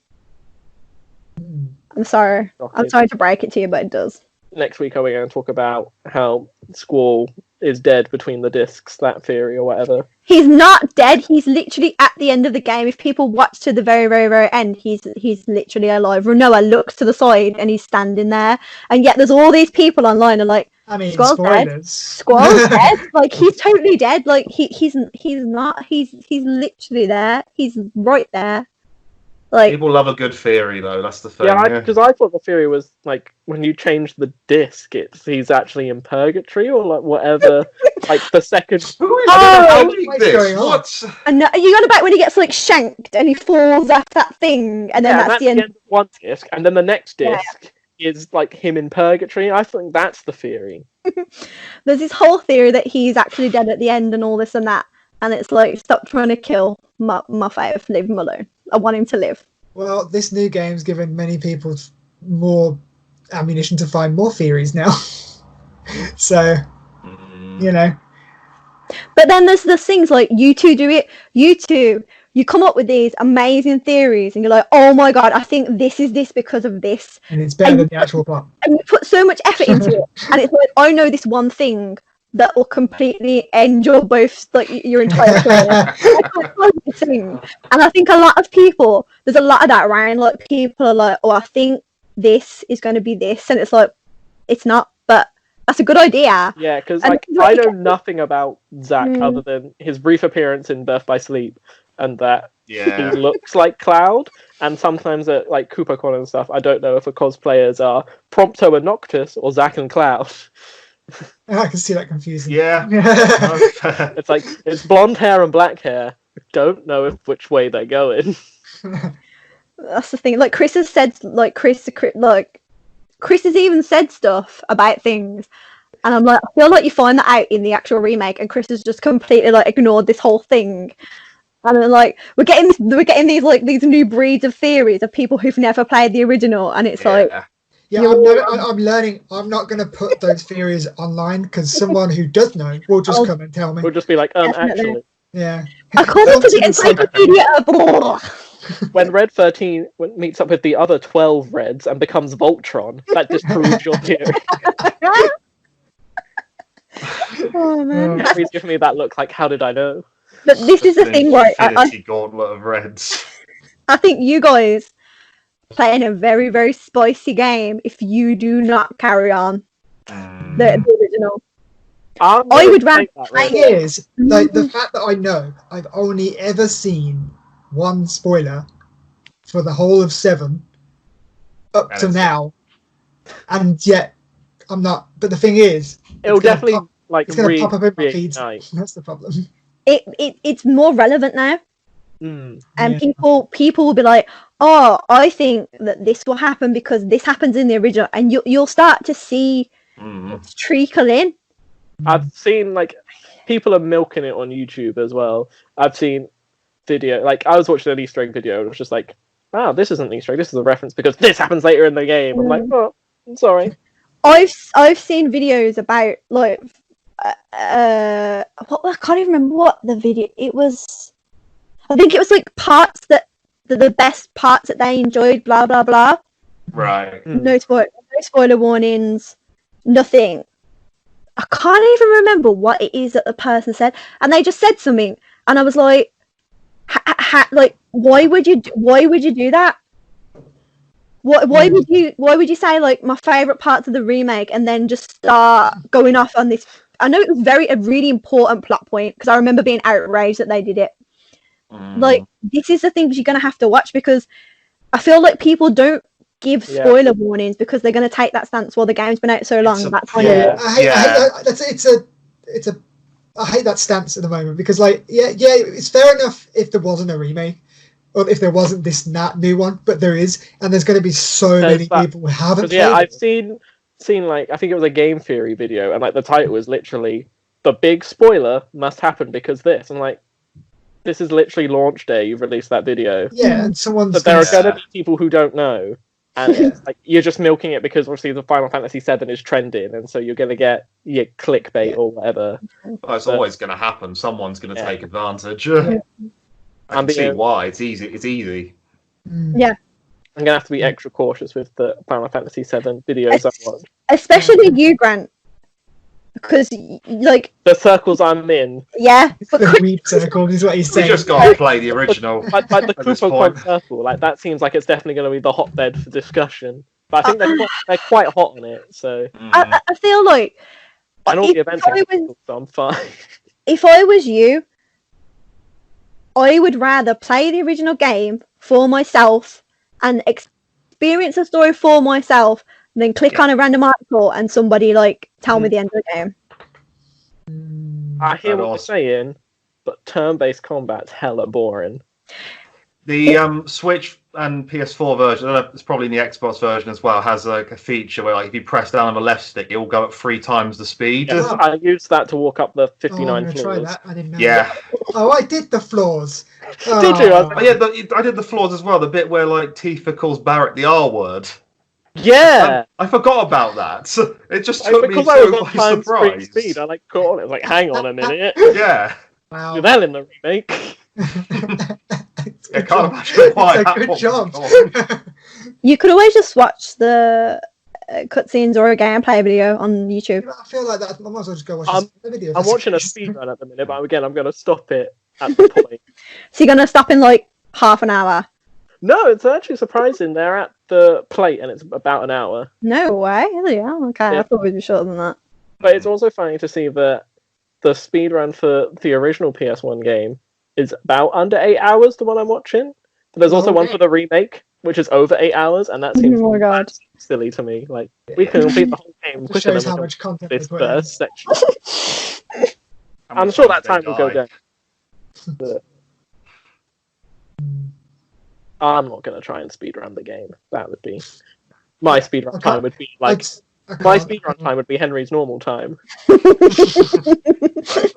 I'm sorry. I'm sorry to break it to you, but it does. Next week, are we going to talk about how Squall is dead between the discs, that theory or whatever? He's not dead. He's literally at the end of the game. If people watch to the very, very, very end, he's literally alive. Renoa looks to the side and he's standing there. And yet there's all these people online are like, I mean, Squall's dead. Squall's dead. Like, he's totally dead. Like, he's not. He's literally there. He's right there. Like, people love a good theory, though. That's the thing. Yeah, because I thought the theory was like when you change the disc, he's actually in purgatory or like whatever. Like the second. What? And you got about when he gets like shanked and he falls off that thing, and then that's the end. Of one disc, and then the next disc is like him in purgatory. I think that's the theory. There's this whole theory that he's actually dead at the end and all this and that, and it's like, stop trying to kill my fave, leave him alone. I want him to live. Well, this new game's given many people more ammunition to find more theories now. So, you know. But then there's things like you two do it. You come up with these amazing theories and you're like, oh my god, I think this is this because of this. And it's better than the actual plot. And you put so much effort into it. And it's like, I know this one thing that will completely end your entire career. And I think a lot of people, there's a lot of that around. Like, people are like, oh, I think this is going to be this, and it's like, it's not, but that's a good idea. Yeah, because like I know nothing about Zack other than his brief appearance in Birth by Sleep, and that he looks like Cloud. And sometimes at like KoopaCon and stuff, I don't know if the cosplayers are Prompto and Noctis or Zack and Cloud. I can see that confusing. Yeah. It's like, it's blonde hair and black hair. Don't know which way they're going. That's the thing. Like, Chris has said, Chris has even said stuff about things, and I'm like, I feel like you find that out in the actual remake, and Chris has just completely like ignored this whole thing. And then, like, we're getting these new breeds of theories of people who've never played the original, and it's like. Yeah, I'm learning. I'm not going to put those theories online because someone who does know will just come and tell me. We'll just be like, actually. Yeah. According to the encyclopedia. When Red 13 meets up with the other 12 Reds and becomes Voltron, that disproves your theory. Oh, man. He's giving me that look like, how did I know? But this is the thing where Infinity Gauntlet of Reds. I think you guys playing a very, very spicy game if you do not carry on the original. I would rather. The thing is, like, the fact that I know I've only ever seen one spoiler for the whole of 7 up to now, and yet I'm not. But the thing is, it'll definitely it's going to pop up in my feed. That's the problem. It's more relevant now, and people will be like, "Oh, I think that this will happen because this happens in the original," and you'll start to see it trickle in. I've seen like people are milking it on YouTube as well. I've seen video, like I was watching an Easter egg video and it was just like, "Wow, this isn't an Easter egg. This is a reference because this happens later in the game." I'm like, "Oh, I'm sorry." I've seen videos about like I can't even remember what the video it was. I think it was like parts that the best parts that they enjoyed. Blah blah blah. Right. No spoiler warnings. Nothing. I can't even remember what it is that the person said, and they just said something, and I was like, like, why would you do that? Why would you say like my favorite parts of the remake, and then just start going off on this? I know it was a really important plot point because I remember being outraged that they did it. Like, this is the things you're gonna have to watch because I feel like people don't give spoiler warnings because they're going to take that stance. Well, the game's been out so long. I hate that stance at the moment because, like, it's fair enough if there wasn't a remake or if there wasn't this new one, but there is, and there's going to be so many people who haven't. Yeah, I've seen like I think it was a Game Theory video, and like the title was literally "The big spoiler must happen because this." I'm like, this is literally launch day. You've released that video. Yeah, and someone's. But there are going to be people who don't know. And it's like you're just milking it because obviously the Final Fantasy VII is trending, and so you're going to get your clickbait or whatever. Well, it's always going to happen. Someone's going to take advantage. I can see why. It's easy. Yeah. I'm going to have to be extra cautious with the Final Fantasy VII videos I watch. Especially you, Grant. Because, like... the circles I'm in. Yeah. The weed circle is what he's saying. You just got to play the original. Like the Kupocon circle, like that seems like it's definitely going to be the hotbed for discussion. But I think they're quite hot on it, so... I feel like... And all the events so I'm fine. If I was you, I would rather play the original game for myself and experience the story for myself than click on a random article and somebody like tell me the end of the game. I hear what you're saying, but turn-based combat's hella boring. The Switch and PS4 version, it's probably in the Xbox version as well, has like a feature where like if you press down on the left stick, it will go at 3 times the speed. Yes, I used that to walk up the 59 floors. Try that. I didn't know. Yeah. Oh, I did the floors. Did you? I did the floors as well. The bit where like Tifa calls Barrett the R word. Yeah, I forgot about that. It just took me by surprise. Speed. I like caught on it. I was like, hang on a minute. Yeah. Wow. Do that in the remake. I can't imagine why. It's a good job. You could always just watch the cutscenes or a gameplay video on YouTube. I feel like that. I might as well just go watch the video. I'm watching a speedrun at the minute, but again, I'm going to stop it at the point. So you're going to stop in like half an hour? No, it's actually surprising. They're at the plate and it's about an hour. No way. Yeah, okay. Yeah. I thought it would be shorter than that. But it's also funny to see that the speedrun for the original PS1 game is about under 8 hours, the one I'm watching. But there's also one for the remake, which is over 8 hours, and that seems silly to me. Like, we can complete the whole game quicker than how much content this first section. I'm sure that time will go down. But I'm not going to try and speedrun the game. That would be... My speedrun time would be like... My speedrun time would be Henry's normal time.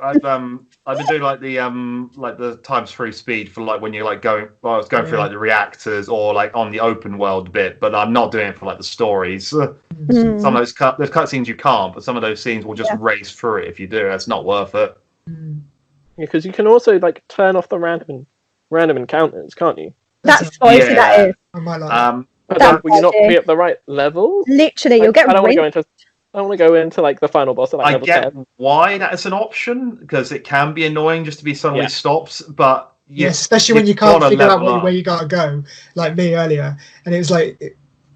I've been doing like the times 3 speed for like when you're like going. Well, I was going through like the reactors or like on the open world bit, but I'm not doing it for like the stories. Some of those cutscenes you can't, but some of those scenes will just race through it if you do. That's not worth it. Because you can also like turn off the random encounters, can't you? That's spicy. That is. I might like that. Will you not be at the right level? Literally, you'll get. I don't want to go into I want to go into like the final boss. At, like, I level get 10. why that is an option, because it can be annoying just to be suddenly stopped, but yes, especially when you can't figure out where you gotta go, like me earlier, and it was like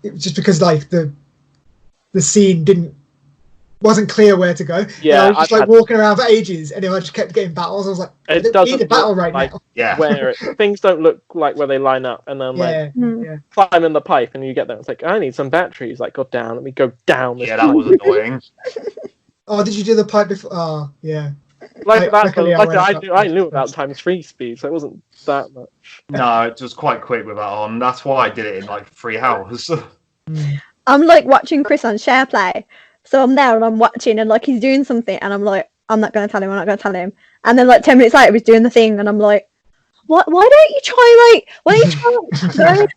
it was just because like the scene wasn't clear where to go. Yeah, and I was just like walking around for ages, and I just kept getting battles. I was like, I don't need a battle right now. Yeah, where things don't look like where they line up, and then like climbing the pipe, and you get there. It's like, I need some batteries. Like, go down. Let me go down. Yeah, that was annoying. Oh, did you do the pipe before? Oh, yeah. Like that. I knew about ×3 speed, so it wasn't that much. No, it was quite quick with that on. That's why I did it in like 3 hours. I'm like watching Chris on SharePlay. So I'm there and I'm watching and like he's doing something and I'm like, I'm not going to tell him. And then like 10 minutes later he's doing the thing and I'm like, why don't you try going over there?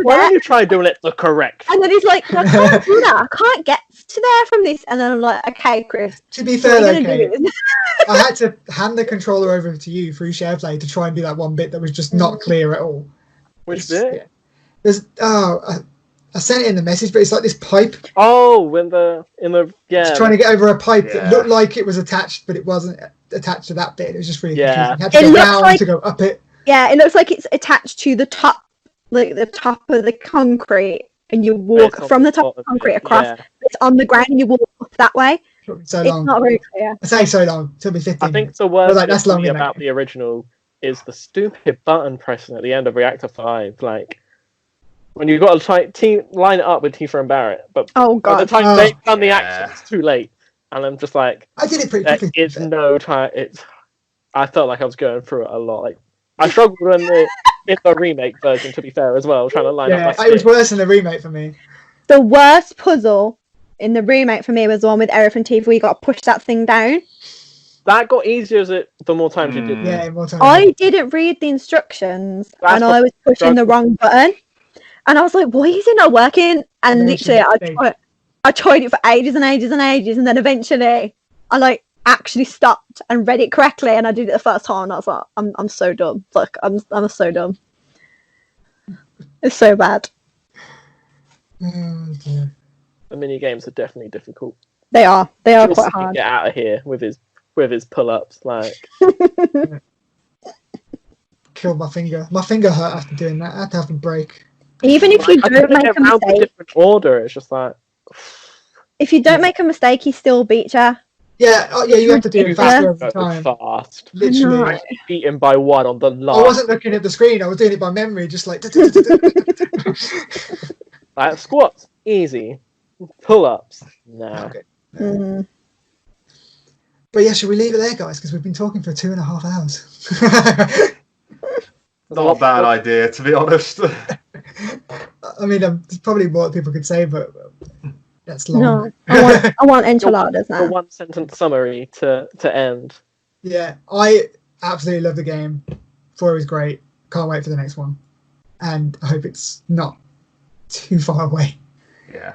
Why don't you try doing it the correct? And then he's like, I can't do that. I can't get to there from this. And then I'm like, okay, Chris. To be fair, I had to hand the controller over to you through SharePlay to try and do that one bit that was just not clear at all. Which bit? Yeah. There's I sent it in the message, but it's like this pipe. Oh, Just trying to get over a pipe that looked like it was attached, but it wasn't attached to that bit. It was just really confusing. You had to go down to go up it. Yeah, it looks like it's attached to the top, like the top of the concrete, and you walk from the top of the concrete across. Yeah. It's on the ground, and you walk up that way. So long. It's not very clear. I say so long. It'll be 15 I think minutes. the worst thing about the original is the stupid button pressing at the end of Reactor 5. Like, when you've got to line it up with Tifa and Barrett, but by the time they've done the action, it's too late. And I'm just like, I did it pretty quickly. It's no time. I felt like I was going through it a lot. Like, I struggled in the remake version, to be fair, as well, trying to line up my stick. It was worse than the remake for me. The worst puzzle in the remake for me was the one with Aerith and Tifa where you got to push that thing down. That got easier the more times you did. Yeah, more times. I didn't read the instructions and I was pushing the wrong button. And I was like, why is it not working? And literally, I tried it for ages and ages and ages. And then eventually, I actually stopped and read it correctly. And I did it the first time. And I was like, I'm so dumb. Like, I'm so dumb. It's so bad. Oh, dear. The mini games are definitely difficult. They are quite hard. Get out of here with his pull-ups, like. Killed my finger. My finger hurt after doing that. I had to have a break. Even if you don't make a mistake, a different order, it's just like. If you don't make a mistake, he still beats you. Yeah, you have to do it faster every time. Fast. Literally. I beat him by 1 on the last. I wasn't looking at the screen. I was doing it by memory, just like. Like squats, easy. Pull-ups, no. Okay. But yeah, should we leave it there, guys? Because we've been talking for 2.5 hours. Not a bad idea, to be honest. I mean, there's probably more people could say, but that's long. No, I want enchiladas now. A one-sentence summary to end. Yeah, I absolutely love the game. 4 was great. Can't wait for the next one. And I hope it's not too far away. Yeah.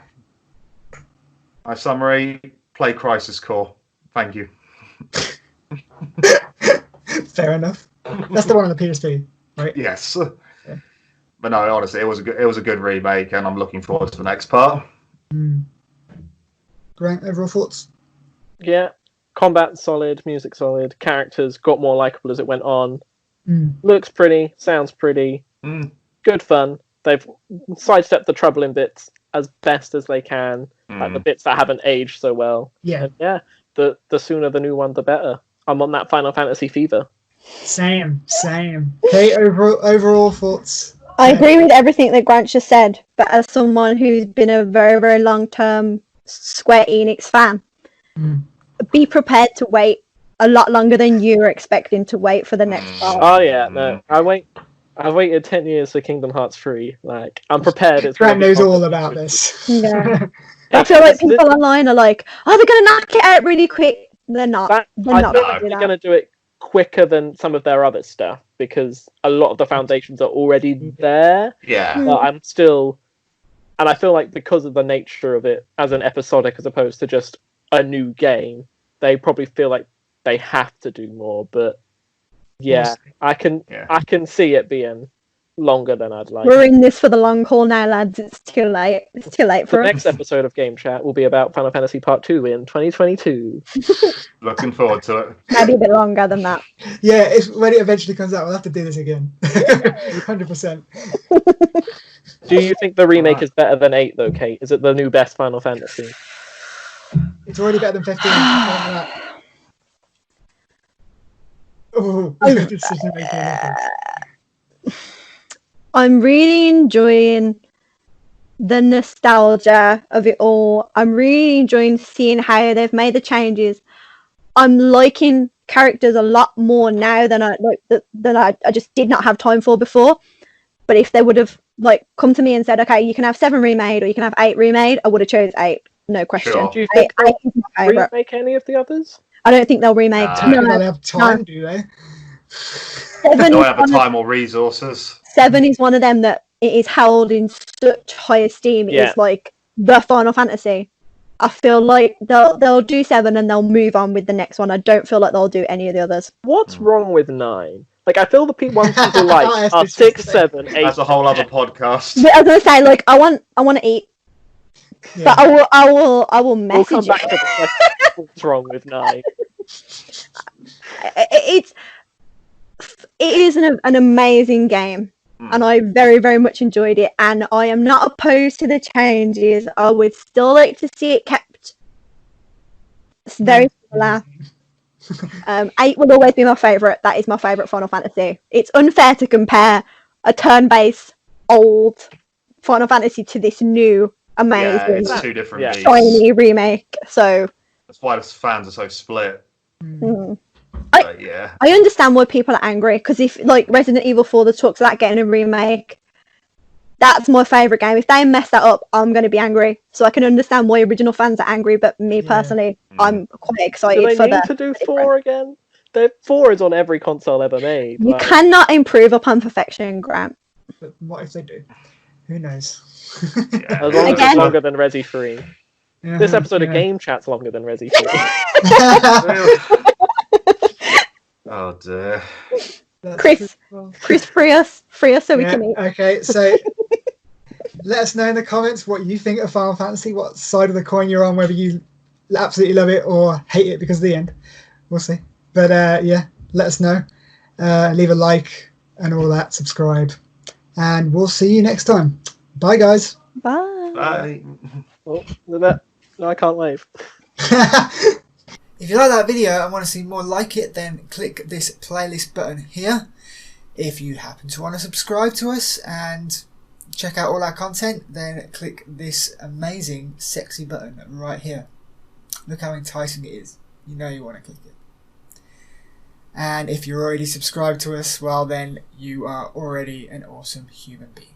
My summary, play Crisis Core. Thank you. Fair enough. That's the one on the PSP, right? Yes. Yeah. But no, honestly, it was a good remake, and I'm looking forward to the next part. Great. Overall thoughts? Yeah. Combat solid, music solid, characters got more likable as it went on. Looks pretty, sounds pretty. Good fun. They've sidestepped the troubling bits as best as they can, like the bits that haven't aged so well. Yeah. And yeah, the sooner the new one, the better. I'm on that Final Fantasy fever. Same. Okay, overall thoughts? I agree with everything that Grant just said, but as someone who's been a very, very long-term Square Enix fan, be prepared to wait a lot longer than you were expecting to wait for the next part. Oh yeah, no, I've waited 10 years for Kingdom Hearts 3. Like, I'm prepared. Grant knows all about this. Yeah. I feel like people online are like, oh, they're going to knock it out really quick. They're not. I feel like they're going to do it quicker than some of their other stuff because a lot of the foundations are already there. Yeah. But I'm still... And I feel like because of the nature of it as an episodic as opposed to just a new game, they probably feel like they have to do more. But yeah, I can see it being longer than I'd like. We're in this for the long haul now, lads. It's too late. It's too late for the us. Next episode of Game Chat will be about Final Fantasy Part 2 in 2022. Looking forward to it. Maybe a bit longer than that. Yeah, when it eventually comes out, we'll have to do this again. 100%. Do you think the remake is better than 8, though, Kate? Is it the new best Final Fantasy? It's already better than 15. Oh, I'm really enjoying the nostalgia of it all. I'm really enjoying seeing how they've made the changes. I'm liking characters a lot more now than I just did not have time for before. But if they would have come to me and said, okay, you can have 7 remade or you can have 8 remade, I would have chose 8. No question. Sure. Do you think they'll remake any of the others? I don't think they'll remake. I don't think they'll have time, do they? 7 they don't have the time or resources. 7 is one of them that it is held in such high esteem. It is like the Final Fantasy. I feel like they'll do 7 and they'll move on with the next one. I don't feel like they'll do any of the others. What's wrong with 9? Like, I feel the ones people like are 6, 7, 8. That's a whole other podcast. But I was gonna say, like, I want to eat, but I will message. We'll come back to the question. What's wrong with 9? It is an amazing game, and I very, very much enjoyed it. And I am not opposed to the changes. I would still like to see it kept very similar. 8 will always be my favourite. That is my favourite Final Fantasy. It's unfair to compare a turn-based old Final Fantasy to this new amazing, it's 2 different beasts. shiny remake. So that's why the fans are so split. I understand why people are angry, because if Resident Evil 4, the talks about getting a remake, that's my favourite game. If they mess that up, I'm going to be angry. So I can understand why original fans are angry, but me personally, I'm quite excited do they for need to do 4 again? 4 is on every console ever made. You cannot improve upon perfection, Grant. But what if they do? Who knows? As long as it's longer than Resi 3. Yeah, this episode of Game Chat's longer than Resi 3. Oh dear. Chris, free us so we can eat. Okay, so let us know in the comments what you think of Final Fantasy, what side of the coin you're on, whether you absolutely love it or hate it because of the end. We'll see. But let us know. Leave a like and all that, subscribe. And we'll see you next time. Bye, guys. Bye. Bye. Oh, no, I can't wave. If you like that video and want to see more like it, then click this playlist button here. If you happen to want to subscribe to us and check out all our content, then click this amazing sexy button right here. Look how enticing it is. You know you want to click it. And if you're already subscribed to us, well then you are already an awesome human being.